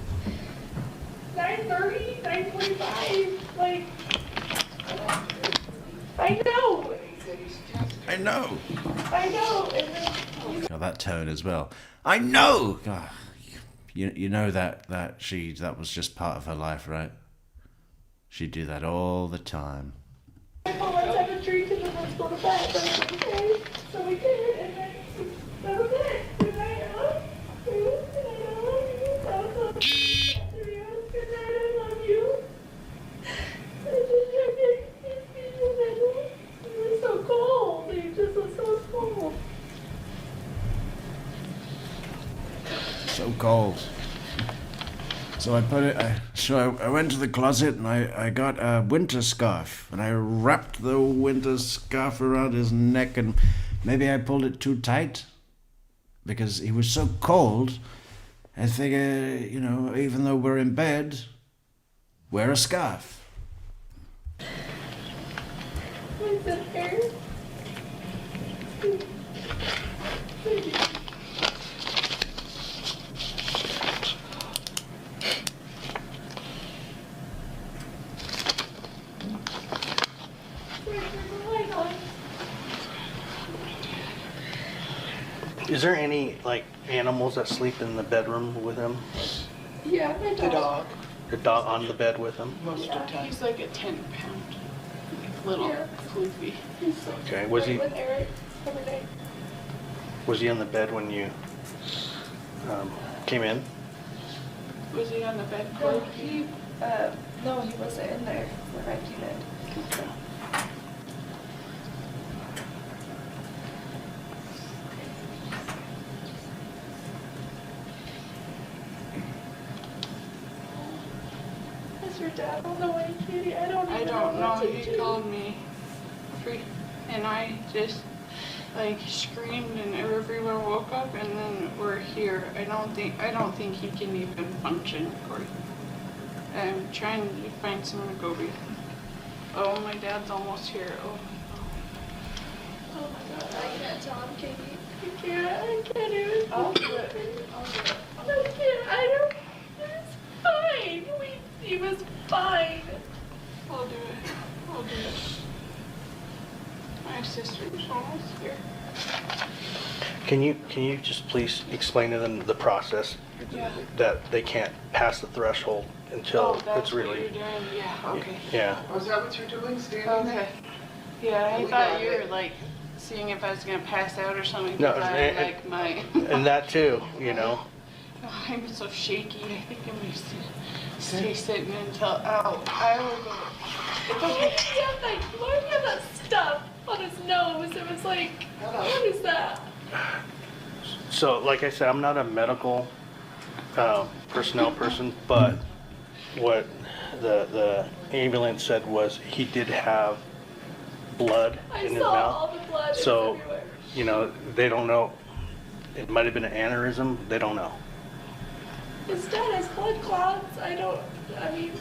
9:30, 9:45. Like, I know. I know. I know. And then Oh, that tone as well. I know. God, you know that was just part of her life, right? She'd do that all the time. like, "Oh, let's have a drink and then let's go to bed." I was like, "Okay." So we did, and then that was it. Good night, Ella. Good night, I love you. That was so good night, I love you. You were so cold. You just were so cold. So cold. So I went to the closet and I got a winter scarf and I wrapped the winter scarf around his neck and maybe I pulled it too tight because he was so cold. I figure, even though we're in bed, wear a scarf. I sit there. Is there any like animals that sleep in the bedroom with him? Yeah, my The dog, The dog on the bed with him? most of the time. He's like a 10-pound little floofy. He's so Okay, was he- with Eric every day. Was he on the bed when you came in? Was he on the bed? No, he wasn't in there when I came in. Okay. Is your dad on the way, Katie? I don't I even don't know. know. He called me, and I just like screamed, and everyone woke up, and then we're here. I don't think he can even function, Kouri. I'm trying to find someone to go with. Oh, my dad's almost here. Oh Oh my god, I can't tell him, Katie. I can't even. I'll do it. I can't. I don't. It's fine. He was fine. I'll do it. I'll do it. My sister's almost here. Can you just please explain to them the process? Yeah. That they can't pass the threshold until that's it's really. what you're doing? Yeah, okay. Yeah. Was that what you're doing, standing there? Okay. Yeah, I We thought got you were it. like seeing if I was gonna pass out or something. No, 'Cause I and- like my. And that too, you know. Oh, I'm so shaky. I think I'm gonna stay sitting until. Ow! I will go. It's Why okay. did he have that stuff on his nose? It was like, what is that? So, like I said, I'm not a medical personnel person, but what the ambulance said was he did have blood I in his saw mouth. all the blood. So, everywhere. you know, they don't know. It might have been an aneurysm. They don't know. His dad has blood clots. I mean,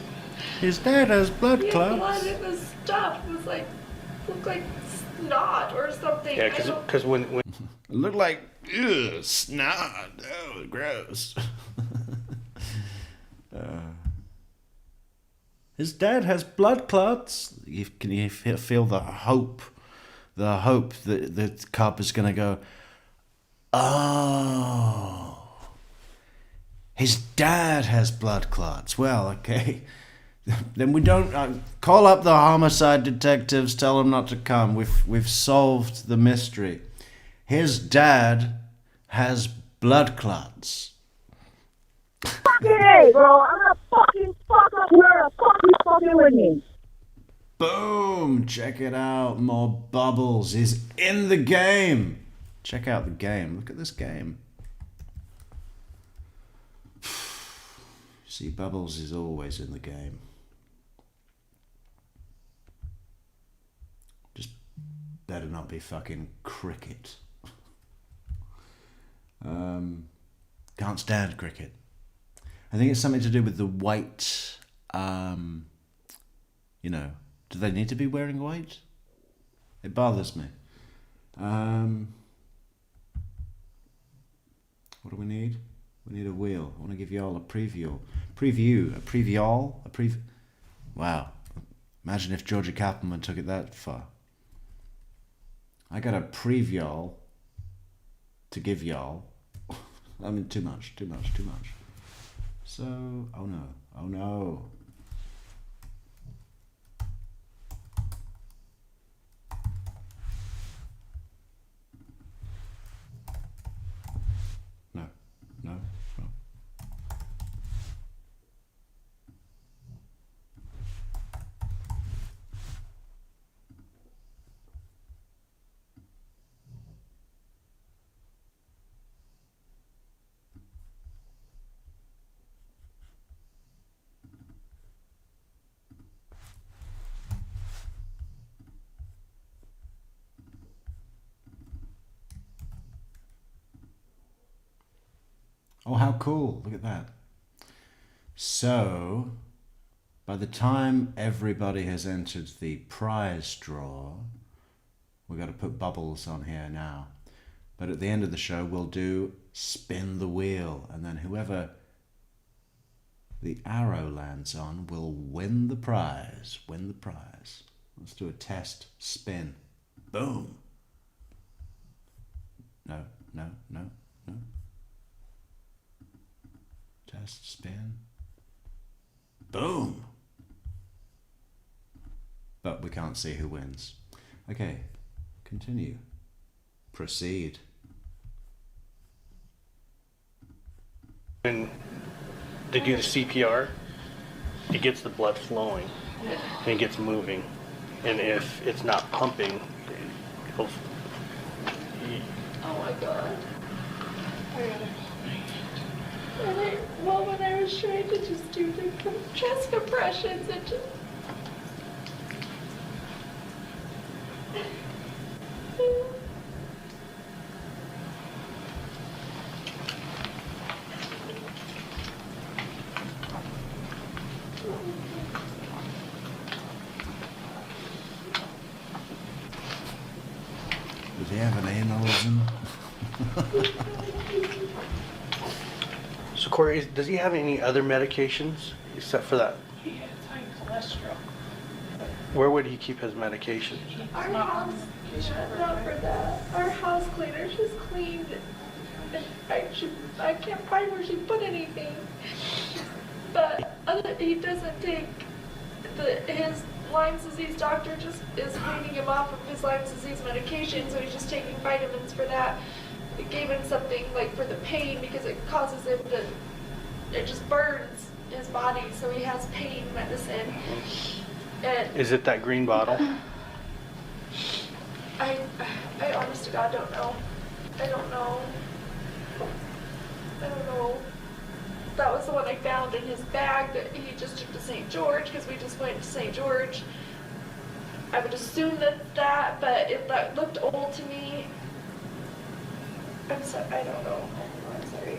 His dad has blood he had blood clots. in the stuff. It was like, looked like snot or something. Yeah, I don't- because when It looked like snot. Oh, gross. His dad has blood clots. Can you feel the hope? The hope that the cop is going to go, oh, his dad has blood clots. Well, okay. Then we don't call up the homicide detectives. Tell them not to come. We've solved the mystery. His dad has blood clots. Fucking A, bro. I'm gonna fucking fuck up whoever the fuck you fucking with me. Boom! Check it out. More Bubbles is in the game. Check out the game. Look at this game. See, Bubbles is always in the game. Just better not be fucking cricket. Can't stand cricket. I think it's something to do with the white, you know, do they need to be wearing white? It bothers me. What do we need? We need a wheel. I want to give you all a preview. Wow. Imagine if Georgia Kappelman took it that far. I got a preview to give y'all. I mean, too much. So, oh no. No. Oh, how cool. Look at that. So, by the time everybody has entered the prize draw, We've got to put bubbles on here now. But at the end of the show, we'll do spin the wheel, and then whoever the arrow lands on will win the prize. Win the prize. Let's do a test spin. Boom. No. Test spin. Boom. But we can't see who wins. Okay, continue. Proceed. When they do the CPR, it gets the blood flowing and it gets moving. And if it's not pumping, it'll... Oh my god. Well, when I was trying to just do the chest compressions, it just... Does he have an aneurysm? So Kouri, does he have any other medications except for that? He has high cholesterol. Where would he keep his medication? Our house, not for that. Our house cleaner, she's cleaned. I can't find where she put anything. But he doesn't take his Lyme's disease doctor just is weaning him off of his Lyme's disease medication, so he's just taking vitamins for that. It gave him something like for the pain because it causes him to, it just burns his body, so he has pain medicine. And Is it that green bottle? I honest to God don't know. I don't know. That was the one I found in his bag that he just took to St. George because we just went to St. George. I would assume that, but if that looked old to me, I'm sorry, I don't know. I'm sorry.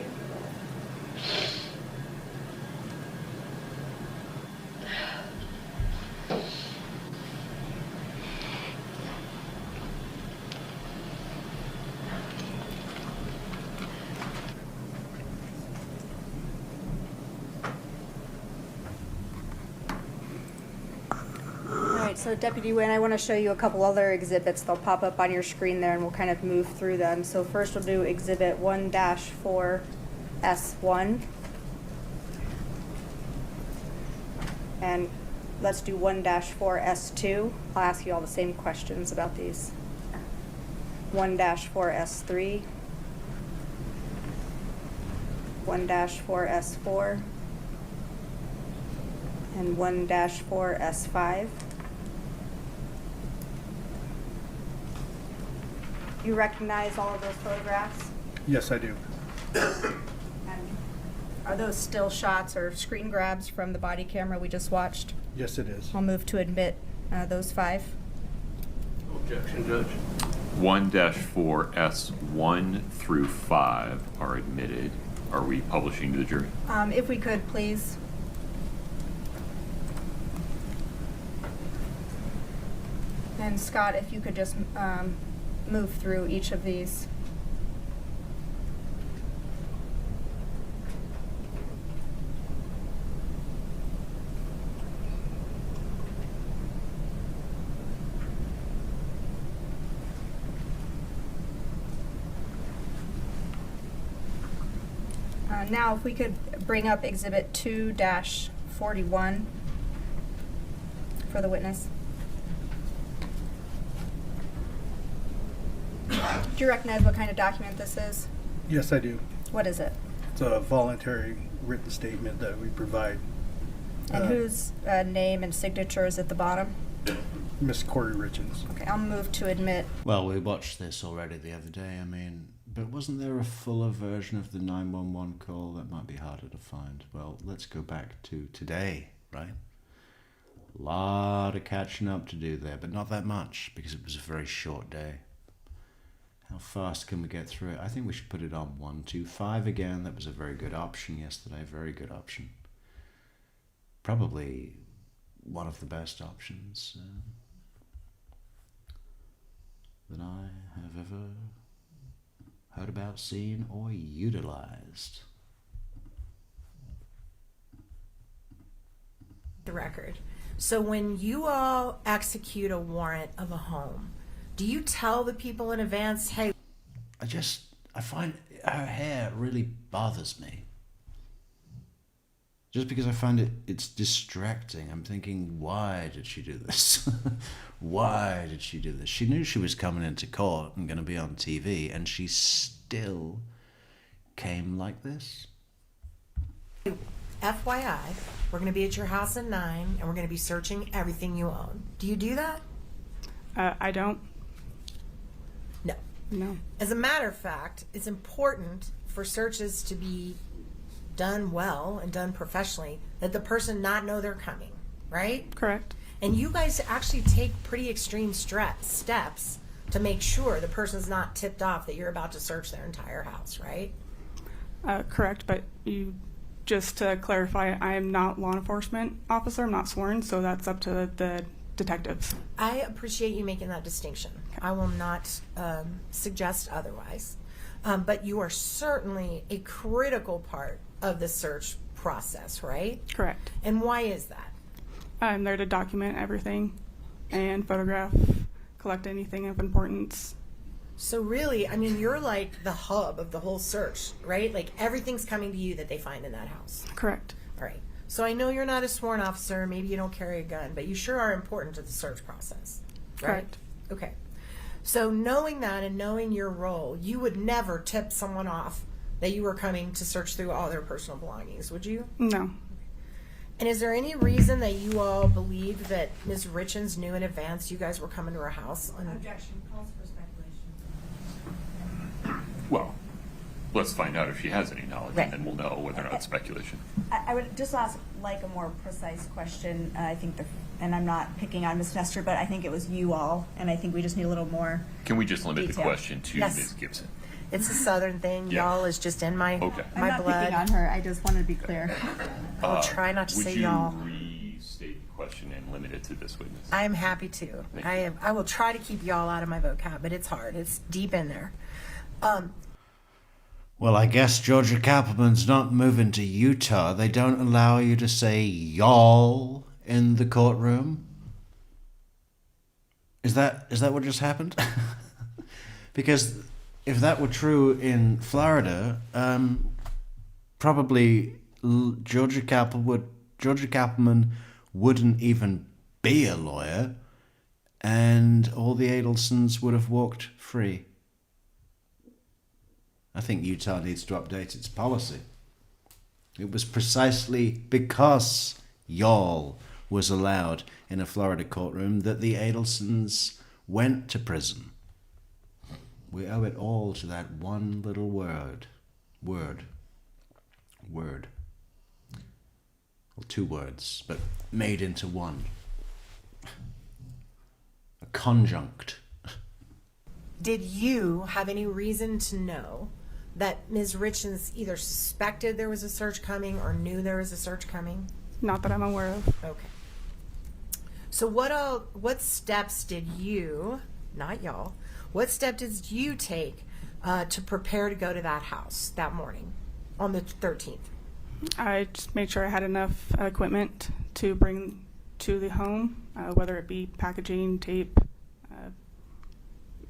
All right, so Deputy Wynn, I want to show you a couple other exhibits. They'll pop up on your screen there and we'll kind of move through them. So first we'll do Exhibit 1-4S1. And let's do 1-4S2. I'll ask you all the same questions about these. 1-4S3. 1-4S4. And 1-4S5. You recognize all of those photographs? Yes, I do. And are those still shots or screen grabs from the body camera we just watched? Yes, it is. I'll move to admit those 5. Objection, Judge. 1-4S1 through 5 are admitted. Are we publishing to the jury? If we could, please. And Scott, if you could just move through each of these. Now, if we could bring up Exhibit 2-41 for the witness. Do you recognize what kind of document this is? Yes, I do. What is it? It's a voluntary written statement that we provide. And whose name and signature is at the bottom? Miss Kouri Richins. Okay, I'll move to admit. Well, we watched this already the other day. I mean, but wasn't there a fuller version of the 911 call? That might be harder to find. Well, let's go back to today, right? A lot of catching up to do there, but not that much because it was a very short day. How fast can we get through it? I think we should put it on 125 again. That was a very good option yesterday. Very good option. Probably one of the best options. that I have ever heard about, seen, or utilized. The record. So when you all execute a warrant of a home, do you tell the people in advance, hey, I find her hair really bothers me. Just because I find it's distracting. I'm thinking, why did she do this? Why did she do this? She knew she was coming into court and going to be on TV, and she still came like this? FYI, we're going to be at your house at 9, and we're going to be searching everything you own. Do you do that? I don't. No. No. As a matter of fact, it's important for searches to be done well and done professionally, that the person not know they're coming, right? Correct. And you guys actually take pretty extreme steps to make sure the person's not tipped off that you're about to search their entire house, right? Correct, but just to clarify, I am not law enforcement officer. I'm not sworn, so that's up to the detectives. I appreciate you making that distinction. I will not suggest otherwise. But you are certainly a critical part of the search process, right? Correct. And why is that? I'm there to document everything and photograph, collect anything of importance. So really, I mean, you're like the hub of the whole search, right? Like everything's coming to you that they find in that house. Correct. All right. So I know you're not a sworn officer, maybe you don't carry a gun, but you sure are important to the search process, right? Correct. Okay. So knowing that and knowing your role, you would never tip someone off that you were coming to search through all their personal belongings, would you? No. And is there any reason that you all believed that Ms. Richins knew in advance you guys were coming to her house? Objection. Calls for speculation. Well, let's find out if she has any knowledge, Right. and then we'll know whether or not it's speculation. I would just ask like a more precise question. I think and I'm not picking on Ms. Nestor, but I think it was you all, and I think we just need a little more. Can we just limit the Detail. question to Yes. Ms. Gibson? It's a Southern thing. Yeah. Y'all is just in my Okay. I'm my not blood. picking on her. I just wanted to be clear. I'll try not to say y'all. Would you restate the question and limit it to this witness? I'm happy to. I will try to keep y'all out of my vocab, but it's hard. It's deep in there. Well, I guess Georgia Kappelman's not moving to Utah. They don't allow you to say y'all in the courtroom. Is that what just happened? Because if that were true in Florida, probably Georgia Kappelman wouldn't even be a lawyer, and all the Adelsons would have walked free. I think Utah needs to update its policy. It was precisely because y'all was allowed in a Florida courtroom that the Adelsons went to prison. We owe it all to that one little word. Word. Well, two words, but made into one. A conjunct. Did you have any reason to know that Ms. Richins either suspected there was a search coming or knew there was a search coming? Not that I'm aware of. Okay. So what steps did you, not y'all, what step did you take to prepare to go to that house that morning on the 13th? I just made sure I had enough equipment to bring to the home, whether it be packaging, tape,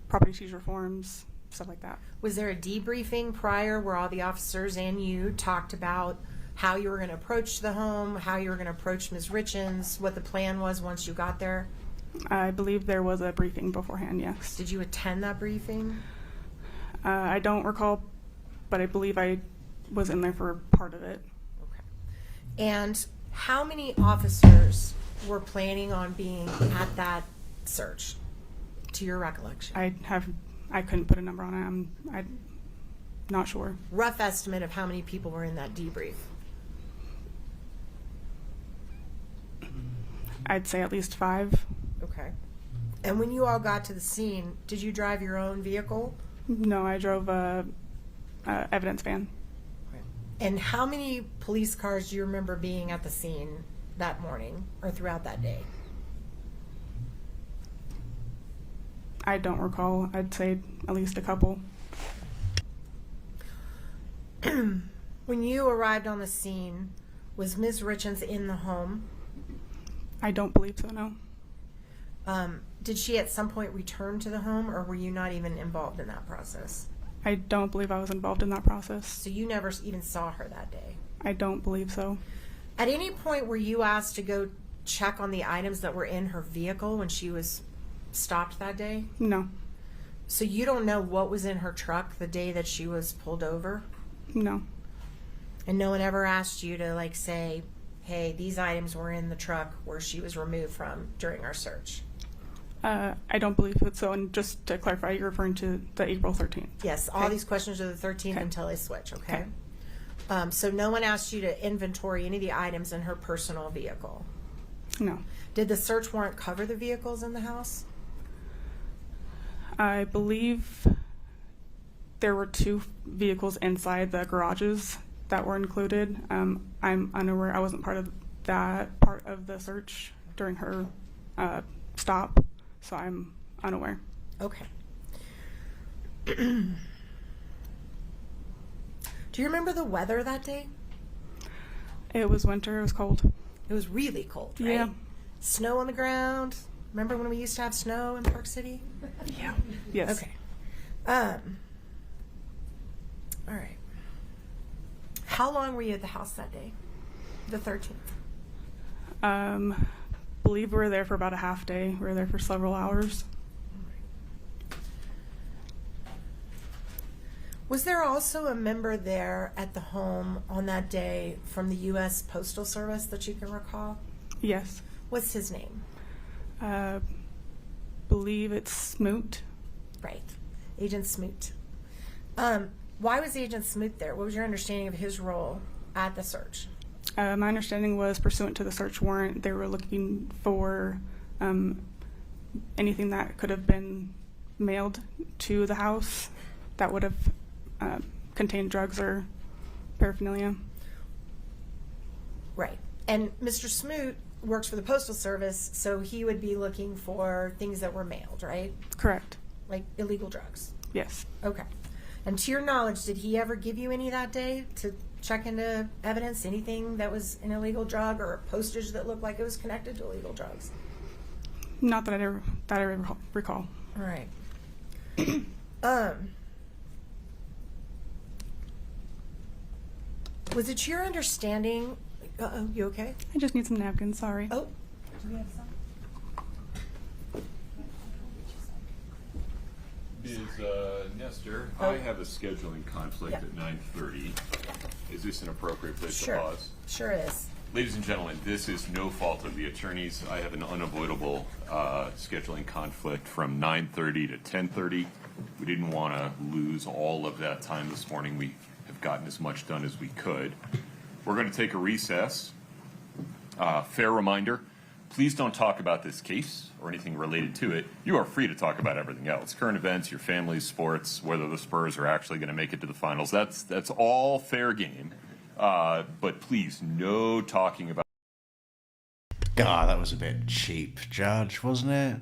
property seizure forms, stuff like that. Was there a debriefing prior where all the officers and you talked about how you were going to approach the home, how you were going to approach Ms. Richins, what the plan was once you got there? I believe there was a briefing beforehand, yes. Did you attend that briefing? I don't recall, but I believe I was in there for part of it. Okay. And how many officers were planning on being at that search, to your recollection? I couldn't put a number on it. I'm not sure. Rough estimate of how many people were in that debrief? I'd say at least 5. Okay. And when you all got to the scene, did you drive your own vehicle? No, I drove a evidence van. And how many police cars do you remember being at the scene that morning or throughout that day? I don't recall. I'd say at least a couple. When you arrived on the scene, was Ms. Richins in the home? I don't believe so, no. Did she at some point return to the home, or were you not even involved in that process? I don't believe I was involved in that process. So you never even saw her that day? I don't believe so. At any point were you asked to go check on the items that were in her vehicle when she was stopped that day? No. So you don't know what was in her truck the day that she was pulled over? No. And no one ever asked you to, like, say, hey, these items were in the truck where she was removed from during our search? I don't believe it. So, and just to clarify, you're referring to the April 13th? Yes, all these questions are the 13th until I switch, okay? So no one asked you to inventory any of the items in her personal vehicle? No. Did the search warrant cover the vehicles in the house? I believe there were 2 vehicles inside the garages that were included. I'm unaware. I wasn't part of that part of the search during her stop, so I'm unaware. Okay. Do you remember the weather that day? It was winter. It was cold. It was really cold, right? Yeah. Snow on the ground. Remember when we used to have snow in Park City? Yeah. Yes. Okay. All right. How long were you at the house that day? The 13th? Believe we were there for about a half day. We were there for several hours. Was there also a member there at the home on that day from the U.S. Postal Service that you can recall? Yes. What's his name? Believe it's Smoot. Right. Agent Smoot. Why was Agent Smoot there? What was your understanding of his role at the search? My understanding was pursuant to the search warrant, they were looking for anything that could have been mailed to the house that would have contained drugs or paraphernalia. Right. And Mr. Smoot works for the Postal Service, so he would be looking for things that were mailed, right? Correct. Like illegal drugs? Yes. Okay. And to your knowledge, did he ever give you any that day to check into evidence, anything that was an illegal drug or a postage that looked like it was connected to illegal drugs? Not that I ever recall. All right. Was it your understanding? You okay? I just need some napkins. Sorry. Oh. Ms. Nestor, I have a scheduling conflict at 9:30. Is this an appropriate place to pause? Sure is. Ladies and gentlemen, this is no fault of the attorneys. I have an unavoidable scheduling conflict from 9:30 to 10:30. We didn't want to lose all of that time this morning. We have gotten as much done as we could. We're going to take a recess. Fair reminder, please don't talk about this case or anything related to it. You are free to talk about everything else. Current events, your family's sports, whether the Spurs are actually going to make it to the finals. That's all fair game. But please, no talking about... God, that was a bit cheap, Judge, wasn't it?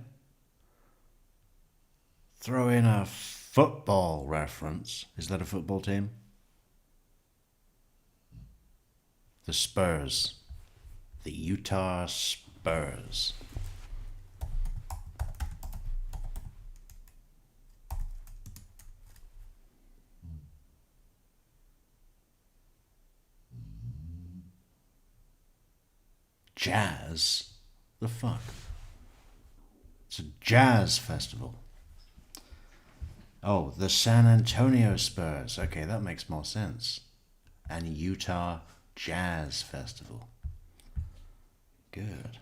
Throw in a football reference. Is that a football team? The Spurs. The Utah Spurs. Jazz? The fuck? It's a jazz festival. Oh, the San Antonio Spurs. Okay, that makes more sense. And Utah Jazz Festival. Good.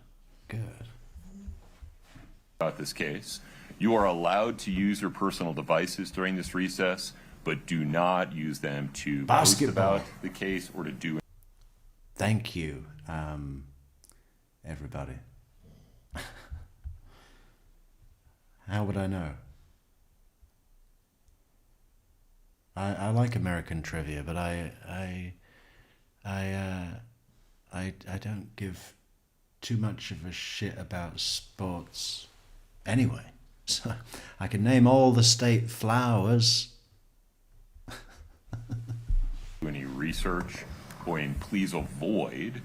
About this case. You are allowed to use your personal devices during this recess, but do not use them to post about the case or to do... Thank you, everybody. How would I know? I like American trivia, but I don't give too much of a shit about sports anyway. So I can name all the state flowers. Any research, and please avoid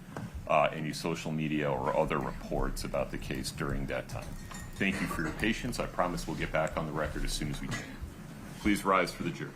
any social media or other reports about the case during that time. Thank you for your patience. I promise we'll get back on the record as soon as we can. Please rise for the jury.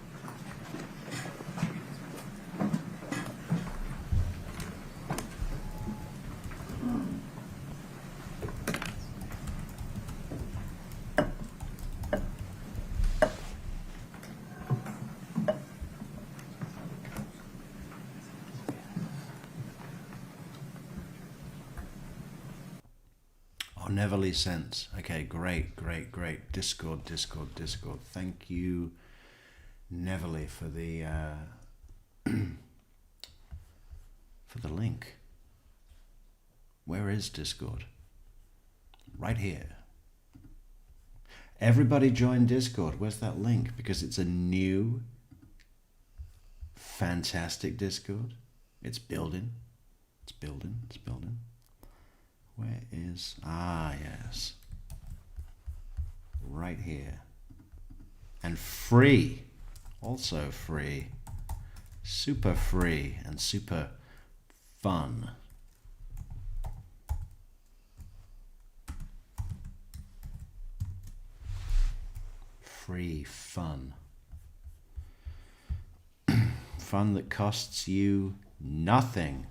Oh, Neverly Sense. Okay, great. Discord. Thank you, Neverly, for the for the link. Where is Discord? Right here. Everybody join Discord. Where's that link? Because it's a new, fantastic Discord. It's building. Where is... yes. Right here. And free. Also free. Super free and super fun. Free fun. Fun that costs you nothing.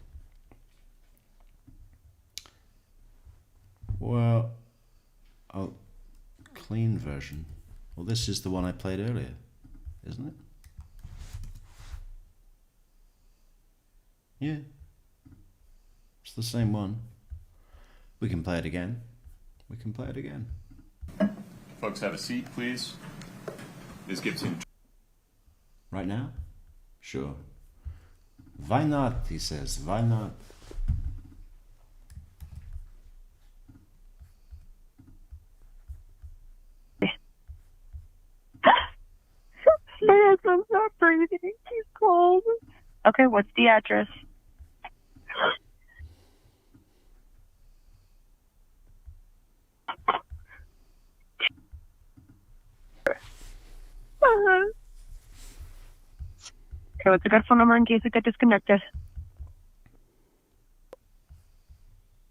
Well, clean version. Well, this is the one I played earlier, isn't it? Yeah. It's the same one. We can play it again. Folks, have a seat, please. Ms. Gibson. Right now? Sure. Why not, he says. Why not? My husband's not breathing. He's cold. Okay, what's the address? Okay, what's a good phone number in case it got disconnected?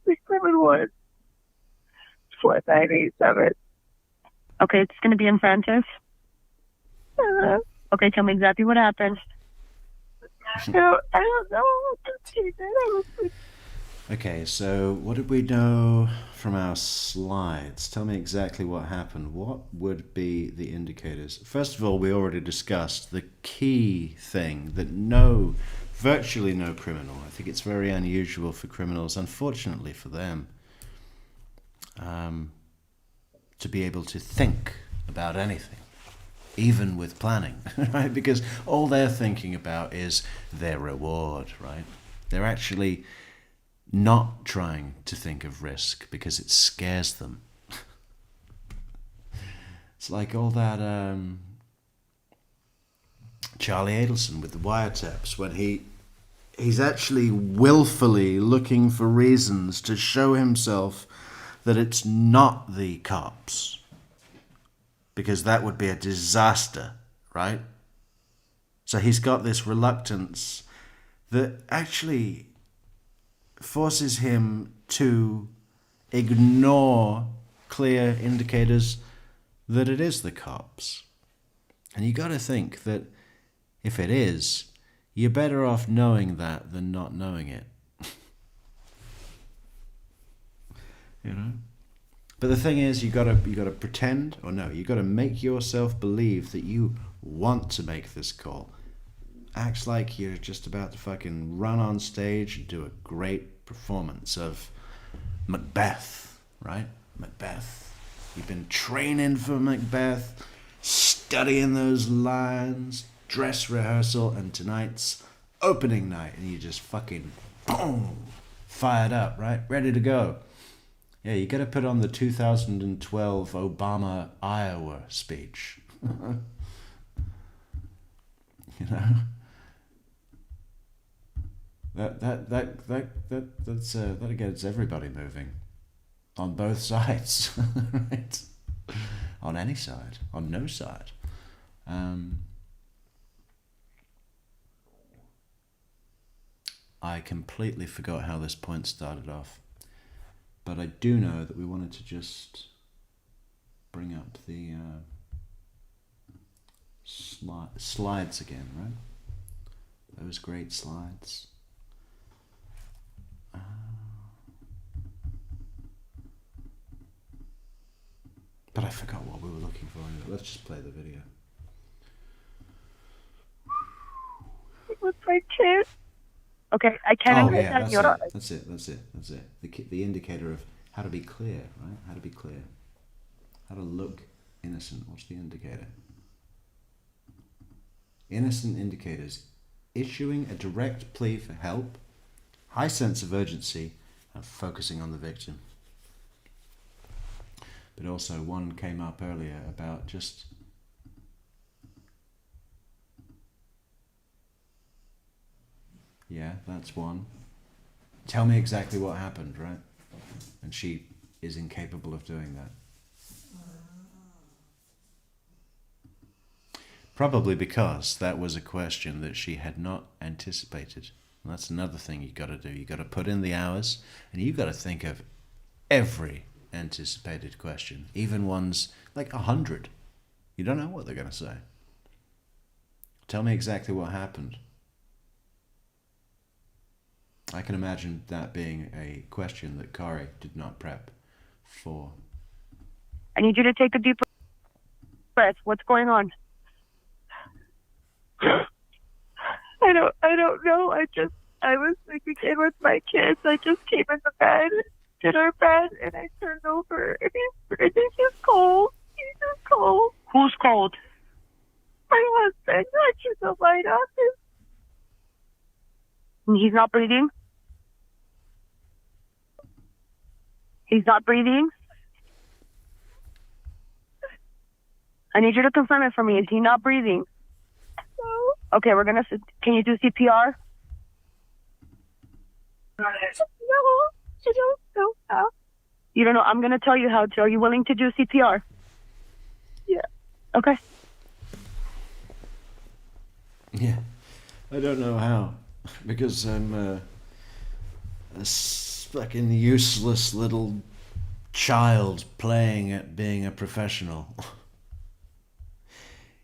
671 4587. Okay, it's going to be in Francis. Okay, tell me exactly what happened. No, I don't know. Okay, so what did we know from our slides? Tell me exactly what happened. What would be the indicators? First of all, we already discussed the key thing that virtually no criminal, I think it's very unusual for criminals, unfortunately for them, to be able to think about anything, even with planning, right? Because all they're thinking about is their reward, right? They're actually not trying to think of risk because it scares them. It's like all that Charlie Adelson with the wiretaps, when he's actually willfully looking for reasons to show himself that it's not the cops, because that would be a disaster, right? So he's got this reluctance that actually forces him to ignore clear indicators that it is the cops. And you got to think that if it is, you're better off knowing that than not knowing it. You know? But the thing is, you got to pretend, or no, you got to make yourself believe that you want to make this call. Acts like you're just about to fucking run on stage and do a great performance of Macbeth, right? Macbeth. You've been training for Macbeth, studying those lines, dress rehearsal, and tonight's opening night, and you just fucking boom, fired up, right? Ready to go. Yeah, you got to put on the 2012 Obama Iowa speech. You know, that gets everybody moving on both sides, right? on any side, on no side. I completely forgot how this point started off, but I do know that we wanted to just bring up the slides again, right? Those great slides. But I forgot what we were looking for. Let's just play the video. With my kids. Okay, I can't Oh understand yeah, that's your. it. That's it. The indicator of how to be clear, right? How to be clear. How to look innocent. What's the indicator? Innocent indicators. Issuing a direct plea for help, high sense of urgency, and focusing on the victim. But also one came up earlier about just that's one. Tell me exactly what happened, right? And she is incapable of doing that. Probably because that was a question that she had not anticipated. And that's another thing you've got to do. You've got to put in the hours, and you've got to think of every anticipated question, even ones like 100. You don't know what they're going to say. Tell me exactly what happened. I can imagine that being a question that Kouri did not prep for. I need you to take a deep breath. What's going on? I don't know. I was sleeping in with my kids. I just came in the bed, did our bed, and I turned over. And I think he's cold. He's just cold. Who's cold? My husband. I turned the light off. And he's not breathing? He's not breathing? I need you to confirm it for me. Is he not breathing? No. Okay, we're gonna. Can you do CPR? No, I don't know how. You don't know. I'm gonna tell you how to. Are you willing to do CPR? Yeah. Okay. Yeah, I don't know how, because I'm a fucking useless little child playing at being a professional.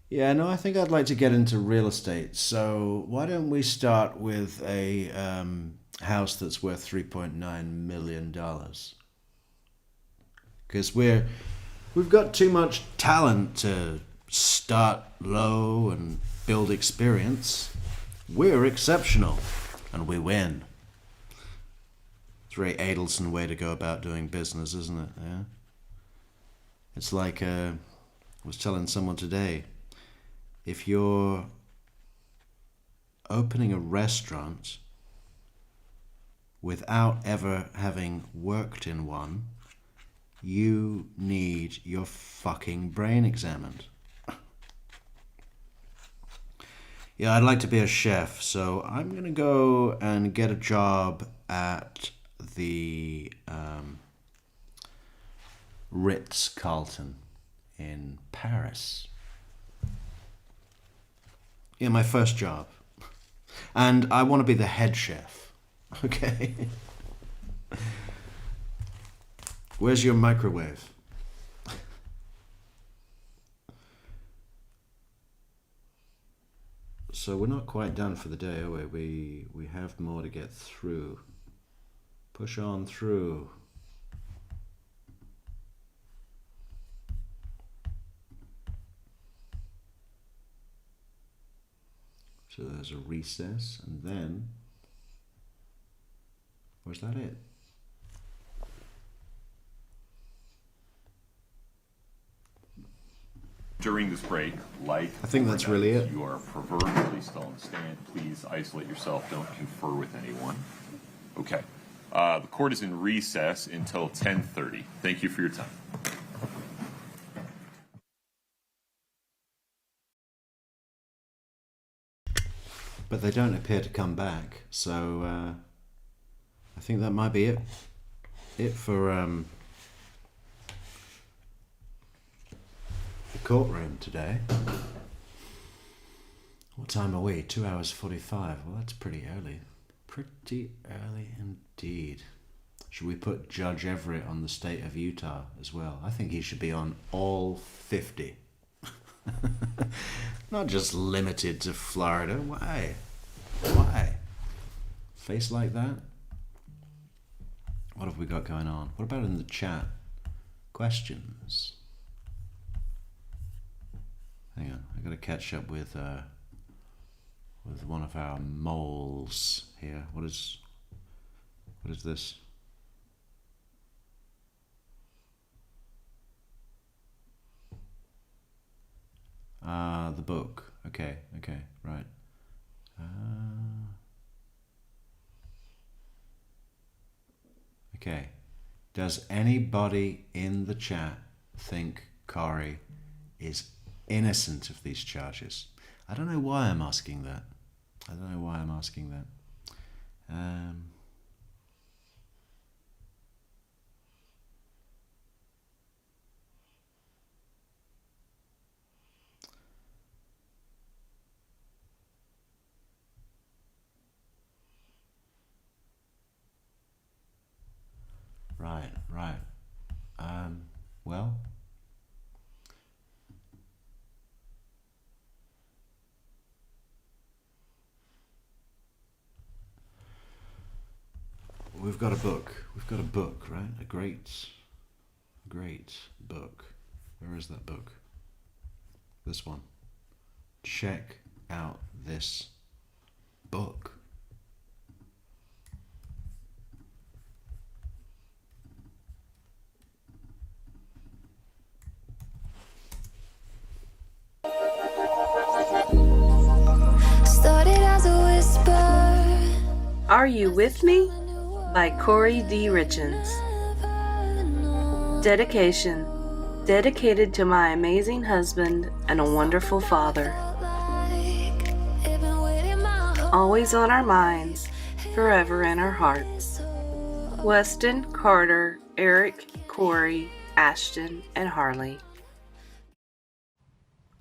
Yeah, no, I think I'd like to get into real estate. So why don't we start with a house that's worth $3.9 million? Because we've got too much talent to start low and build experience. We're exceptional, and we win. It's a very Adelson way to go about doing business, isn't it? Yeah. It's like I was telling someone today. If you're opening a restaurant without ever having worked in one, you need your fucking brain examined. Yeah, I'd like to be a chef, so I'm going to go and get a job at the Ritz-Carlton in Paris. Yeah, my first job. And I want to be the head chef. Okay? Where's your microwave? So we're not quite done for the day, are we? We have more to get through. Push on through. So there's a recess, and then, was that it? During this break, like I think that's really it. You are proverbially still on the stand. Please isolate yourself. Don't confer with anyone. Okay. The court is in recess until 10:30. Thank you for your time. But they don't appear to come back, so I think that might be it. courtroom today. What time are we? 2 hours 45. Well, that's pretty early. Pretty early indeed. Should we put Judge Everett on the state of Utah as well? I think he should be on all 50. Not just limited to Florida. Why? Why? Face like that? What have we got going on? What about in the chat? Questions? Hang on, I gotta catch up with one of our moles here. What is this? The book. Okay, right. Okay. Does anybody in the chat think Kouri is innocent of these charges? I don't know why I'm asking that. Right. Well, we've got a book. Right? A great book. Where is that book? This one. Check out this book. Are You With Me? By Kouri Richins. Dedication. Dedicated to my amazing husband and a wonderful father. Always on our minds, forever in our hearts. Weston, Carter, Eric, Kouri, Ashton, and Harley.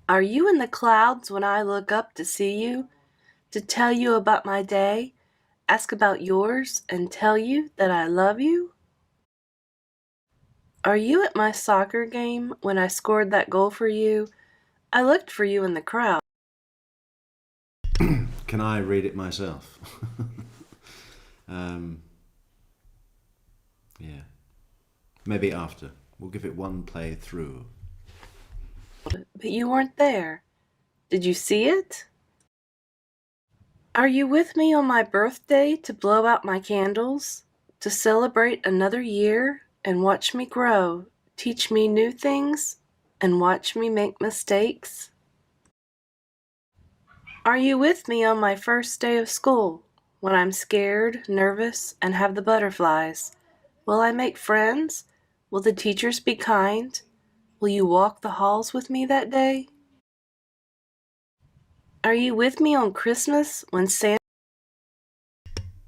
Are you in the clouds when I look up to see you? To tell you about my day? Ask about yours and tell you that I love you? Are you at my soccer game when I scored that goal for you? I looked for you in the crowd. Can I read it myself? Yeah. Maybe after. We'll give it one play through. But you weren't there. Did you see it? Are you with me on my birthday to blow out my candles? To celebrate another year and watch me grow, teach me new things, and watch me make mistakes? Are you with me on my first day of school, when I'm scared, nervous, and have the butterflies? Will I make friends? Will the teachers be kind? Will you walk the halls with me that day? Are you with me on Christmas when Santa...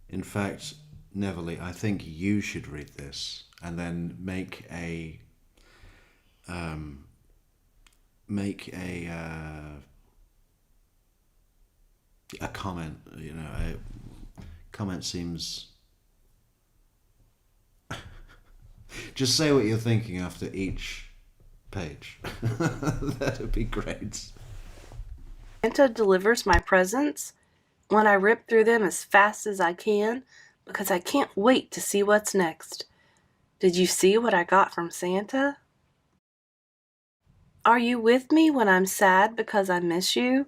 In fact, Neverly, I think you should read this and then make a comment. You know, a comment seems. Just say what you're thinking after each page. That'd be great. Santa delivers my presents when I rip through them as fast as I can because I can't wait to see what's next. Did you see what I got from Santa? Are you with me when I'm sad because I miss you?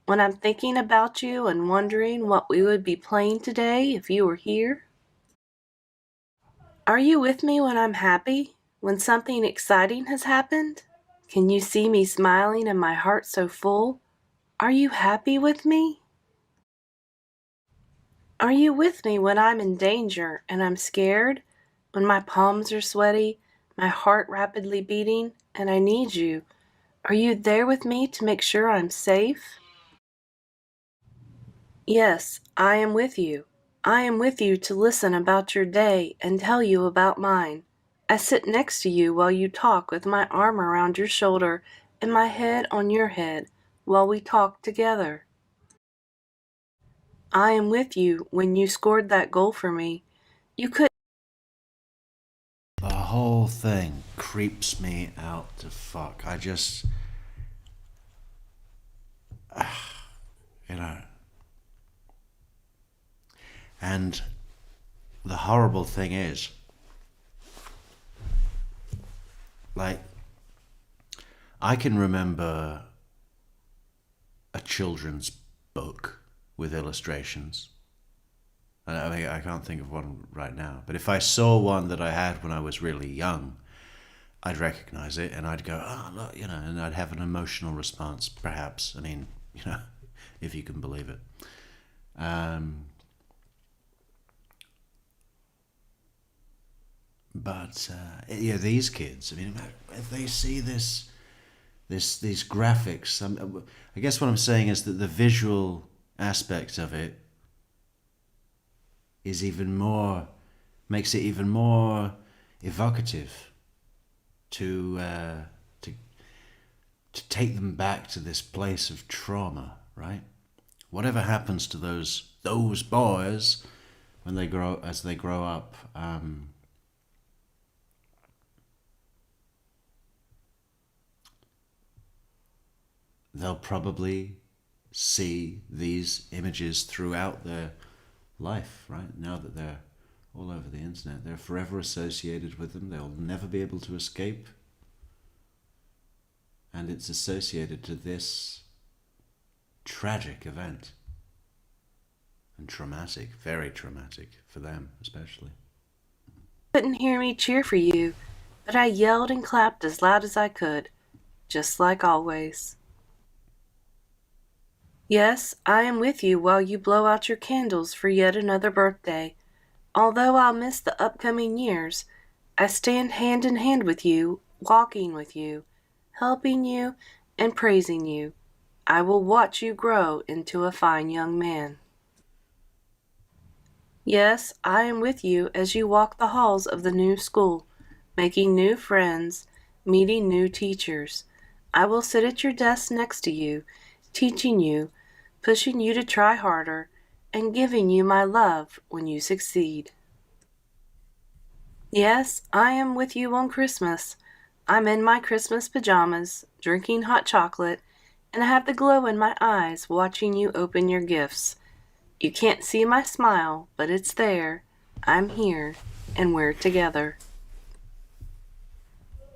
When I'm thinking about you and wondering what we would be playing today if you were here? Are you with me when I'm happy? When something exciting has happened? Can you see me smiling and my heart so full? Are you happy with me? Are you with me when I'm in danger and I'm scared? When my palms are sweaty, my heart rapidly beating, and I need you? Are you there with me to make sure I'm safe? Yes, I am with you. I am with you to listen about your day and tell you about mine. I sit next to you while you talk with my arm around your shoulder and my head on your head while we talk together. I am with you when you scored that goal for me. You could. The whole thing creeps me out to fuck. I just, you know. And the horrible thing is, like, I can remember a children's book with illustrations. I mean, I can't think of one right now, but if I saw one that I had when I was really young, I'd recognize it and I'd go, oh, look, you know, and I'd have an emotional response, perhaps. I mean, you know, if you can believe it. But yeah, these kids, I mean, if they see these graphics, I guess what I'm saying is that the visual aspect of it is makes it even more evocative to take them back to this place of trauma, right? Whatever happens to those boys when they grow up, they'll probably see these images throughout their life, right? Now that they're all over the internet, they're forever associated with them. They'll never be able to escape. And it's associated to this tragic event. And traumatic, very traumatic for them especially. Couldn't hear me cheer for you, but I yelled and clapped as loud as I could, just like always. Yes, I am with you while you blow out your candles for yet another birthday. Although I'll miss the upcoming years, I stand hand in hand with you, walking with you, helping you, and praising you. I will watch you grow into a fine young man. Yes, I am with you as you walk the halls of the new school, making new friends, meeting new teachers. I will sit at your desk next to you, teaching you, pushing you to try harder, and giving you my love when you succeed. Yes, I am with you on Christmas. I'm in my Christmas pajamas, drinking hot chocolate, and I have the glow in my eyes watching you open your gifts. You can't see my smile, but it's there. I'm here, and we're together.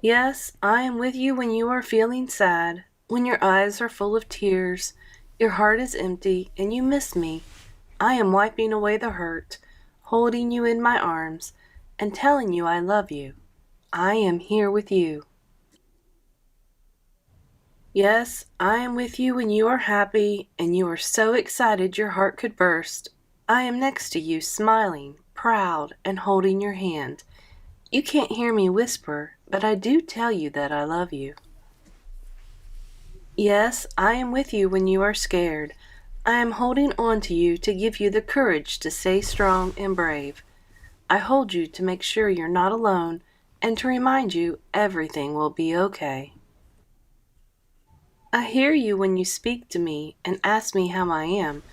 Yes, I am with you when you are feeling sad, when your eyes are full of tears, your heart is empty, and you miss me. I am wiping away the hurt, holding you in my arms, and telling you I love you. I am here with you. Yes, I am with you when you are happy and you are so excited your heart could burst. I am next to you, smiling, proud, and holding your hand. You can't hear me whisper, but I do tell you that I love you. Yes, I am with you when you are scared. I am holding on to you to give you the courage to stay strong and brave. I hold you to make sure you're not alone and to remind you everything will be okay. I hear you when you speak to me and ask me how I am,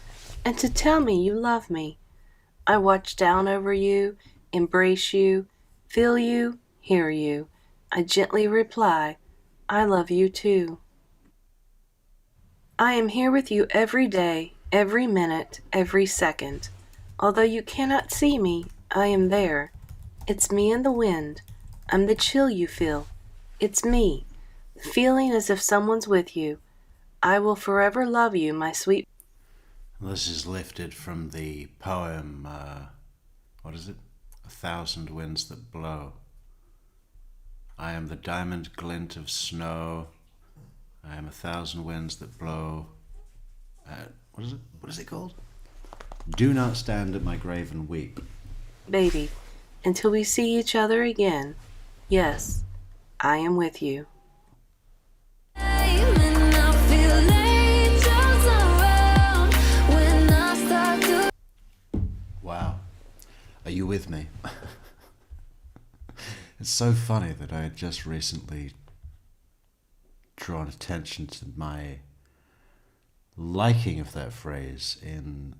and to tell me you love me. I watch down over you, embrace you, feel you, hear you. I gently reply, I love you too. I am here with you every day, every minute, every second. Although you cannot see me, I am there. It's me in the wind. I'm the chill you feel. It's me, the feeling as if someone's with you. I will forever love you, my sweet. This is lifted from the poem, what is it? 1,000 Winds That Blow. I am the diamond glint of snow. I am 1,000 winds that blow. What is it? What is it called? Do not stand at my grave and weep. Baby, until we see each other again. Yes, I am with you. Wow. Are you with me? It's so funny that I had just recently drawn attention to my liking of that phrase in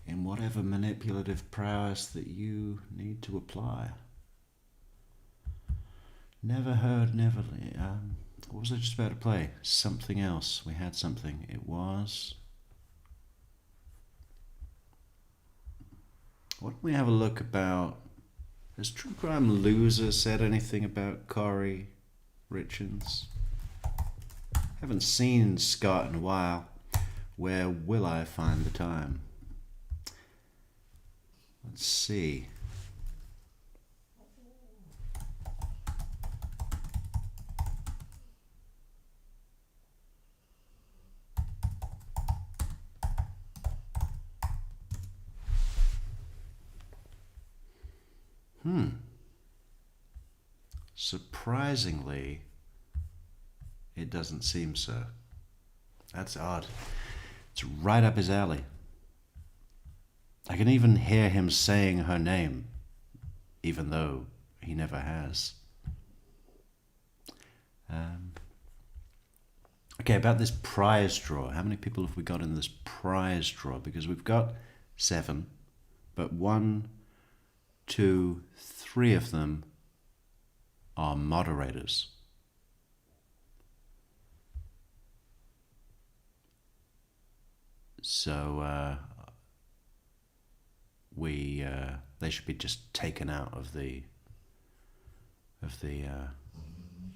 in whatever manipulative prowess that you need to apply. Never heard, never. What was I just about to play? Something else. We had something. It was. Why don't we have a look about. Has True Crime Loser said anything about Kouri Richins? Haven't seen Scott in a while. Where will I find the time? Let's see. Surprisingly, it doesn't seem so. That's odd. It's right up his alley. I can even hear him saying her name, even though he never has. Okay, about this prize draw. How many people have we got in this prize draw? Because we've got 7, but 1, 2, 3 of them are moderators. So they should be just taken out of the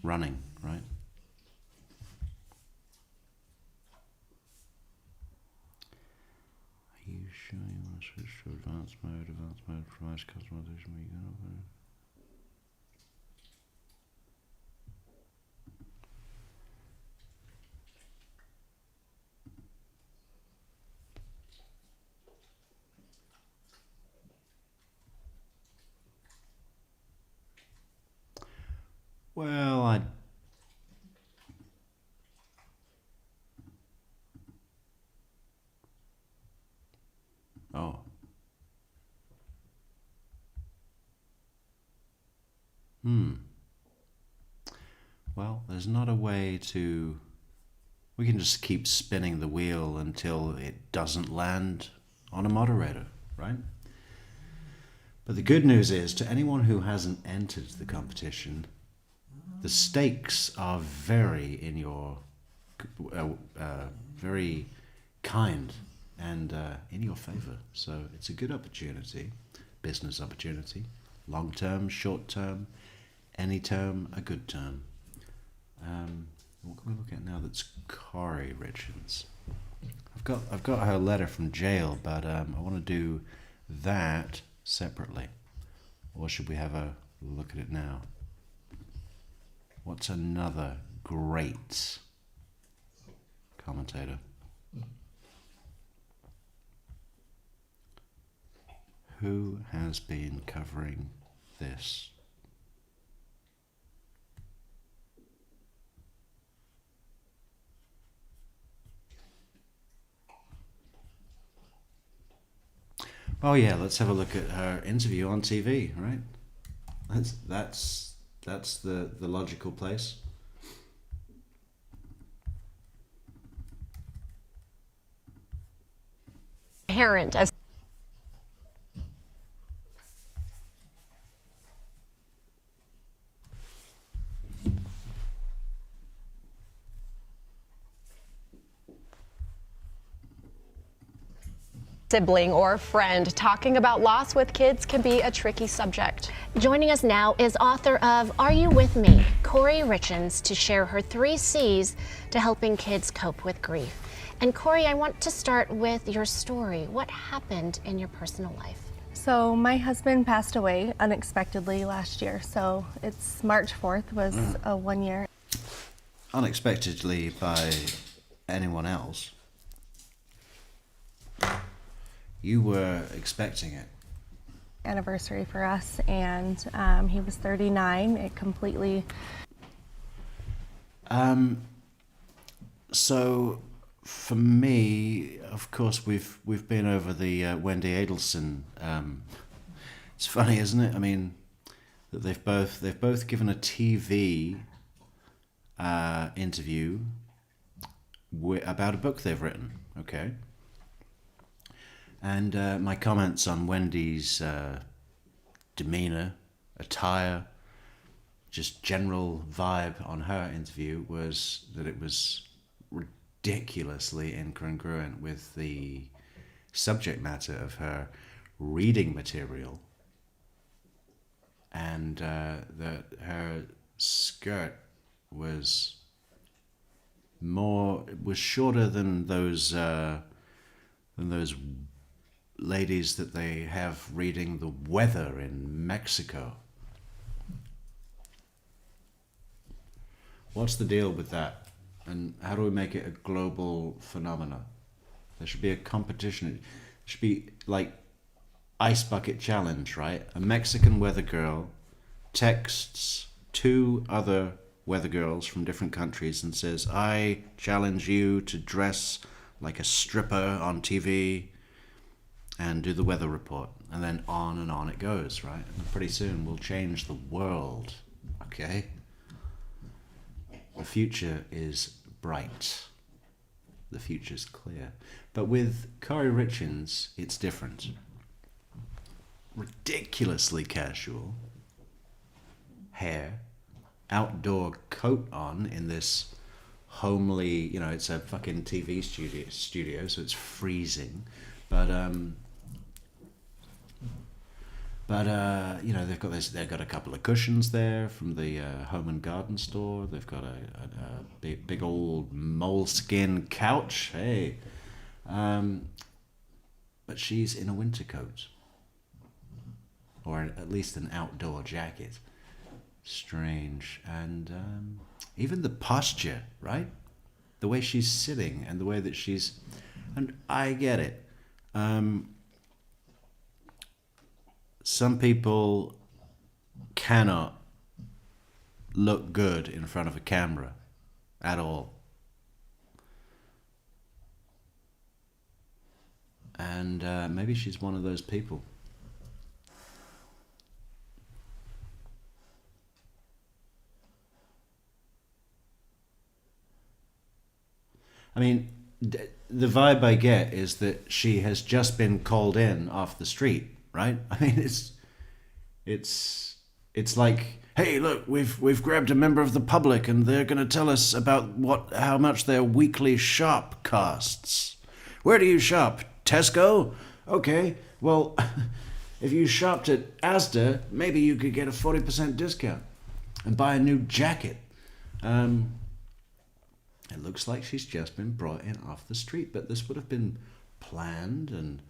running, right? Are you sure you want to switch to advanced mode? Advanced mode provides customization where you can open it. Well, Oh. Well, there's not a way to. We can just keep spinning the wheel until it doesn't land on a moderator, right? But the good news is, to anyone who hasn't entered the competition, the stakes are very in your, very kind and in your favor. So it's a good opportunity, business opportunity, long term, short term, any term, a good term. What can we look at now that's Kouri Richins? I've got her letter from jail, but I want to do that separately. Or should we have a look at it now? What's another great commentator? Who has been covering this? Oh yeah, let's have a look at her interview on TV, right? That's the logical place. Parent as sibling or friend, talking about loss with kids can be a tricky subject. Joining us now is author of Are You With Me, Kouri Richins, to share her 3 C's to helping kids cope with grief. And Kouri, I want to start with your story. What happened in your personal life? So my husband passed away unexpectedly last year. So it's March 4th was a 1 year. Unexpectedly by anyone else? You were expecting it. Anniversary for us, and he was 39. It completely. So, for me, of course, we've been over the Wendy Adelson It's funny, isn't it? I mean, that they've both given a TV interview about a book they've written. Okay. And my comments on Wendy's demeanor, attire, just general vibe on her interview was that it was ridiculously incongruent with the subject matter of her reading material, and that her skirt was shorter than those ladies that they have reading the weather in Mexico. What's the deal with that? And how do we make it a global phenomenon? There should be a competition. It should be like Ice Bucket Challenge, right? A Mexican weather girl texts two other weather girls from different countries and says, I challenge you to dress like a stripper on TV and do the weather report. And then on it goes, right? And pretty soon we'll change the world, okay? The future is bright. The future's clear. But with Kouri Richins, it's different. Ridiculously casual. Hair. Outdoor coat on in this homely, it's a fucking TV studio, so it's freezing. But they've got a couple of cushions there from the home and garden store. They've got a big old moleskin couch. Hey, but she's in a winter coat, or at least an outdoor jacket. Strange. And even the posture, right? The way she's sitting and the way that she's, and I get it. Some people cannot look good in front of a camera at all. And maybe she's one of those people. I mean, the vibe I get is that she has just been called in off the street, right? I mean, it's like, hey, look, we've grabbed a member of the public, and they're going to tell us about how much their weekly shop costs. Where do you shop? Tesco? Okay, well, if you shopped at Asda, maybe you could get a 40% discount and buy a new jacket. It looks like she's just been brought in off the street, but this would have been planned, and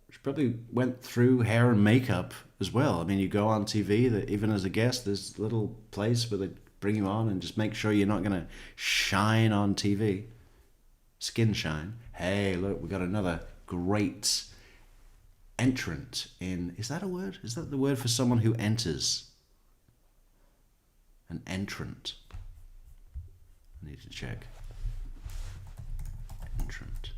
she probably went through hair and makeup as well. I mean, you go on TV, that even as a guest, there's a little place where they bring you on and just make sure you're not going to shine on TV. Skin shine. Hey, look, we got another great entrant in... Is that a word? Is that the word for someone who enters? An entrant. I need to check. Entrant.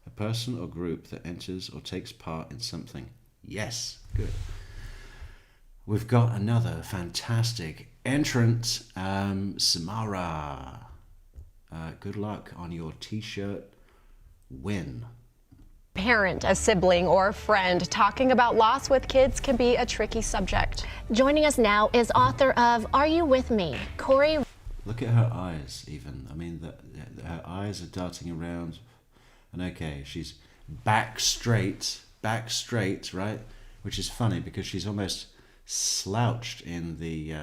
A person or group that enters or takes part in something. Yes, good. We've got another fantastic entrant, Samara. Good luck on your t-shirt win. Parent, a sibling, or a friend, talking about loss with kids can be a tricky subject. Joining us now is author of Are You With Me? Kouri. Look at her eyes, even. I mean, her eyes are darting around. And okay, she's back straight, right? Which is funny because she's almost slouched in the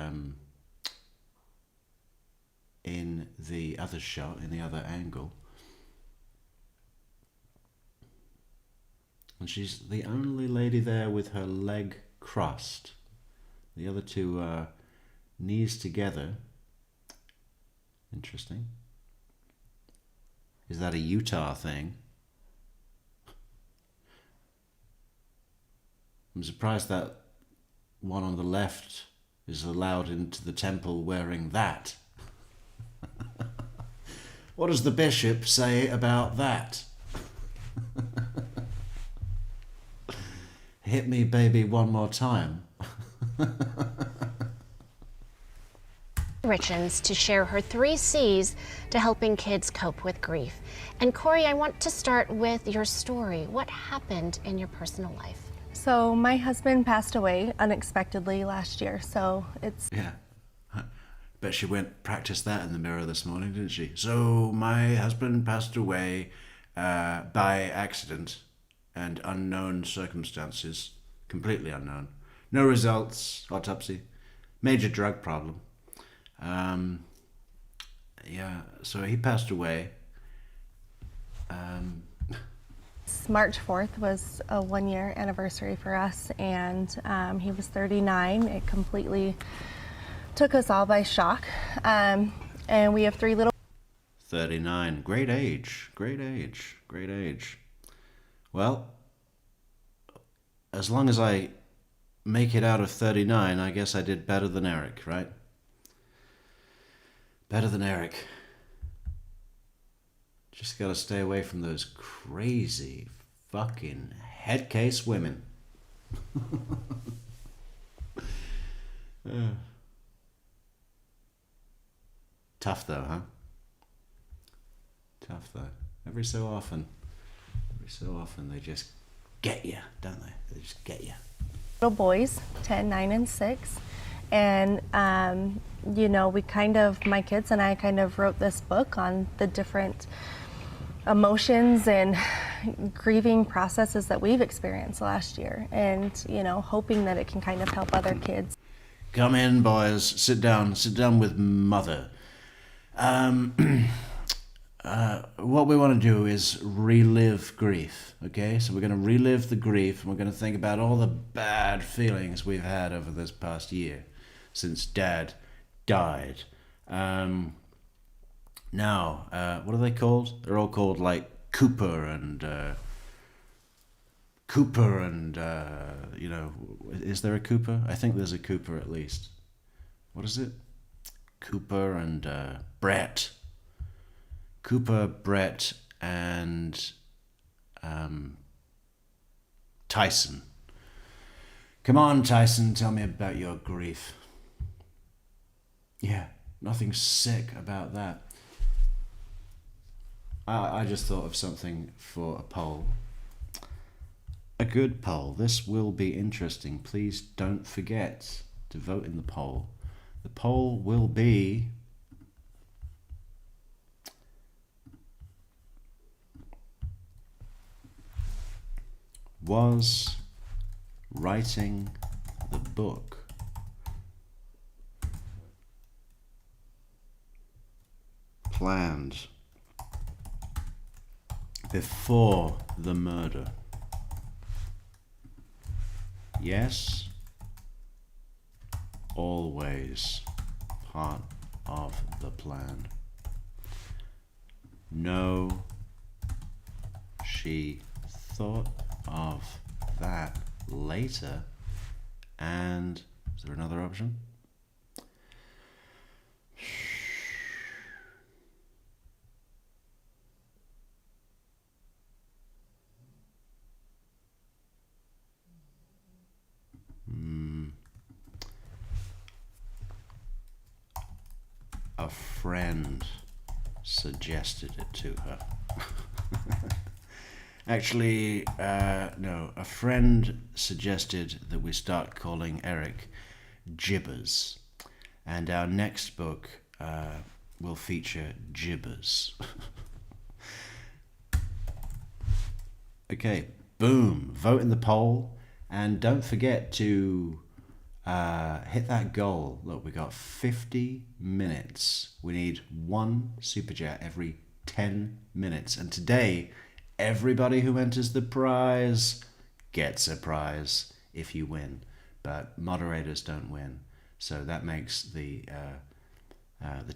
other shot, in the other angle. And she's the only lady there with her leg crossed. The other two are knees together. Interesting. Is that a Utah thing? I'm surprised that one on the left is allowed into the temple wearing that. What does the bishop say about that? hit me, baby, one more time. Richins to share her 3 C's to helping kids cope with grief. And Kouri, I want to start with your story. What happened in your personal life? So my husband passed away unexpectedly last year, so it's... Yeah. Bet she practiced that in the mirror this morning, didn't she? So my husband passed away by accident and unknown circumstances. Completely unknown. No results, autopsy. Major drug problem. Yeah, so he passed away. March 4th was a 1-year anniversary for us, and he was 39. It completely took us all by shock. And we have 3 little... 39. Great age. Great age. Great age. Well, as long as I make it out of 39, I guess I did better than Eric, right? Better than Eric. Just gotta stay away from those crazy fucking head case women. Tough though, huh? Tough though. Every so often they just get you, don't they? They just get you. Little boys, 10, 9, and 6. And, you know, my kids and I kind of wrote this book on the different emotions and grieving processes that we've experienced last year. And, you know, hoping that it can kind of help other kids. Come in, boys. Sit down with Mother. What we want to do is relive grief, okay? So we're going to relive the grief, and we're going to think about all the bad feelings we've had over this past year since Dad died. Now, what are they called? They're all called like Cooper and you know, is there a Cooper? I think there's a Cooper at least. What is it? Cooper and Brett. Cooper, Brett, and Tyson. Come on, Tyson, tell me about your grief. Yeah, nothing sick about that. I just thought of something for a poll. A good poll. This will be interesting. Please don't forget to vote in the poll. The poll will be... Was writing the book planned before the murder? Yes, always part of the plan. No, she thought of that later. And is there another option? A friend suggested it to her. Actually, no, a friend suggested that we start calling Eric Jibbers, and our next book will feature Jibbers. Okay, boom, vote in the poll, and don't forget to hit that goal. Look, we got 50 minutes. We need 1 super chat every 10 minutes, and today everybody who enters the prize gets a prize if you win, but moderators don't win. So that makes the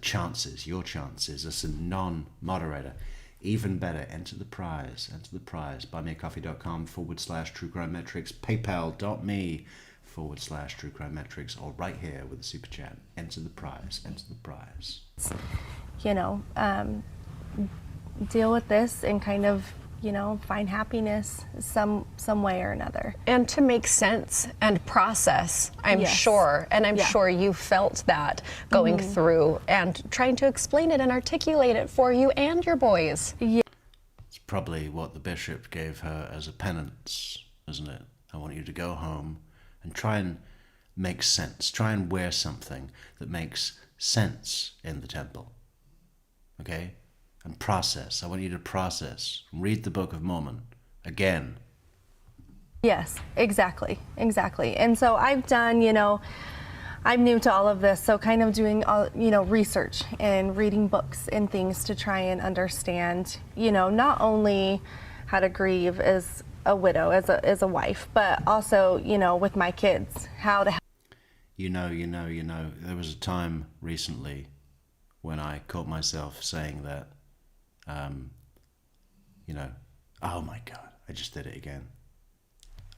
chances, your chances, as a non-moderator, even better. Enter the prize. buymeacoffee.com/True Crime Metrix, paypal.me/True Crime Metrix, or right here with the super chat. Enter the prize. You know, deal with this and kind of find happiness some way or another. And to make sense and process, I'm Yes. sure. And I'm Yeah. sure you felt that going Mhm. through and trying to explain it and articulate it for you and your boys. Yeah. It's probably what the bishop gave her as a penance, isn't it? I want you to go home and try and make sense. Try and wear something that makes sense in the temple. Okay? And process. I want you to process. Read the Book of Mormon again. Yes, exactly. And so I've done, I'm new to all of this, so kind of doing, research and reading books and things to try and understand, not only how to grieve as a widow, as a wife, but also, with my kids, how to. There was a time recently when I caught myself saying that, oh my God, I just did it again.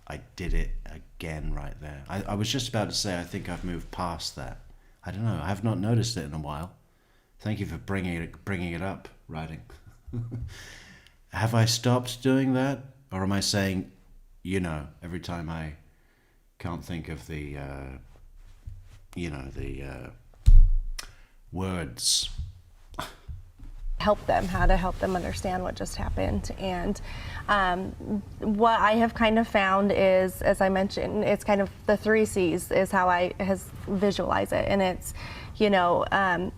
I did it again right there. I was just about to say, I think I've moved past that. I don't know. I have not noticed it in a while. Thank you for bringing it up, writing. Have I stopped doing that? Or am I saying, every time I can't think of the words. How to help them understand what just happened. And what I have kind of found is, as I mentioned, it's kind of the 3 C's is how I visualize it. And it's,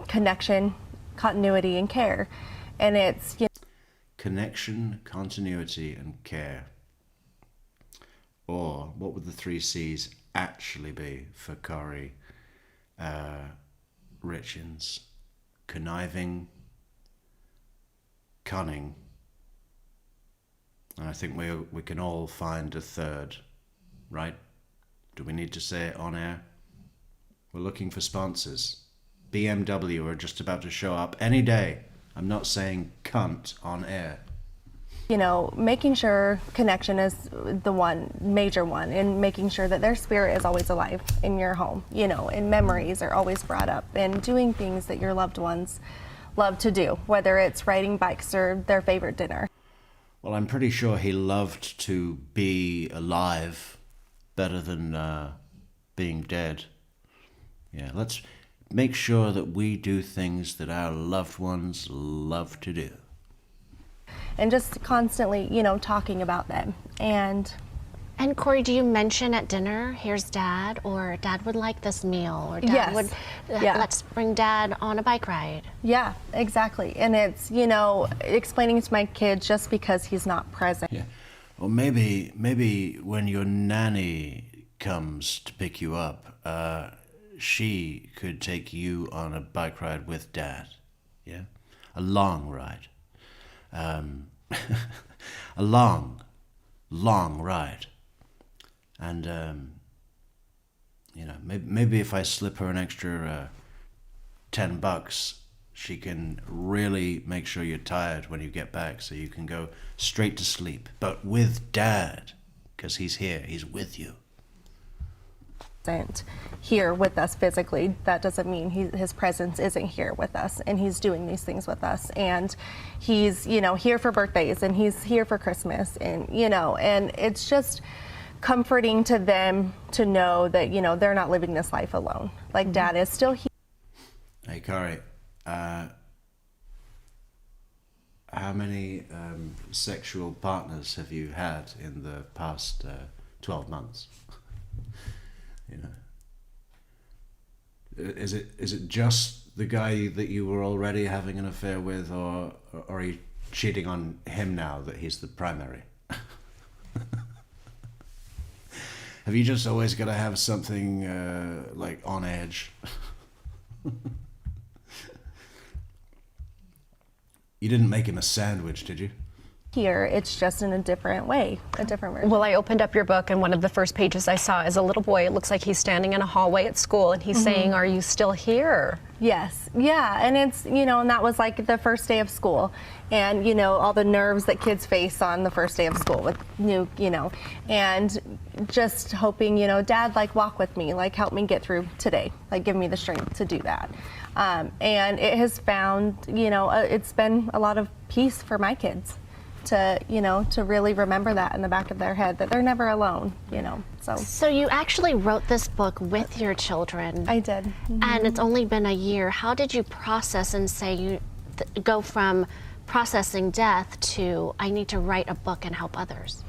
connection, continuity, and care. And it's, Connection, continuity, and care. Or what would the 3 C's actually be for Kouri Richins? Conniving, cunning, and I think we can all find a third, right? Do we need to say it on air? We're looking for sponsors. BMW are just about to show up any day. I'm not saying cunt on air. Making sure connection is the major one, and making sure that their spirit is always alive in your home, and memories are always brought up, and doing things that your loved ones love to do, whether it's riding bikes or their favorite dinner. Well, I'm pretty sure he loved to be alive better than being dead. Yeah, let's make sure that we do things that our loved ones love to do. And just constantly, talking about them. And Kouri, do you mention at dinner, here's Dad, or Dad would like this meal, or Dad Yes. would, Yeah. let's bring Dad on a bike ride? Yeah, exactly. And it's, explaining to my kid just because he's not present. Yeah. Or maybe when your nanny comes to pick you up, she could take you on a bike ride with Dad. Yeah? A long ride. A long ride. And, maybe if I slip her an extra $10, she can really make sure you're tired when you get back so you can go straight to sleep. But with Dad, because he's here, he's with you. Here with us physically, that doesn't mean his presence isn't here with us, and he's doing these things with us, and he's here for birthdays, and he's here for Christmas, and and it's just comforting to them to know that they're not living this life alone. Like Dad is still here. Hey, Kouri, how many sexual partners have you had in the past 12 months? Is it just the guy that you were already having an affair with, or are you cheating on him now that he's the primary? Have you just always got to have something like on edge? You didn't make him a sandwich, did you? Here, it's just in a different way, a different version. Well, I opened up your book, and one of the first pages I saw is a little boy. It looks like he's standing in a hallway at school, and he's saying, "Are you still here?" Yes, yeah, and it's, and that was like the first day of school, and, all the nerves that kids face on the first day of school with new, and just hoping, Dad, like, walk with me, like, help me get through today, like, give me the strength to do that. And it has found, it's been a lot of peace for my kids. to, to really remember that in the back of their head, that they're never alone, so. So you actually wrote this book with your children. I did. Mm-hmm. And it's only been a year. How did you process and go from processing death to, I need to write a book and help others?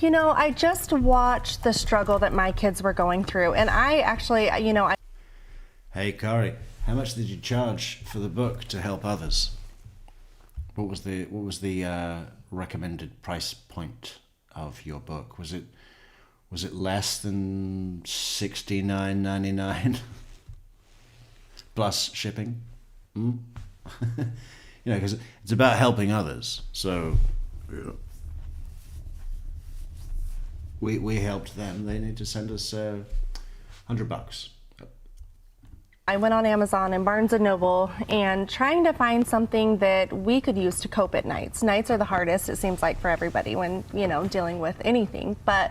I just watched the struggle that my kids were going through, and I actually, Hey, Kouri, how much did you charge for the book to help others? What was the recommended price point of your book? Was it less than $69.99 plus shipping? Because it's about helping others. So we helped them. They need to send us $100. I went on Amazon and Barnes & Noble and trying to find something that we could use to cope at nights. Nights are the hardest, it seems like, for everybody when, dealing with anything. But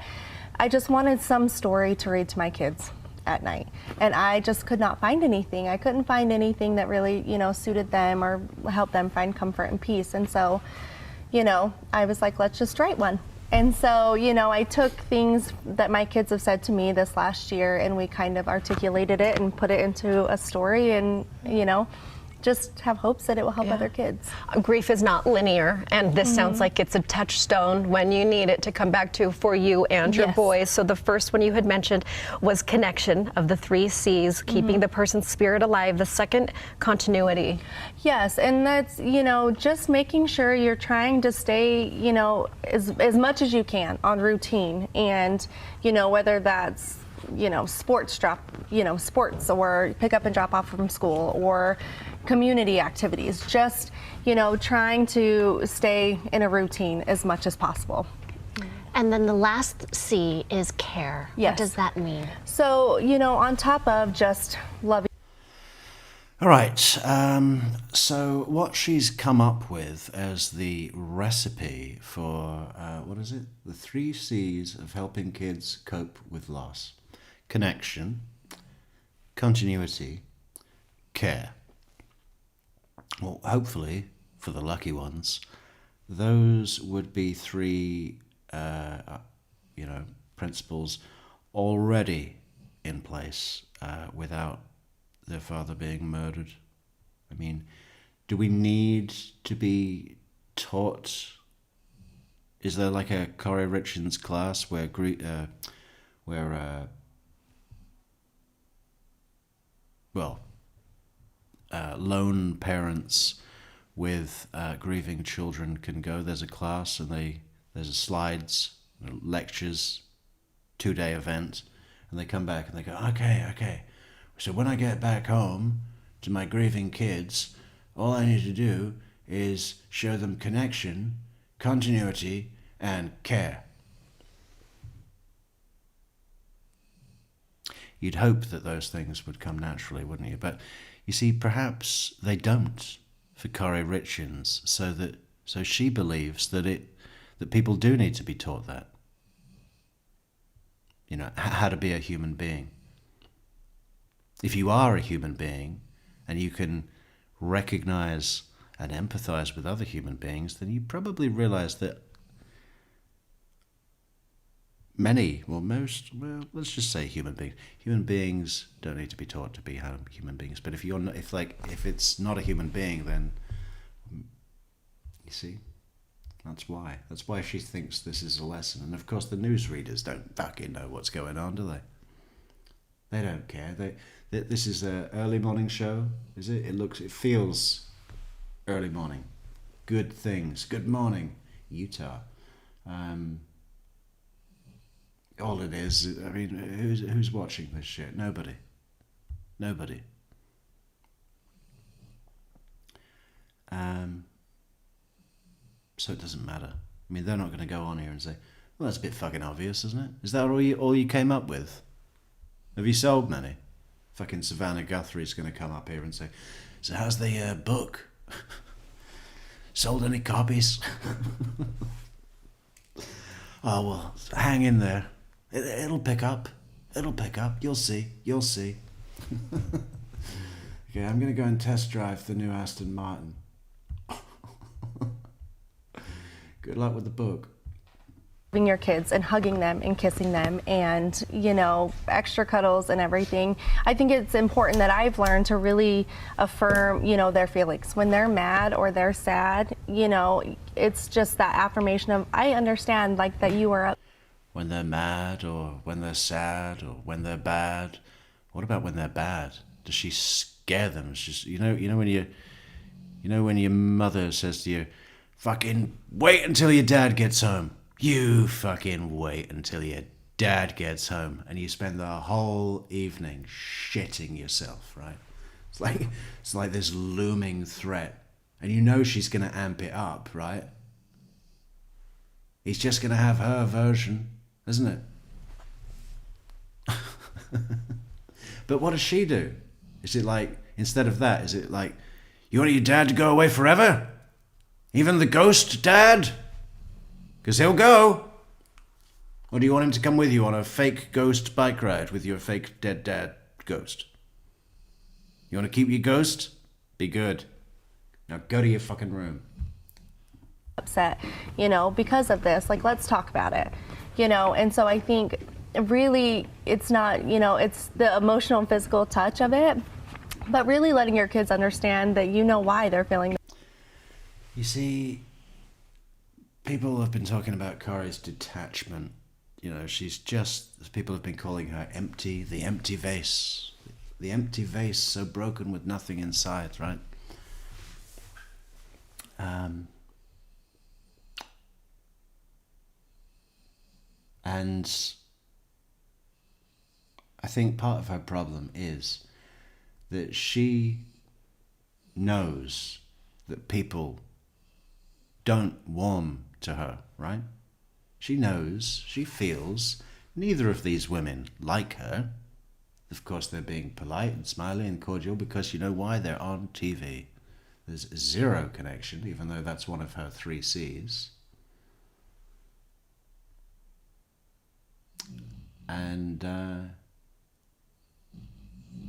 I just wanted some story to read to my kids at night. And I just could not find anything. I couldn't find anything that really, suited them or helped them find comfort and peace. And so, I was like, let's just write one. And so, I took things that my kids have said to me this last year and we kind of articulated it and put it into a story and, just have hopes that it will help other kids. Grief is not linear, and this sounds like it's a touchstone when you need it to come back to for you and your boys. So the first one you had mentioned was connection of the 3 C's, keeping the person's spirit alive. The second, continuity. Yes, and that's, just making sure you're trying to stay, as much as you can on routine, and, whether that's sports or pick up and drop off from school or community activities, just, trying to stay in a routine as much as possible. And then the last C is care. Yes. What does that mean? So, on top of just loving. All right, so what she's come up with as the recipe for, what is it? The 3 C's of helping kids cope with loss. Connection, continuity, care. Well, hopefully, for the lucky ones, those would be 3, principles already in place without their father being murdered. I mean, do we need to be taught? Is there like a Kouri Richins class where lone parents with grieving children can go? There's a class and there's slides, lectures, 2-day event, and they come back and they go, okay. So when I get back home to my grieving kids, all I need to do is show them connection, continuity, and care. You'd hope that those things would come naturally, wouldn't you? But you see, perhaps they don't for Kouri Richins, so she believes that people do need to be taught that. How to be a human being. If you are a human being and you can recognize and empathize with other human beings, then you probably realize that let's just say human beings don't need to be taught to be human beings. But if it's not a human being, then you see, that's why she thinks this is a lesson. And of course the newsreaders don't fucking know what's going on, do they? They don't care. This is an early morning show, is it? It feels early morning. Good things. Good morning, Utah. All it is, I mean, who's watching this shit? Nobody. So it doesn't matter. I mean, they're not going to go on here and say, well, that's a bit fucking obvious, isn't it? Is that all you came up with? Have you sold many? Fucking Savannah Guthrie's going to come up here and say, so how's the book? Sold any copies? Oh, well, hang in there. It'll pick up. You'll see. Okay, I'm going to go and test drive the new Aston Martin. Good luck with the book. Your kids and hugging them and kissing them and, you know, extra cuddles and everything. I think it's important that I've learned to really affirm, you know, their feelings. When they're mad or they're sad, you know, it's just that affirmation of, I understand, like, that you are up. When they're mad or when they're sad or when they're bad. What about when they're bad? Does she scare them? It's just, you know when your mother says to you, fucking wait until your dad gets home. You fucking wait until your dad gets home, and you spend the whole evening shitting yourself, right? It's like this looming threat, and you know she's gonna amp it up, right? He's just gonna have her version, isn't it? But what does she do? Is it like, instead of that, is it like, you want your dad to go away forever? Even the ghost dad? Because he'll go. Or do you want him to come with you on a fake ghost bike ride with your fake dead dad ghost? You want to keep your ghost? Be good. Now go to your fucking room. Upset, you know, because of this. Like, let's talk about it, you know. And so I think really it's not, you know, it's the emotional and physical touch of it, but really letting your kids understand that you know why they're feeling. You see, people have been talking about Kouri's detachment. You know, she's just, people have been calling her empty, the empty vase. The empty vase, so broken with nothing inside, right? And I think part of her problem is that she knows that people don't warm to her, right? She knows, she feels, neither of these women like her. Of course, they're being polite and smiley and cordial because you know why? They're on TV. There's zero connection, even though that's one of her 3 C's. And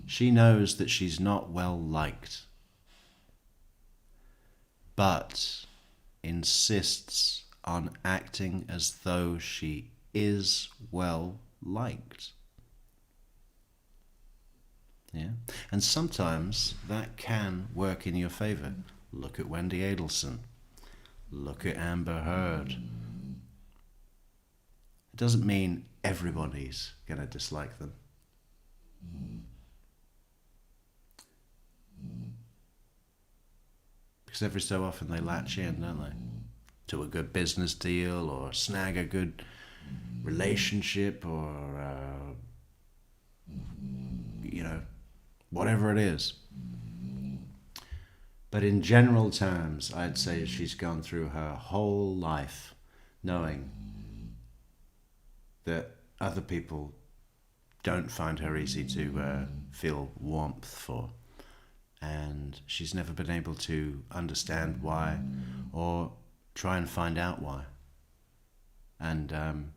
she knows that she's not well liked, but insists on acting as though she is well liked. Yeah, and sometimes that can work in your favor. Look at Wendy Adelson. Look at Amber Heard. It doesn't mean everybody's going to dislike them. Because every so often they latch in, don't they? To a good business deal or snag a good relationship or, you know, whatever it is. But in general terms, I'd say she's gone through her whole life knowing that other people don't find her easy to feel warmth for. And she's never been able to understand why or try and find out why. And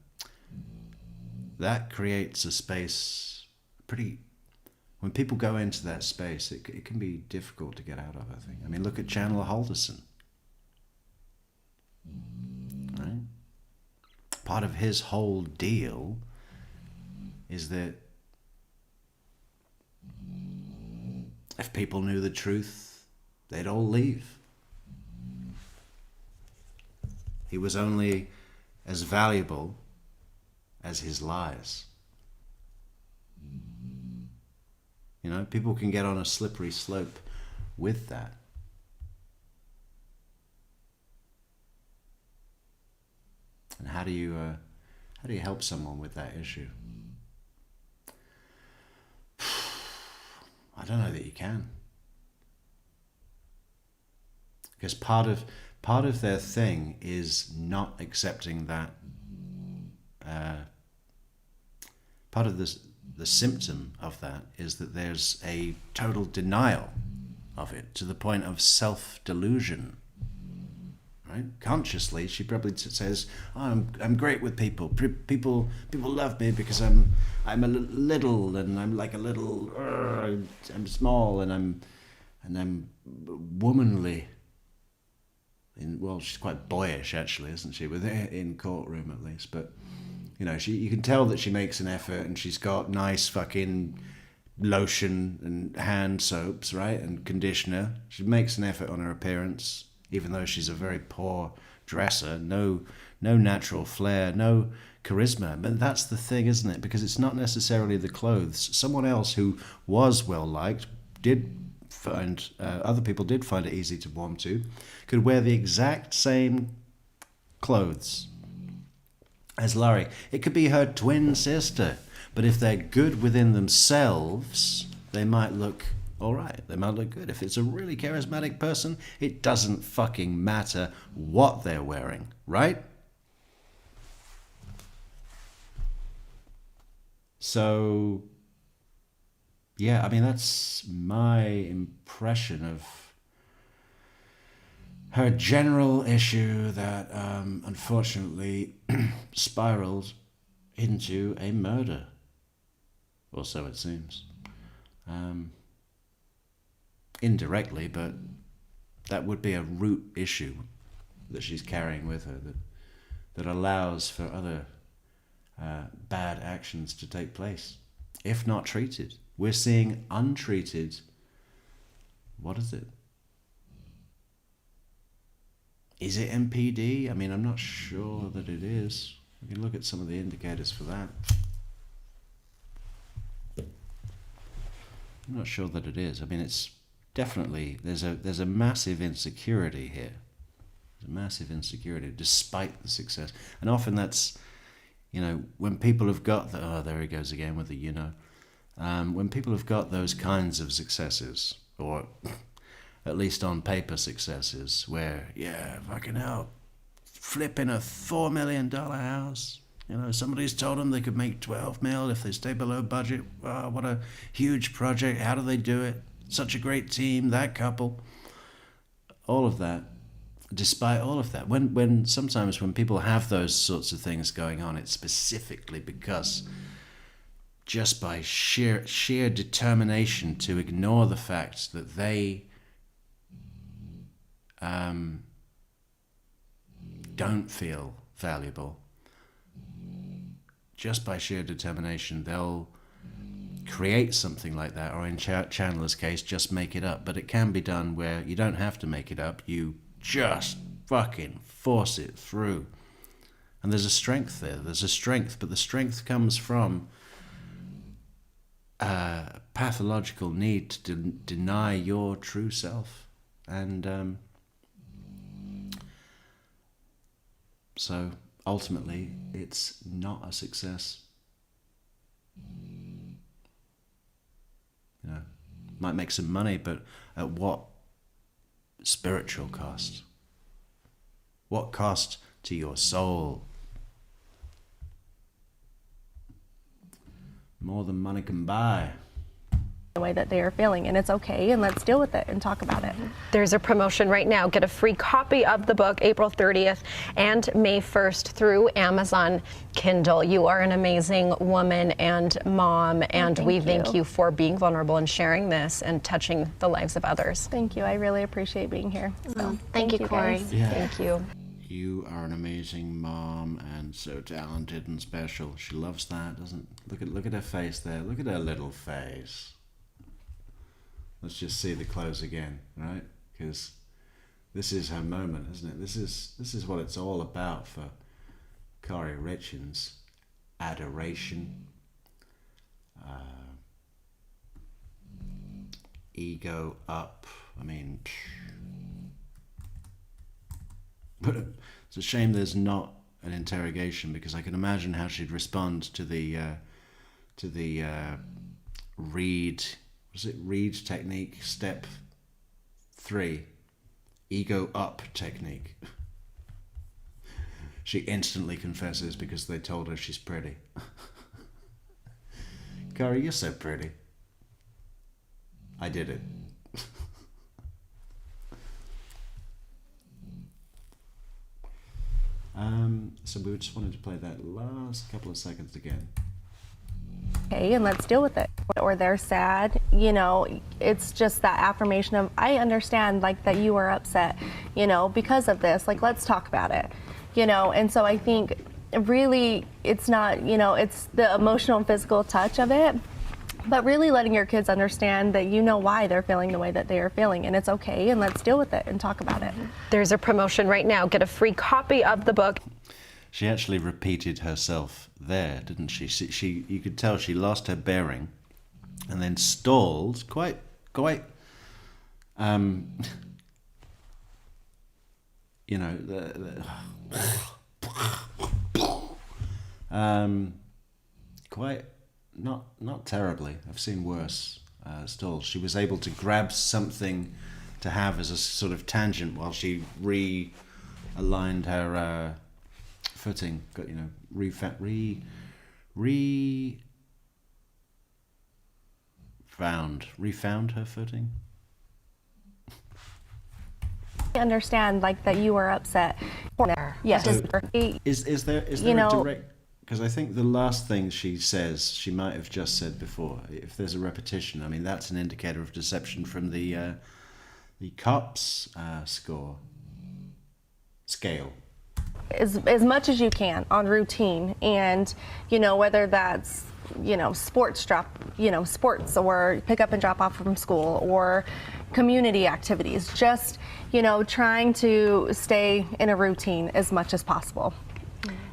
that creates a space pretty... When people go into that space, it can be difficult to get out of, I think. I mean, look at Chandler Halderson. Right? Part of his whole deal is that if people knew the truth, they'd all leave. He was only as valuable as his lies. You know, people can get on a slippery slope with that. And how do you help someone with that issue? I don't know that you can. Because part of their thing is not accepting that. Part of the symptom of that is that there's a total denial of it to the point of self-delusion. Right? Consciously, she probably says, oh, I'm great with people. People love me because I'm a little, and I'm like a little. I'm small, and I'm womanly. well, she's quite boyish actually, isn't she? In courtroom at least, but you know, you can tell that she makes an effort, and she's got nice fucking lotion and hand soaps, right, and conditioner. She makes an effort on her appearance, even though she's a very poor dresser. No natural flair, no charisma. But that's the thing, isn't it? Because it's not necessarily the clothes. Someone else who was well liked did find other people did find it easy to warm to, could wear the exact same clothes as Laurie. It could be her twin sister, but if they're good within themselves, they might look all right. They might look good. If it's a really charismatic person, it doesn't fucking matter what they're wearing, right? So, yeah, I mean, that's my impression of her general issue that unfortunately spiraled into a murder. Or so it seems. Indirectly, but that would be a root issue that she's carrying with her that allows for other bad actions to take place, if not treated. We're seeing untreated, what is it? Is it MPD? I mean, I'm not sure that it is. We can look at some of the indicators for that. I'm not sure that it is. I mean, it's definitely, there's a massive insecurity here. There's a massive insecurity despite the success. And often that's, you know, when people have got there he goes again with the you know. When people have got those kinds of successes, or at least on paper successes, where, yeah, fucking hell, flipping a $4 million house. You know, somebody's told them they could make 12 mil if they stay below budget. Wow, what a huge project. How do they do it? Such a great team, that couple. All of that. Despite all of that, when sometimes when people have those sorts of things going on, it's specifically because just by sheer determination to ignore the fact that they don't feel valuable, just by sheer determination, they'll create something like that, or in Chandler's case, just make it up. But it can be done where you don't have to make it up. You just fucking force it through. And there's a strength there. There's a strength, but the strength comes from a pathological need to deny your true self. And so ultimately, it's not a success. You know, might make some money, but at what spiritual cost? What cost to your soul? More than money can buy. The way that they are feeling, and it's okay, and let's deal with it and talk about it. There's a promotion right now. Get a free copy of the book April 30th and May 1st through Amazon Kindle. You are an amazing woman and mom, and we thank you for being vulnerable and sharing this and touching the lives of others. Thank you. I really appreciate being here. So, thank you, Kouri. Yeah. Thank you. You are an amazing mom and so talented and special. She loves that, doesn't? Look at her face there. Look at her little face. Let's just see the close again, right? Because this is her moment, isn't it? This is what it's all about for Kouri Richins. Adoration, ego up. I mean, but it's a shame there's not an interrogation, because I can imagine how she'd respond to the read. Was it read technique, step 3, ego up technique? She instantly confesses because they told her she's pretty. Kouri, you're so pretty. I did it. So we just wanted to play that last couple of seconds again. Okay, and let's deal with it. or they're sad, you know, it's just that affirmation of, I understand like that you are upset, you know, because of this, like, let's talk about it, you know. And so I think really it's not, you know, it's the emotional and physical touch of it, but really letting your kids understand that you know why they're feeling the way that they are feeling, and it's okay, and let's deal with it and talk about it. There's a promotion right now. Get a free copy of the book. She actually repeated herself there, didn't she? She you could tell she lost her bearing and then stalled quite you know, quite not terribly. I've seen worse stalls. She was able to grab something to have as a sort of tangent while she realigned her footing. Got, you know, refound her footing. I understand like that you are upset. Yes. So is there you know, a direct? Because I think the last thing she says, she might have just said before. If there's a repetition, I mean, that's an indicator of deception from the cops scale. As much as you can on routine, and you know, whether that's, you know, sports or pick up and drop off from school, or community activities, just, you know, trying to stay in a routine as much as possible.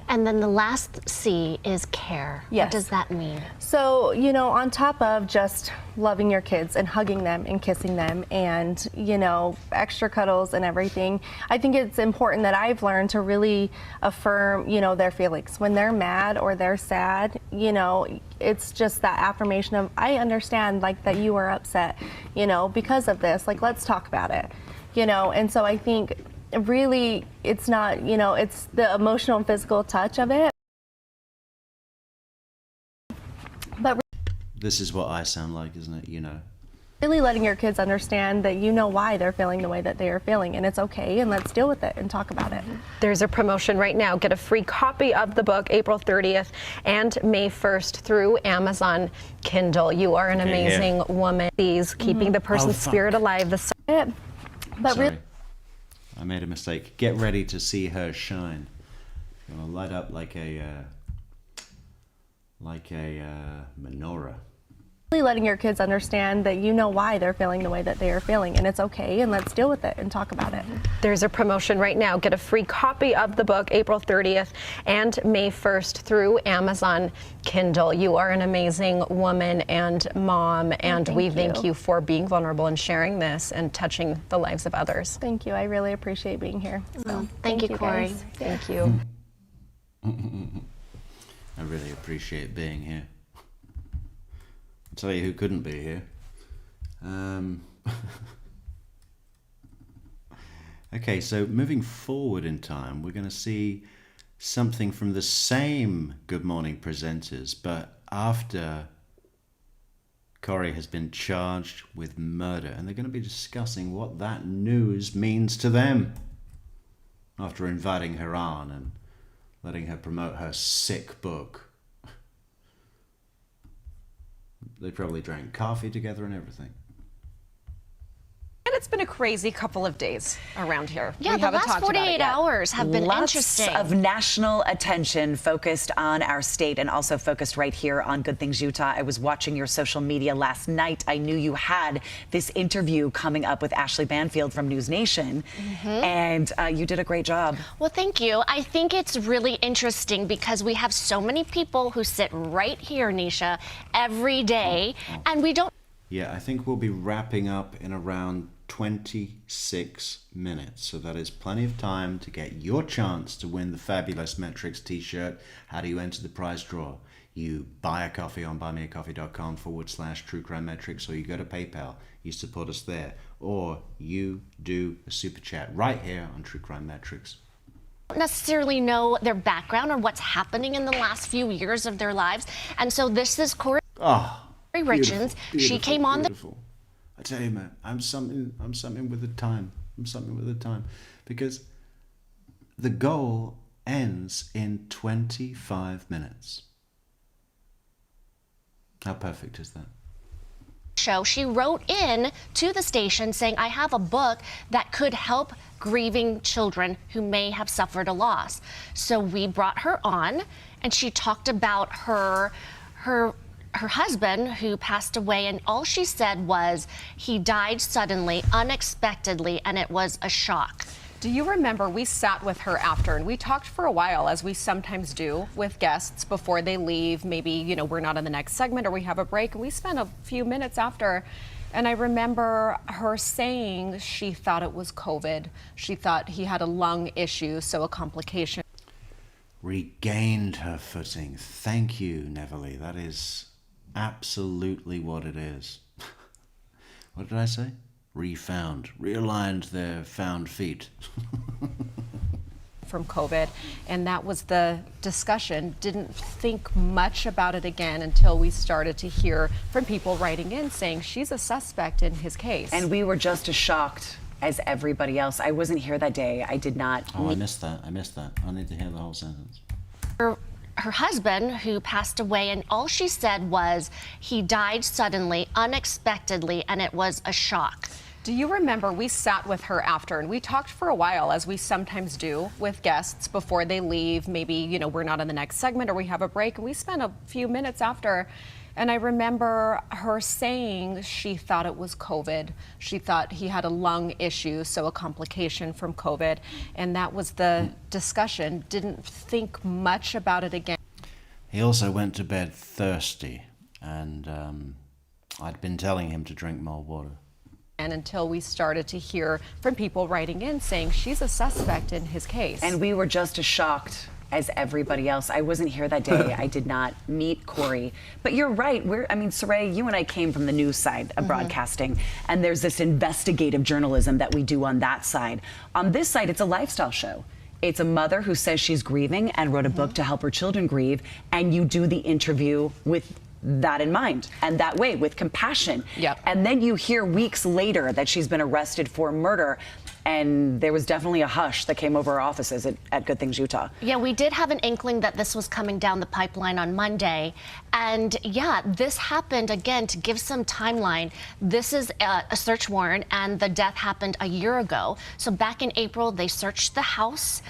And then the last C is care. Yes. What does that mean? So, you know, on top of just loving your kids and hugging them and kissing them and, you know, extra cuddles and everything, I think it's important that I've learned to really affirm, you know, their feelings. When they're mad or they're sad, you know, it's just that affirmation of, I understand like that you are upset, you know, because of this, like, let's talk about it, you know. And so I think really it's not, you know, it's the emotional and physical touch of it. But This is what I sound like, isn't it? You know. really letting your kids understand that you know why they're feeling the way that they are feeling, and it's okay, and let's deal with it and talk about it. There's a promotion right now. Get a free copy of the book April 30th and May 1st through Amazon Kindle. You are an amazing woman. These keeping the person's spirit alive. But Sorry, I made a mistake. Get ready to see her shine. She's gonna light up like a menorah. Really letting your kids understand that you know why they're feeling the way that they are feeling, and it's okay, and let's deal with it and talk about it. There's a promotion right now. Get a free copy of the book April 30th and May 1st through Amazon Kindle. You are an amazing woman and mom, and we thank you for being vulnerable and sharing this and touching the lives of others. Thank you. I really appreciate being here. So, thank you, Kouri. guys. Thank you. I really appreciate being here. I'll tell you who couldn't be here. Okay, so moving forward in time, we're going to see something from the same Good Morning presenters, but after Kouri has been charged with murder, and they're going to be discussing what that news means to them after inviting her on and letting her promote her sick book. They probably drank coffee together and everything. And it's been a crazy couple of days around here. Yeah, We the haven't last talked about it 48 yet. hours have been Lots interesting. of national attention focused on our state and also focused right here on Good Things Utah. I was watching your social media last night. I knew you had this interview coming up with Ashley Banfield from News Nation, and you did a great job. Well, thank you. I think it's really interesting because we have so many people who sit right here, Nisha, every day, and we don't. Yeah, I think we'll be wrapping up in around 26 minutes. So that is plenty of time to get your chance to win the fabulous Metrix t-shirt. How do you enter the prize draw? You buy a coffee on buymeacoffee.com/True Crime Metrix, or you go to PayPal. You support us there. Or you do a super chat right here on True Crime Metrix. Necessarily know their background or what's happening in the last few years of their lives. And so this is Kouri Richins. She came on the. I tell you, man, I'm something with the time. I'm something with the time, because the goal ends in 25 minutes. How perfect is that? show, she wrote in to the station saying, I have a book that could help grieving children who may have suffered a loss. So we brought her on, and she talked about her husband who passed away, and all she said was he died suddenly, unexpectedly, and it was a shock. Do you remember we sat with her after and we talked for a while, as we sometimes do with guests before they leave? Maybe, you know, we're not in the next segment or we have a break, and we spent a few minutes after. And I remember her saying she thought it was COVID. She thought he had a lung issue, so a complication. Regained her footing. Thank you, Neverly. That is absolutely what it is. What did I say? Refound. Realigned their found feet. From COVID, and that was the discussion. Didn't think much about it again until we started to hear from people writing in saying she's a suspect in his case. And we were just as shocked as everybody else. I wasn't here that day. I did not. Oh, I missed that. I need to hear the whole sentence. Her husband who passed away, and all she said was he died suddenly, unexpectedly, and it was a shock. Do you remember we sat with her after and we talked for a while, as we sometimes do with guests before they leave? Maybe, you know, we're not in the next segment or we have a break, and we spent a few minutes after. And I remember her saying she thought it was COVID. She thought he had a lung issue, so a complication from COVID. And that was the discussion. Didn't think much about it again. He also went to bed thirsty, and I'd been telling him to drink more water. And until we started to hear from people writing in saying she's a suspect in his case. And we were just as shocked as everybody else. I wasn't here that day. I did not meet Kouri. But you're right. Saray, you and I came from the news side of broadcasting, and there's this investigative journalism that we do on that side. On this side, it's a lifestyle show. It's a mother who says she's grieving and wrote a book to help her children grieve, and you do the interview with that in mind, and that way, with compassion. Yep. And then you hear weeks later that she's been arrested for murder, and there was definitely a hush that came over our offices at Good Things Utah. Yeah, we did have an inkling that this was coming down the pipeline on Monday. And yeah, this happened, again, to give some timeline. This is a search warrant, and the death happened a year ago. So back in April, they searched the house.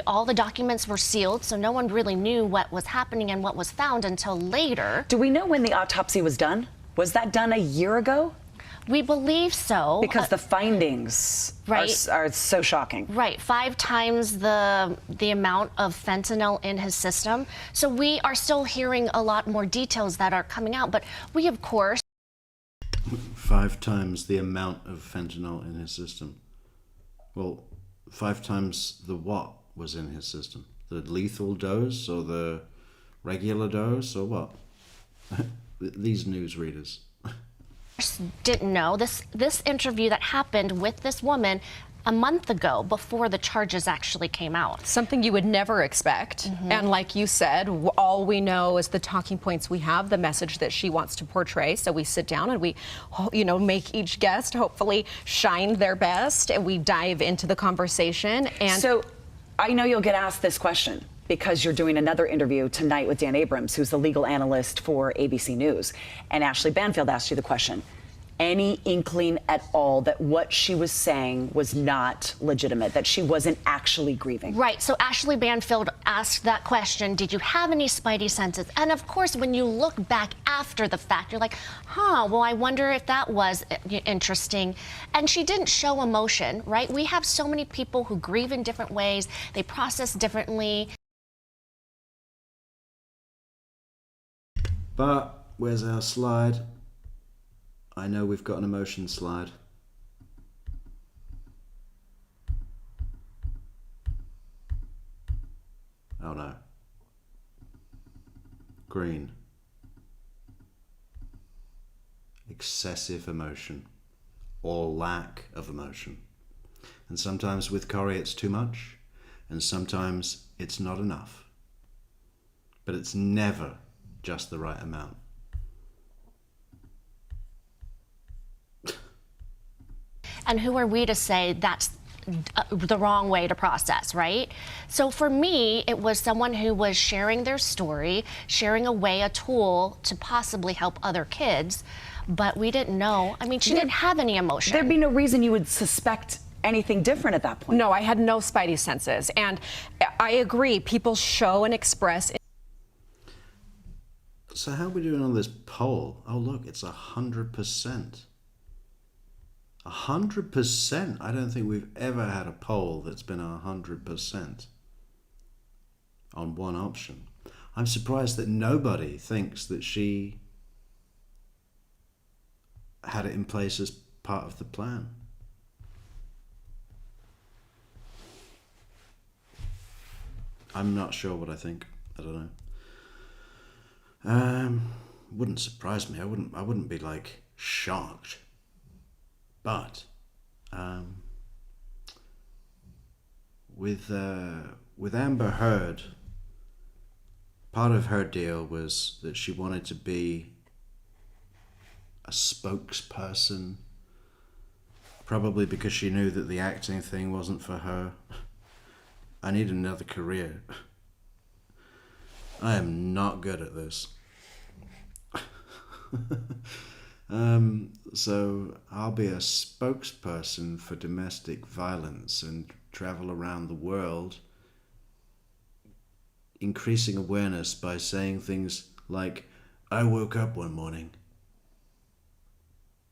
All the documents were sealed, so no one really knew what was happening and what was found until later. Do we know when the autopsy was done? Was that done a year ago? We believe so. Because the findings are so shocking. Right, 5 times the amount of fentanyl in his system. So we are still hearing a lot more details that are coming out, but we, of course... 5 times the amount of fentanyl in his system. Well, 5 times the what was in his system? The lethal dose or the regular dose or what? These newsreaders. Didn't know this interview that happened with this woman a month ago, before the charges actually came out. Something you would never expect. And like you said, all we know is the talking points we have, the message that she wants to portray. So we sit down and we, make each guest hopefully shine their best, and we dive into the conversation. And so I know you'll get asked this question, because you're doing another interview tonight with Dan Abrams, who's the legal analyst for ABC News. And Ashley Banfield asked you the question. Any inkling at all that what she was saying was not legitimate, that she wasn't actually grieving? Right, so Ashley Banfield asked that question, did you have any spidey senses? And of course, when you look back after the fact, you're like, well, I wonder if that was interesting. And she didn't show emotion, right? We have so many people who grieve in different ways, they process differently. But where's our slide? I know we've got an emotion slide. Oh no. Green. Excessive emotion or lack of emotion. And sometimes with Kouri it's too much, and sometimes it's not enough. But it's never just the right amount. And who are we to say that's the wrong way to process, right? So for me, it was someone who was sharing their story, sharing a tool to possibly help other kids, but we didn't know. I mean, she didn't have any emotion. There'd be no reason you would suspect anything different at that point. No, I had no spidey senses. And I agree, people show and express. So how are we doing on this poll? Oh, look, it's 100%. 100%. I don't think we've ever had a poll that's been 100% on one option. I'm surprised that nobody thinks that she had it in place as part of the plan. I'm not sure what I think. I don't know. Wouldn't surprise me. I wouldn't be like shocked. But with Amber Heard, part of her deal was that she wanted to be a spokesperson, probably because she knew that the acting thing wasn't for her. I need another career. I am not good at this. So I'll be a spokesperson for domestic violence and travel around the world increasing awareness by saying things like, I woke up one morning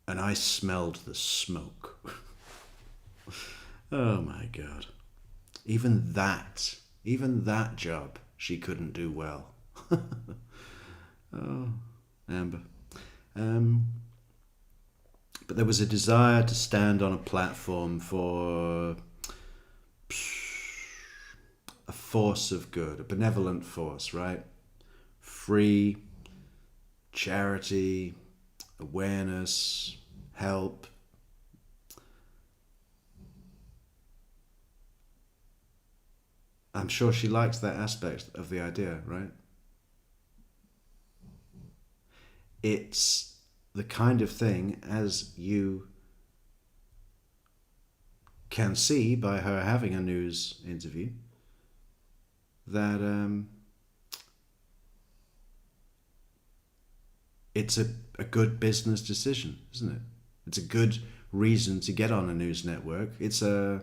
and I smelled the smoke. Oh my God. Even that job she couldn't do well. Oh, Amber. But there was a desire to stand on a platform for a force of good, a benevolent force, right? Free, charity, awareness, help. I'm sure she likes that aspect of the idea, right? It's the kind of thing, as you can see by her having a news interview, that it's a good business decision, isn't it? It's a good reason to get on a news network. It's what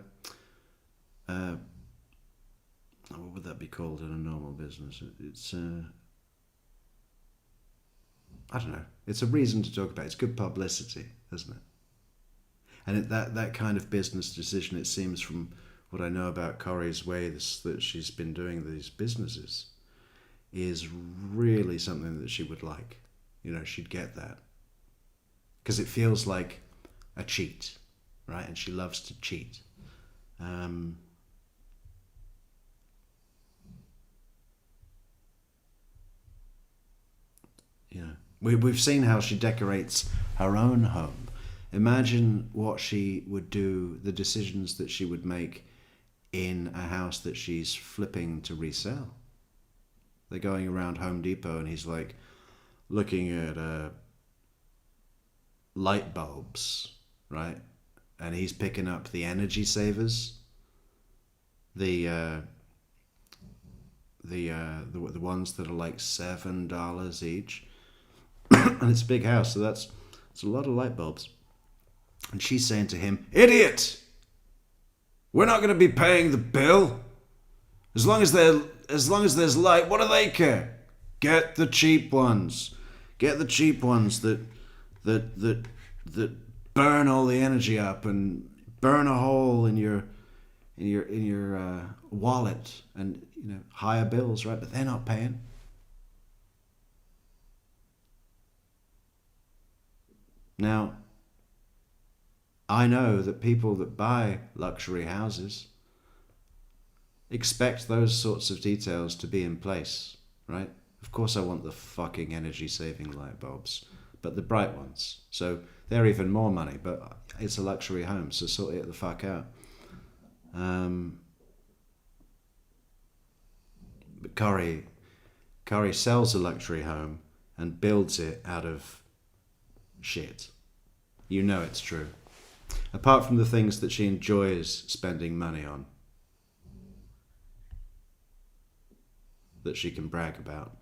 would that be called in a normal business? It's I don't know. It's a reason to talk about. It's good publicity, isn't it? And that kind of business decision, it seems from what I know about Kouri's ways that she's been doing these businesses, is really something that she would like. You know, she'd get that. Because it feels like a cheat, right? And she loves to cheat. You know, we've seen how she decorates her own home. Imagine what she would do, the decisions that she would make in a house that she's flipping to resell. They're going around Home Depot and he's like looking at light bulbs, right? And he's picking up the energy savers, the ones that are like $7 each. And it's a big house, so it's a lot of light bulbs. And she's saying to him, "Idiot! We're not going to be paying the bill. As long as there's light, what do they care? Get the cheap ones. Get the cheap ones that burn all the energy up and burn a hole in your wallet, and higher bills, right? But they're not paying." Now, I know that people that buy luxury houses expect those sorts of details to be in place, right? Of course I want the fucking energy-saving light bulbs, but the bright ones. So they're even more money, but it's a luxury home, so sort it the fuck out. But Kouri sells a luxury home and builds it out of shit. You know it's true. apart from the things that she enjoys spending money on, that she can brag about.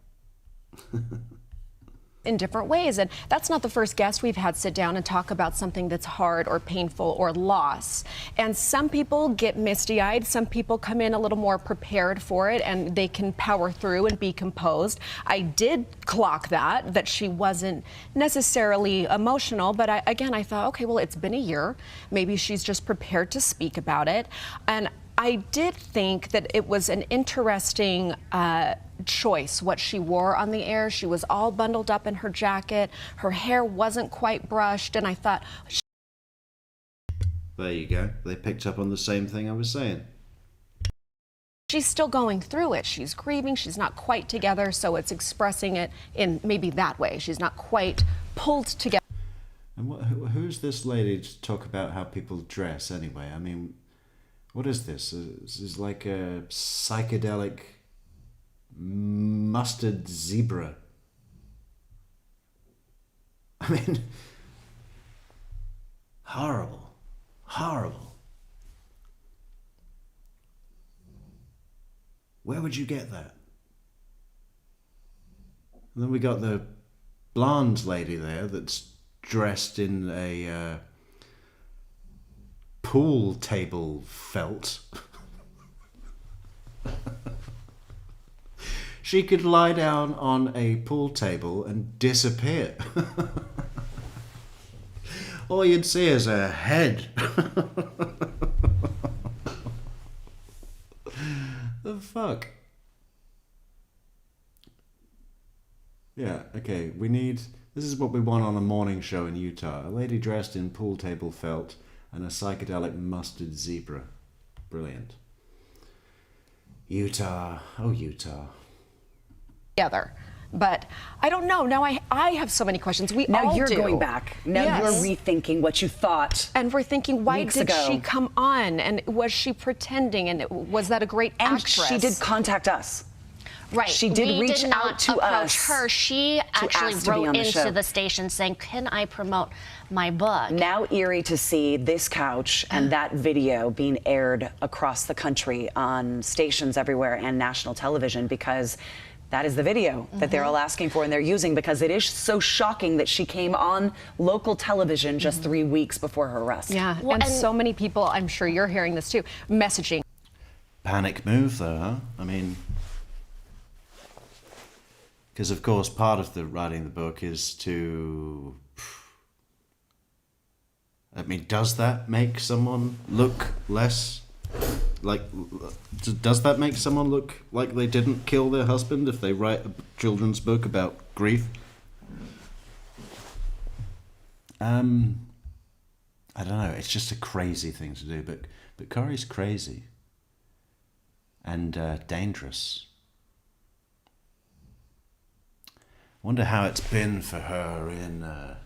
In different ways. And that's not the first guest we've had sit down and talk about something that's hard or painful or loss. And some people get misty-eyed. Some people come in a little more prepared for it and they can power through and be composed. I did clock that she wasn't necessarily emotional, but I thought, okay, well, it's been a year. Maybe she's just prepared to speak about it. And I did think that it was an interesting choice, what she wore on the air. She was all bundled up in her jacket. Her hair wasn't quite brushed, and I thought... There you go. They picked up on the same thing I was saying. She's still going through it. She's grieving. She's not quite together, so it's expressing it in maybe that way. She's not quite pulled together. And who's this lady to talk about how people dress anyway? I mean... What is this? This is like a psychedelic mustard zebra. I mean, horrible, horrible. Where would you get that? And then we got the blonde lady there that's dressed in a... pool table felt. She could lie down on a pool table and disappear. All you'd see is her head. The fuck? Yeah, okay, this is what we want on a morning show in Utah. A lady dressed in pool table felt and a psychedelic mustard zebra. Brilliant. Utah. Oh, Utah. Together. But I don't know. Now I have so many questions. Now all you're do. going back. Now you're rethinking what you thought. And we're thinking, why weeks did ago. she come on? And was she pretending? And was that a great actress? And she did contact us. Right. She did reach did not out to approach us. her. She actually ask to be wrote on the into show. the station saying, "Can I promote my book?" Now eerie to see this couch and that video being aired across the country on stations everywhere and national television, because that is the video that they're all asking for and they're using, because it is so shocking that she came on local television just 3 weeks before her arrest. Yeah, and so many people, I'm sure you're hearing this too, messaging. Panic move though, huh? I mean... Because, of course, part of the writing the book is to... I mean, does that make someone look less... Like, does that make someone look like they didn't kill their husband if they write a children's book about grief? I don't know. It's just a crazy thing to do. But Kouri's crazy. And dangerous. Wonder how it's been for her in the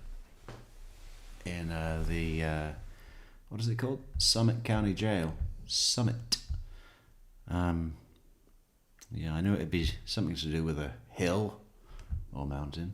what is it called? Summit County Jail. Summit. Yeah, I knew it'd be something to do with a hill or mountain.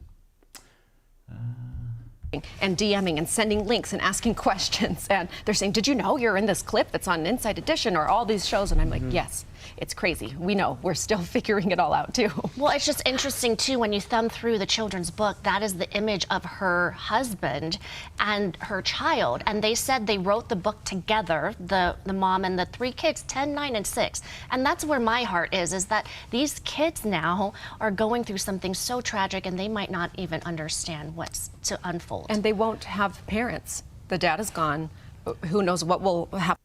And DMing and sending links and asking questions. And they're saying, did you know you're in this clip that's on Inside Edition or all these shows? And I'm like, yes, it's crazy. We know. We're still figuring it all out, too. Well, it's just interesting, too, when you thumb through the children's book, that is the image of her husband and her child. And they said they wrote the book together, the mom and the 3 kids, 10, 9, and 6. And that's where my heart is that these kids now are going through something so tragic and they might not even understand what's to unfold. And they won't have parents. The dad is gone. Who knows what will happen.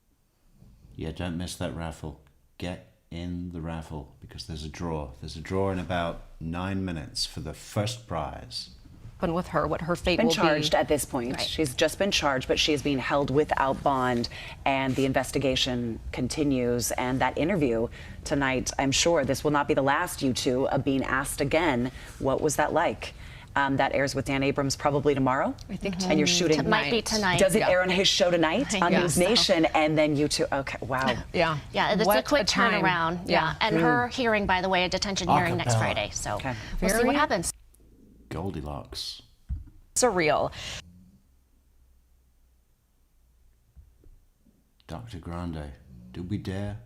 Yeah, don't miss that raffle. Get in the raffle because there's a draw. There's a draw in about 9 minutes for the first prize. With her, what her fate been will charged be. at this point. Right. She's just been charged, but she is being held without bond, and the investigation continues. And that interview tonight, I'm sure this will not be the last you two of being asked again. What was that like? That airs with Dan Abrams probably tomorrow. I think And you're shooting It might be tonight. Does it air on his show tonight on Yeah. News Nation? And then you two. Okay, wow. Yeah. Yeah, it's What a quick time. turnaround. Yeah. And her hearing, by the way, a detention hearing next Acapella. Friday. So we'll see Very what happens. Goldilocks. Surreal. Dr. Grande. Did we dare?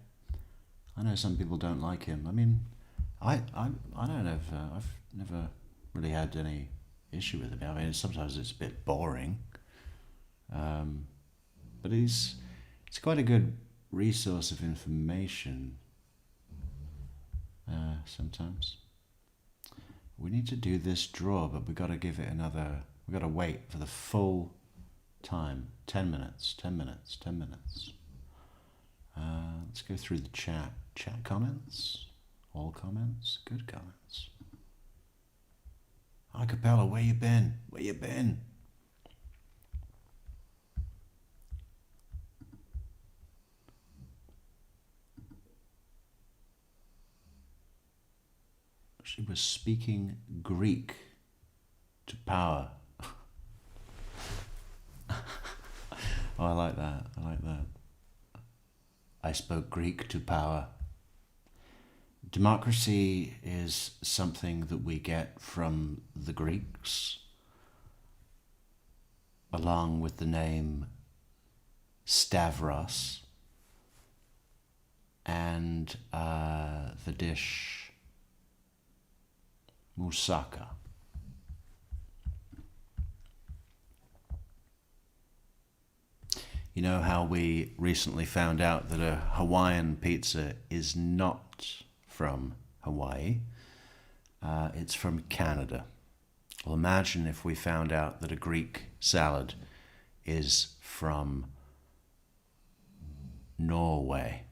I know some people don't like him. I mean, I don't know if I've never really had any issue with him. I mean, sometimes it's a bit boring, but it's quite a good resource of information. Sometimes we need to do this draw, but we got to give it another. We got to wait for the full time. 10 minutes. 10 minutes. 10 minutes. Let's go through the chat. Chat comments. All comments. Good comments. Hi, Capella. Where you been? Where you been? She was speaking Greek to power. Oh, I like that. I like that. I spoke Greek to power. Democracy is something that we get from the Greeks, along with the name Stavros and the dish moussaka. You know how we recently found out that a Hawaiian pizza is not from Hawaii, it's from Canada. Well, imagine if we found out that a Greek salad is from Norway.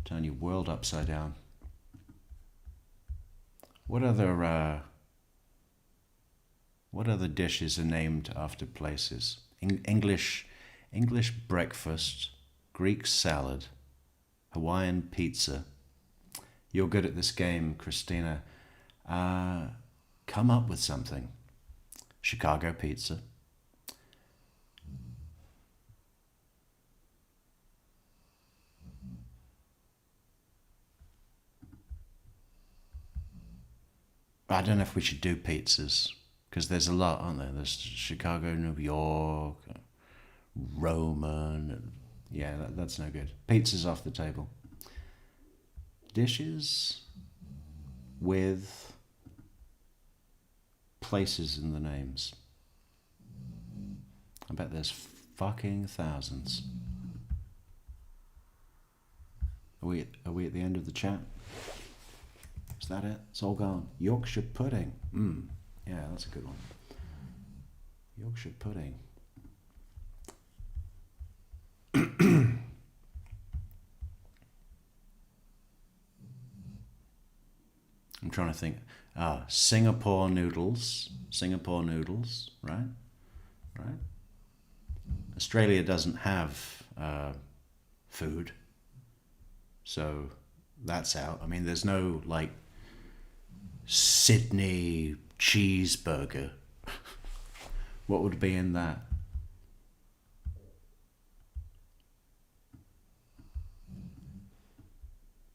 Turn your world upside down. What other dishes are named after places? English breakfast, Greek salad, Hawaiian pizza. You're good at this game, Christina. Come up with something. Chicago pizza. I don't know if we should do pizzas, because there's a lot, aren't there? There's Chicago, New York, Roman. Yeah, that's no good. Pizza's off the table. Dishes with places in the names. I bet there's fucking thousands. Are we at the end of the chat? Is that it? It's all gone. Yorkshire pudding. Yeah, that's a good one. Yorkshire pudding. I'm trying to think. Singapore noodles. Singapore noodles, right? Right? Australia doesn't have food. So that's out. I mean, there's no, like, Sydney cheeseburger. What would be in that?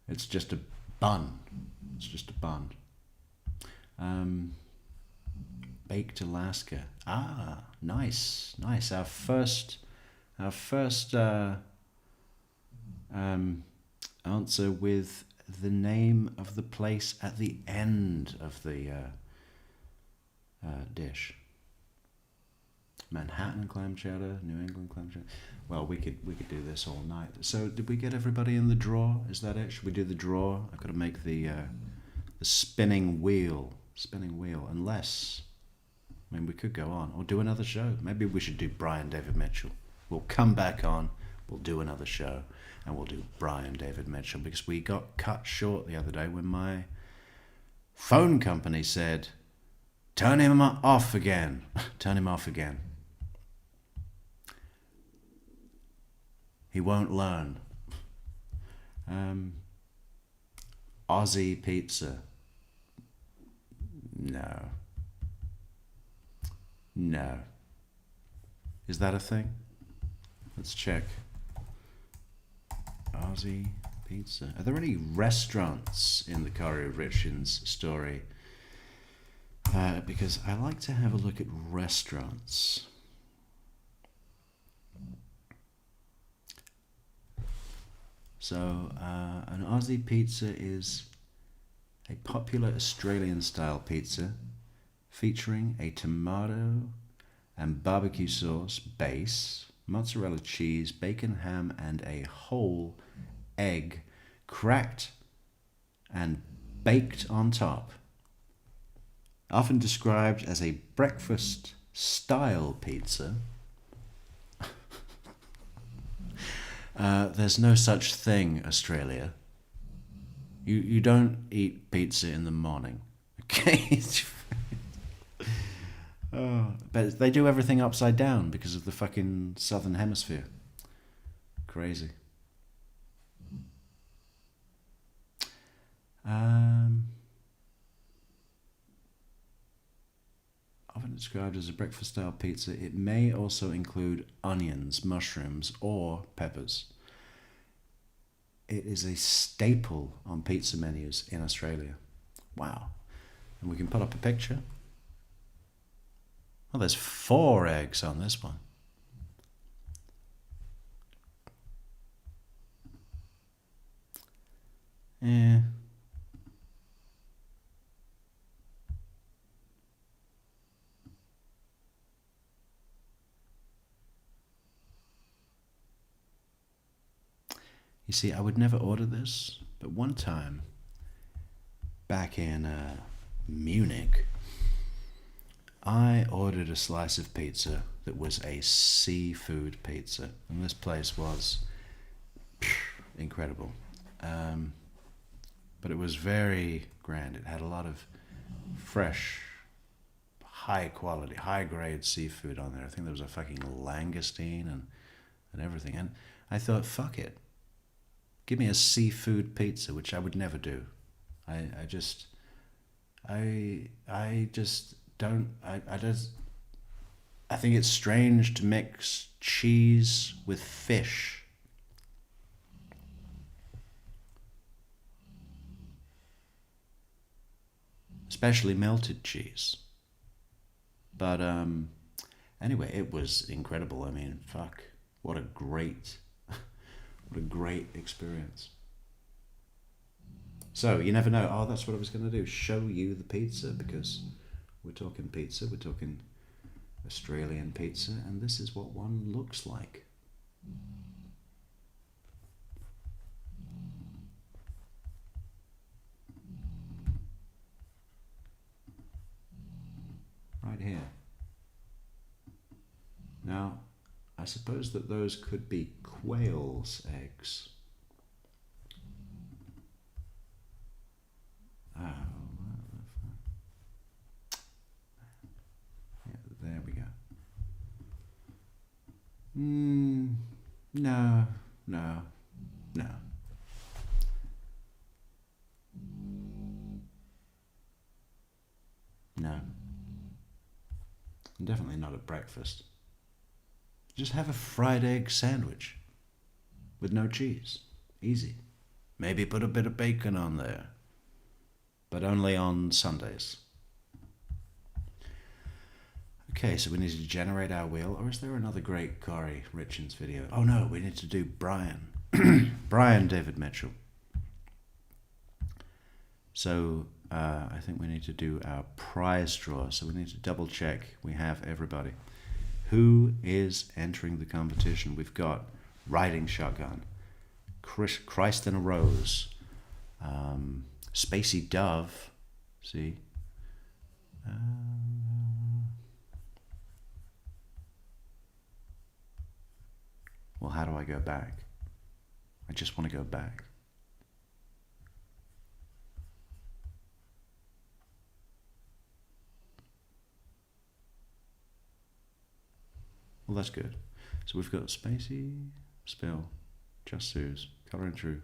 It's just a bun. It's just a bun. Baked Alaska. Ah, nice, nice. Our first answer with the name of the place at the end of the dish. Manhattan clam chowder, New England clam chowder. Well, we could do this all night. So, did we get everybody in the draw? Is that it? Should we do the draw? I've got to make the spinning wheel. Spinning wheel. Unless, I mean, we could go on or do another show. Maybe we should do Brian David Mitchell. We'll come back on. We'll do another show. And we'll do Brian David Mitchell, because we got cut short the other day when my phone company said, turn him off again. Turn him off again. He won't learn. Aussie pizza. No. No. Is that a thing? Let's check. Aussie pizza. Are there any restaurants in the Kouri Richins story? Because I like to have a look at restaurants. So, an Aussie pizza is a popular Australian-style pizza featuring a tomato and barbecue sauce base, mozzarella cheese, bacon, ham, and a whole egg cracked and baked on top. Often described as a breakfast-style pizza, there's no such thing, Australia. You don't eat pizza in the morning, okay? Oh, but they do everything upside down because of the fucking southern hemisphere. Crazy. Often described as a breakfast-style pizza, it may also include onions, mushrooms, or peppers. It is a staple on pizza menus in Australia. Wow. And we can put up a picture. Well, there's 4 eggs on this one. Yeah. You see, I would never order this, but one time, back in Munich, I ordered a slice of pizza that was a seafood pizza, and this place was incredible. But it was very grand. It had a lot of fresh, high quality, high grade seafood on there. I think there was a fucking langoustine and everything. And I thought, fuck it. Give me a seafood pizza, which I would never do. I just don't. I think it's strange to mix cheese with fish. Especially melted cheese. But anyway, it was incredible. I mean, fuck, what a great experience. So you never know. Oh, that's what I was going to do. Show you the pizza, because we're talking pizza. We're talking Australian pizza, and this is what one looks like. Right here. Now, I suppose that those could be quail's eggs. Oh, yeah, there we go. No. No. Definitely not at breakfast. Just have a fried egg sandwich with no cheese. Easy. Maybe put a bit of bacon on there. But only on Sundays. Okay, so we need to generate our wheel. Or is there another great Kouri Richins video? Oh no, we need to do Brian. Brian David Mitchell. So I think we need to do our prize draw. So we need to double check we have everybody. Who is entering the competition? We've got Riding Shotgun, Christ in a Rose, Spacey Dove, see? Well, how do I go back? I just want to go back. Well, that's good. So we've got Spacey, Spill, Just Suze, Colouring True,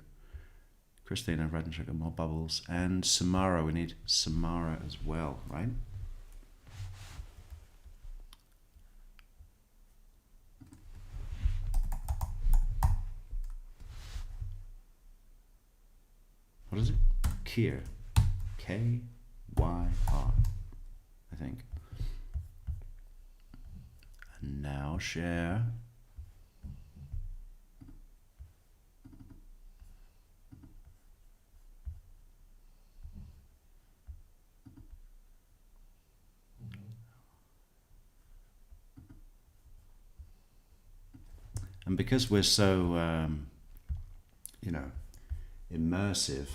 Christina, Red Sugar, More Bubbles, and Samara. We need Samara as well, right? What is it? Kier. K-Y-R, I think. And now share. And because we're so, immersive,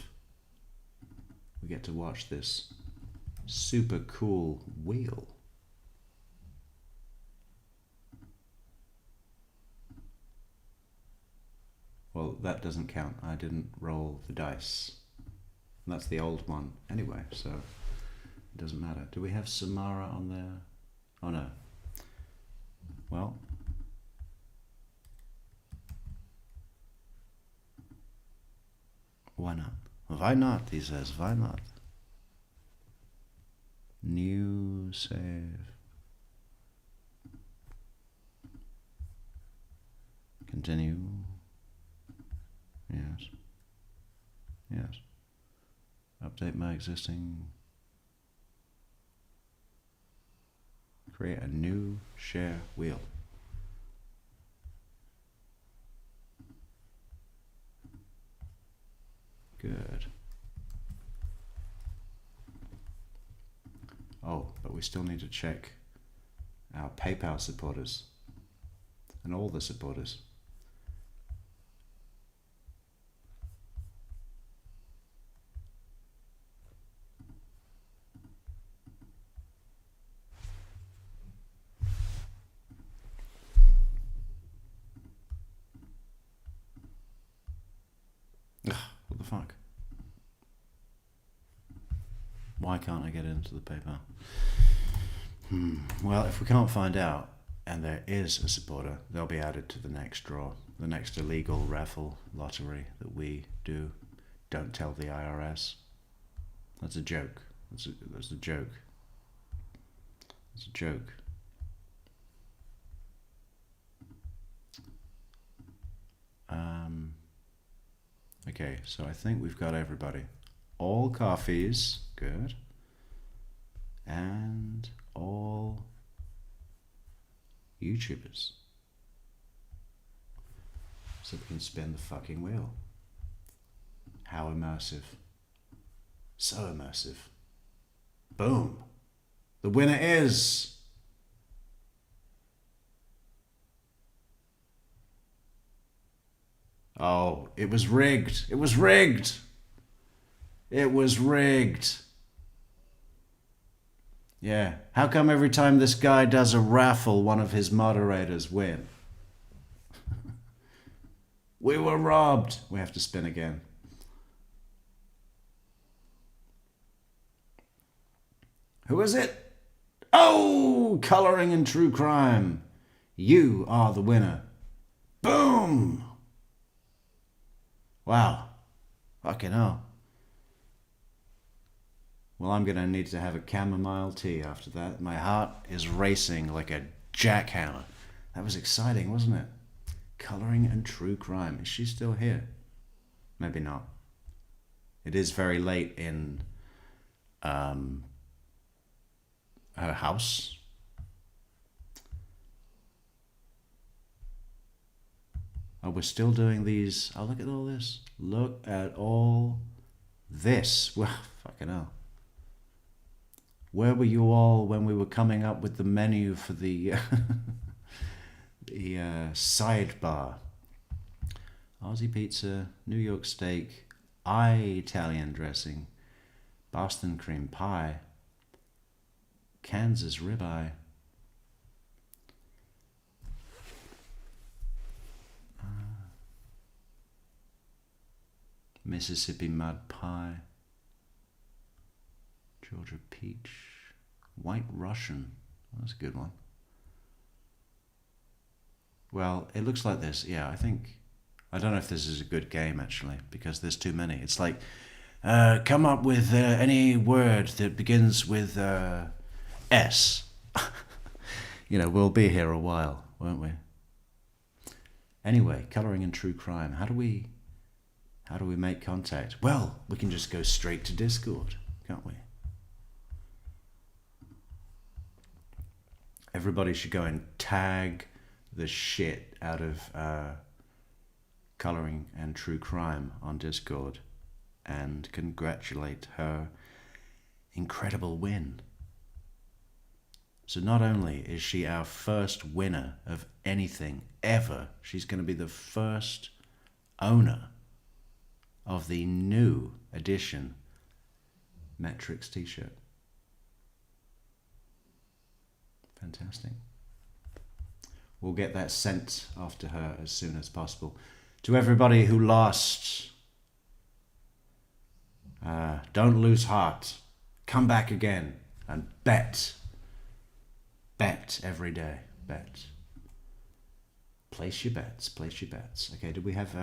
we get to watch this super cool wheel. Well, that doesn't count. I didn't roll the dice. And that's the old one anyway, so it doesn't matter. Do we have Samara on there? Oh no. Well. Why not? Why not, he says. Why not? New save. Continue. Yes. Yes. Update my existing. Create a new share wheel. Good. Oh, but we still need to check our PayPal supporters and all the supporters. Ugh, what the fuck? Why can't I get into the PayPal? Well, if we can't find out, and there is a supporter, they'll be added to the next draw, the next illegal raffle lottery that we do. Don't tell the IRS. That's a joke. That's a joke. It's a joke. Okay, so I think we've got everybody. All coffees, good. And all YouTubers. So we can spin the fucking wheel. How immersive. So immersive. Boom. The winner is... Oh, it was rigged. It was rigged. It was rigged. Yeah. How come every time this guy does a raffle, one of his moderators win? We were robbed. We have to spin again. Who is it? Oh, Coloring and True Crime. You are the winner. Boom. Wow. Fucking hell. Well, I'm going to need to have a chamomile tea after that. My heart is racing like a jackhammer. That was exciting, wasn't it? Coloring and True Crime. Is she still here? Maybe not. It is very late in her house. Oh, we're still doing these. Oh, look at all this. Look at all this. Well, fucking hell. Where were you all when we were coming up with the menu for the the sidebar? Aussie pizza, New York steak, Italian dressing, Boston cream pie, Kansas ribeye, Mississippi mud pie, Georgia peach, White Russian. That's a good one. Well, it looks like this. Yeah, I don't know if this is a good game actually, because there's too many. It's like, come up with any word that begins with S. We'll be here a while, won't we? Anyway, Coloring and True Crime. How do we make contact? Well, we can just go straight to Discord, can't we? Everybody should go and tag the shit out of Coloring and True Crime on Discord and congratulate her incredible win. So not only is she our first winner of anything ever, she's going to be the first owner of the new edition Metrix t-shirt. Fantastic. We'll get that sent off to her as soon as possible. To everybody who lost, don't lose heart. Come back again and bet. Bet every day. Bet. Place your bets. Place your bets. Okay, did we have,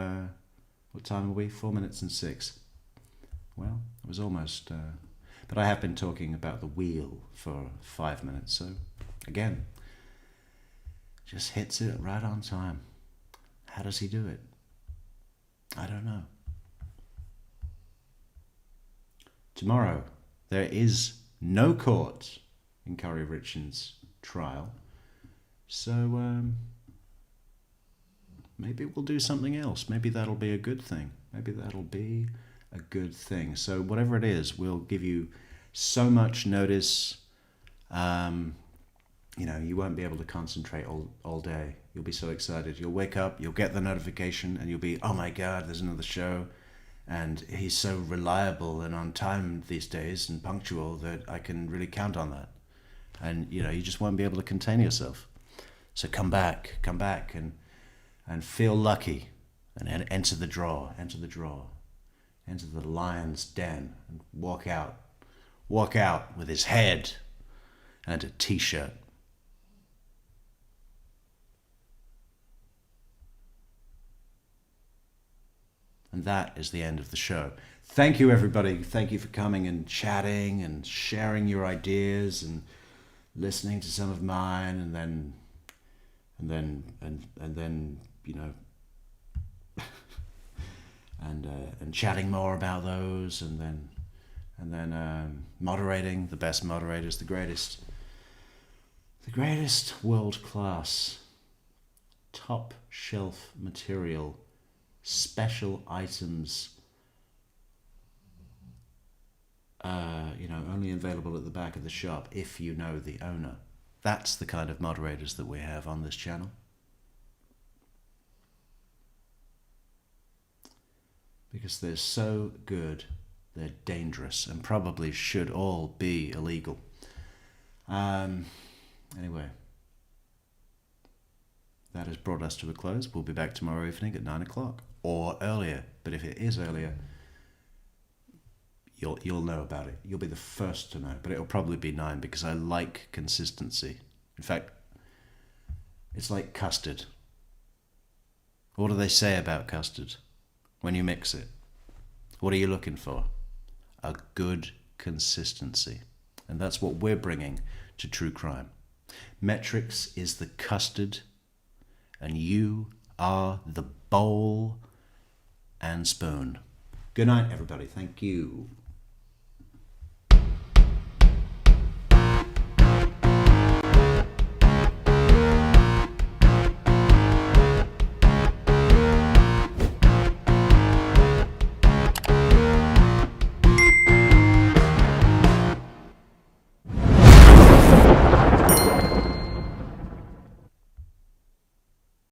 what time are we? 4 minutes and 6. Well, it was almost, but I have been talking about the wheel for 5 minutes, so again, just hits it right on time. How does he do it? I don't know. Tomorrow, there is no court in Kouri Richins' trial, so maybe we'll do something else. Maybe that'll be a good thing. Maybe that'll be a good thing. So whatever it is, we'll give you so much notice. You know, you won't be able to concentrate all day. You'll be so excited. You'll wake up, you'll get the notification, and you'll be, oh my God, there's another show. And he's so reliable and on time these days and punctual that I can really count on that. And, you know, you just won't be able to contain yourself. So come back and feel lucky and enter the draw, enter the lion's den and walk out with his head and a t-shirt. And that is the end of the show. Thank you, everybody. Thank you for coming and chatting and sharing your ideas and listening to some of mine, and then you know, and chatting more about those, and then moderating. The best moderators, the greatest world-class, top shelf material, special items, you know, only available at the back of the shop if you know the owner. That's the kind of moderators that we have on this channel. Because they're so good, they're dangerous, and probably should all be illegal. Anyway, that has brought us to a close. We'll be back tomorrow evening at 9 o'clock. Or earlier, but if it is earlier, you'll know about it. You'll be the first to know, but it'll probably be 9 because I like consistency. In fact, it's like custard. What do they say about custard when you mix it? What are you looking for? A good consistency. And that's what we're bringing to true crime. Metrix is the custard, and you are the bowl and spoon. Good night, everybody. Thank you.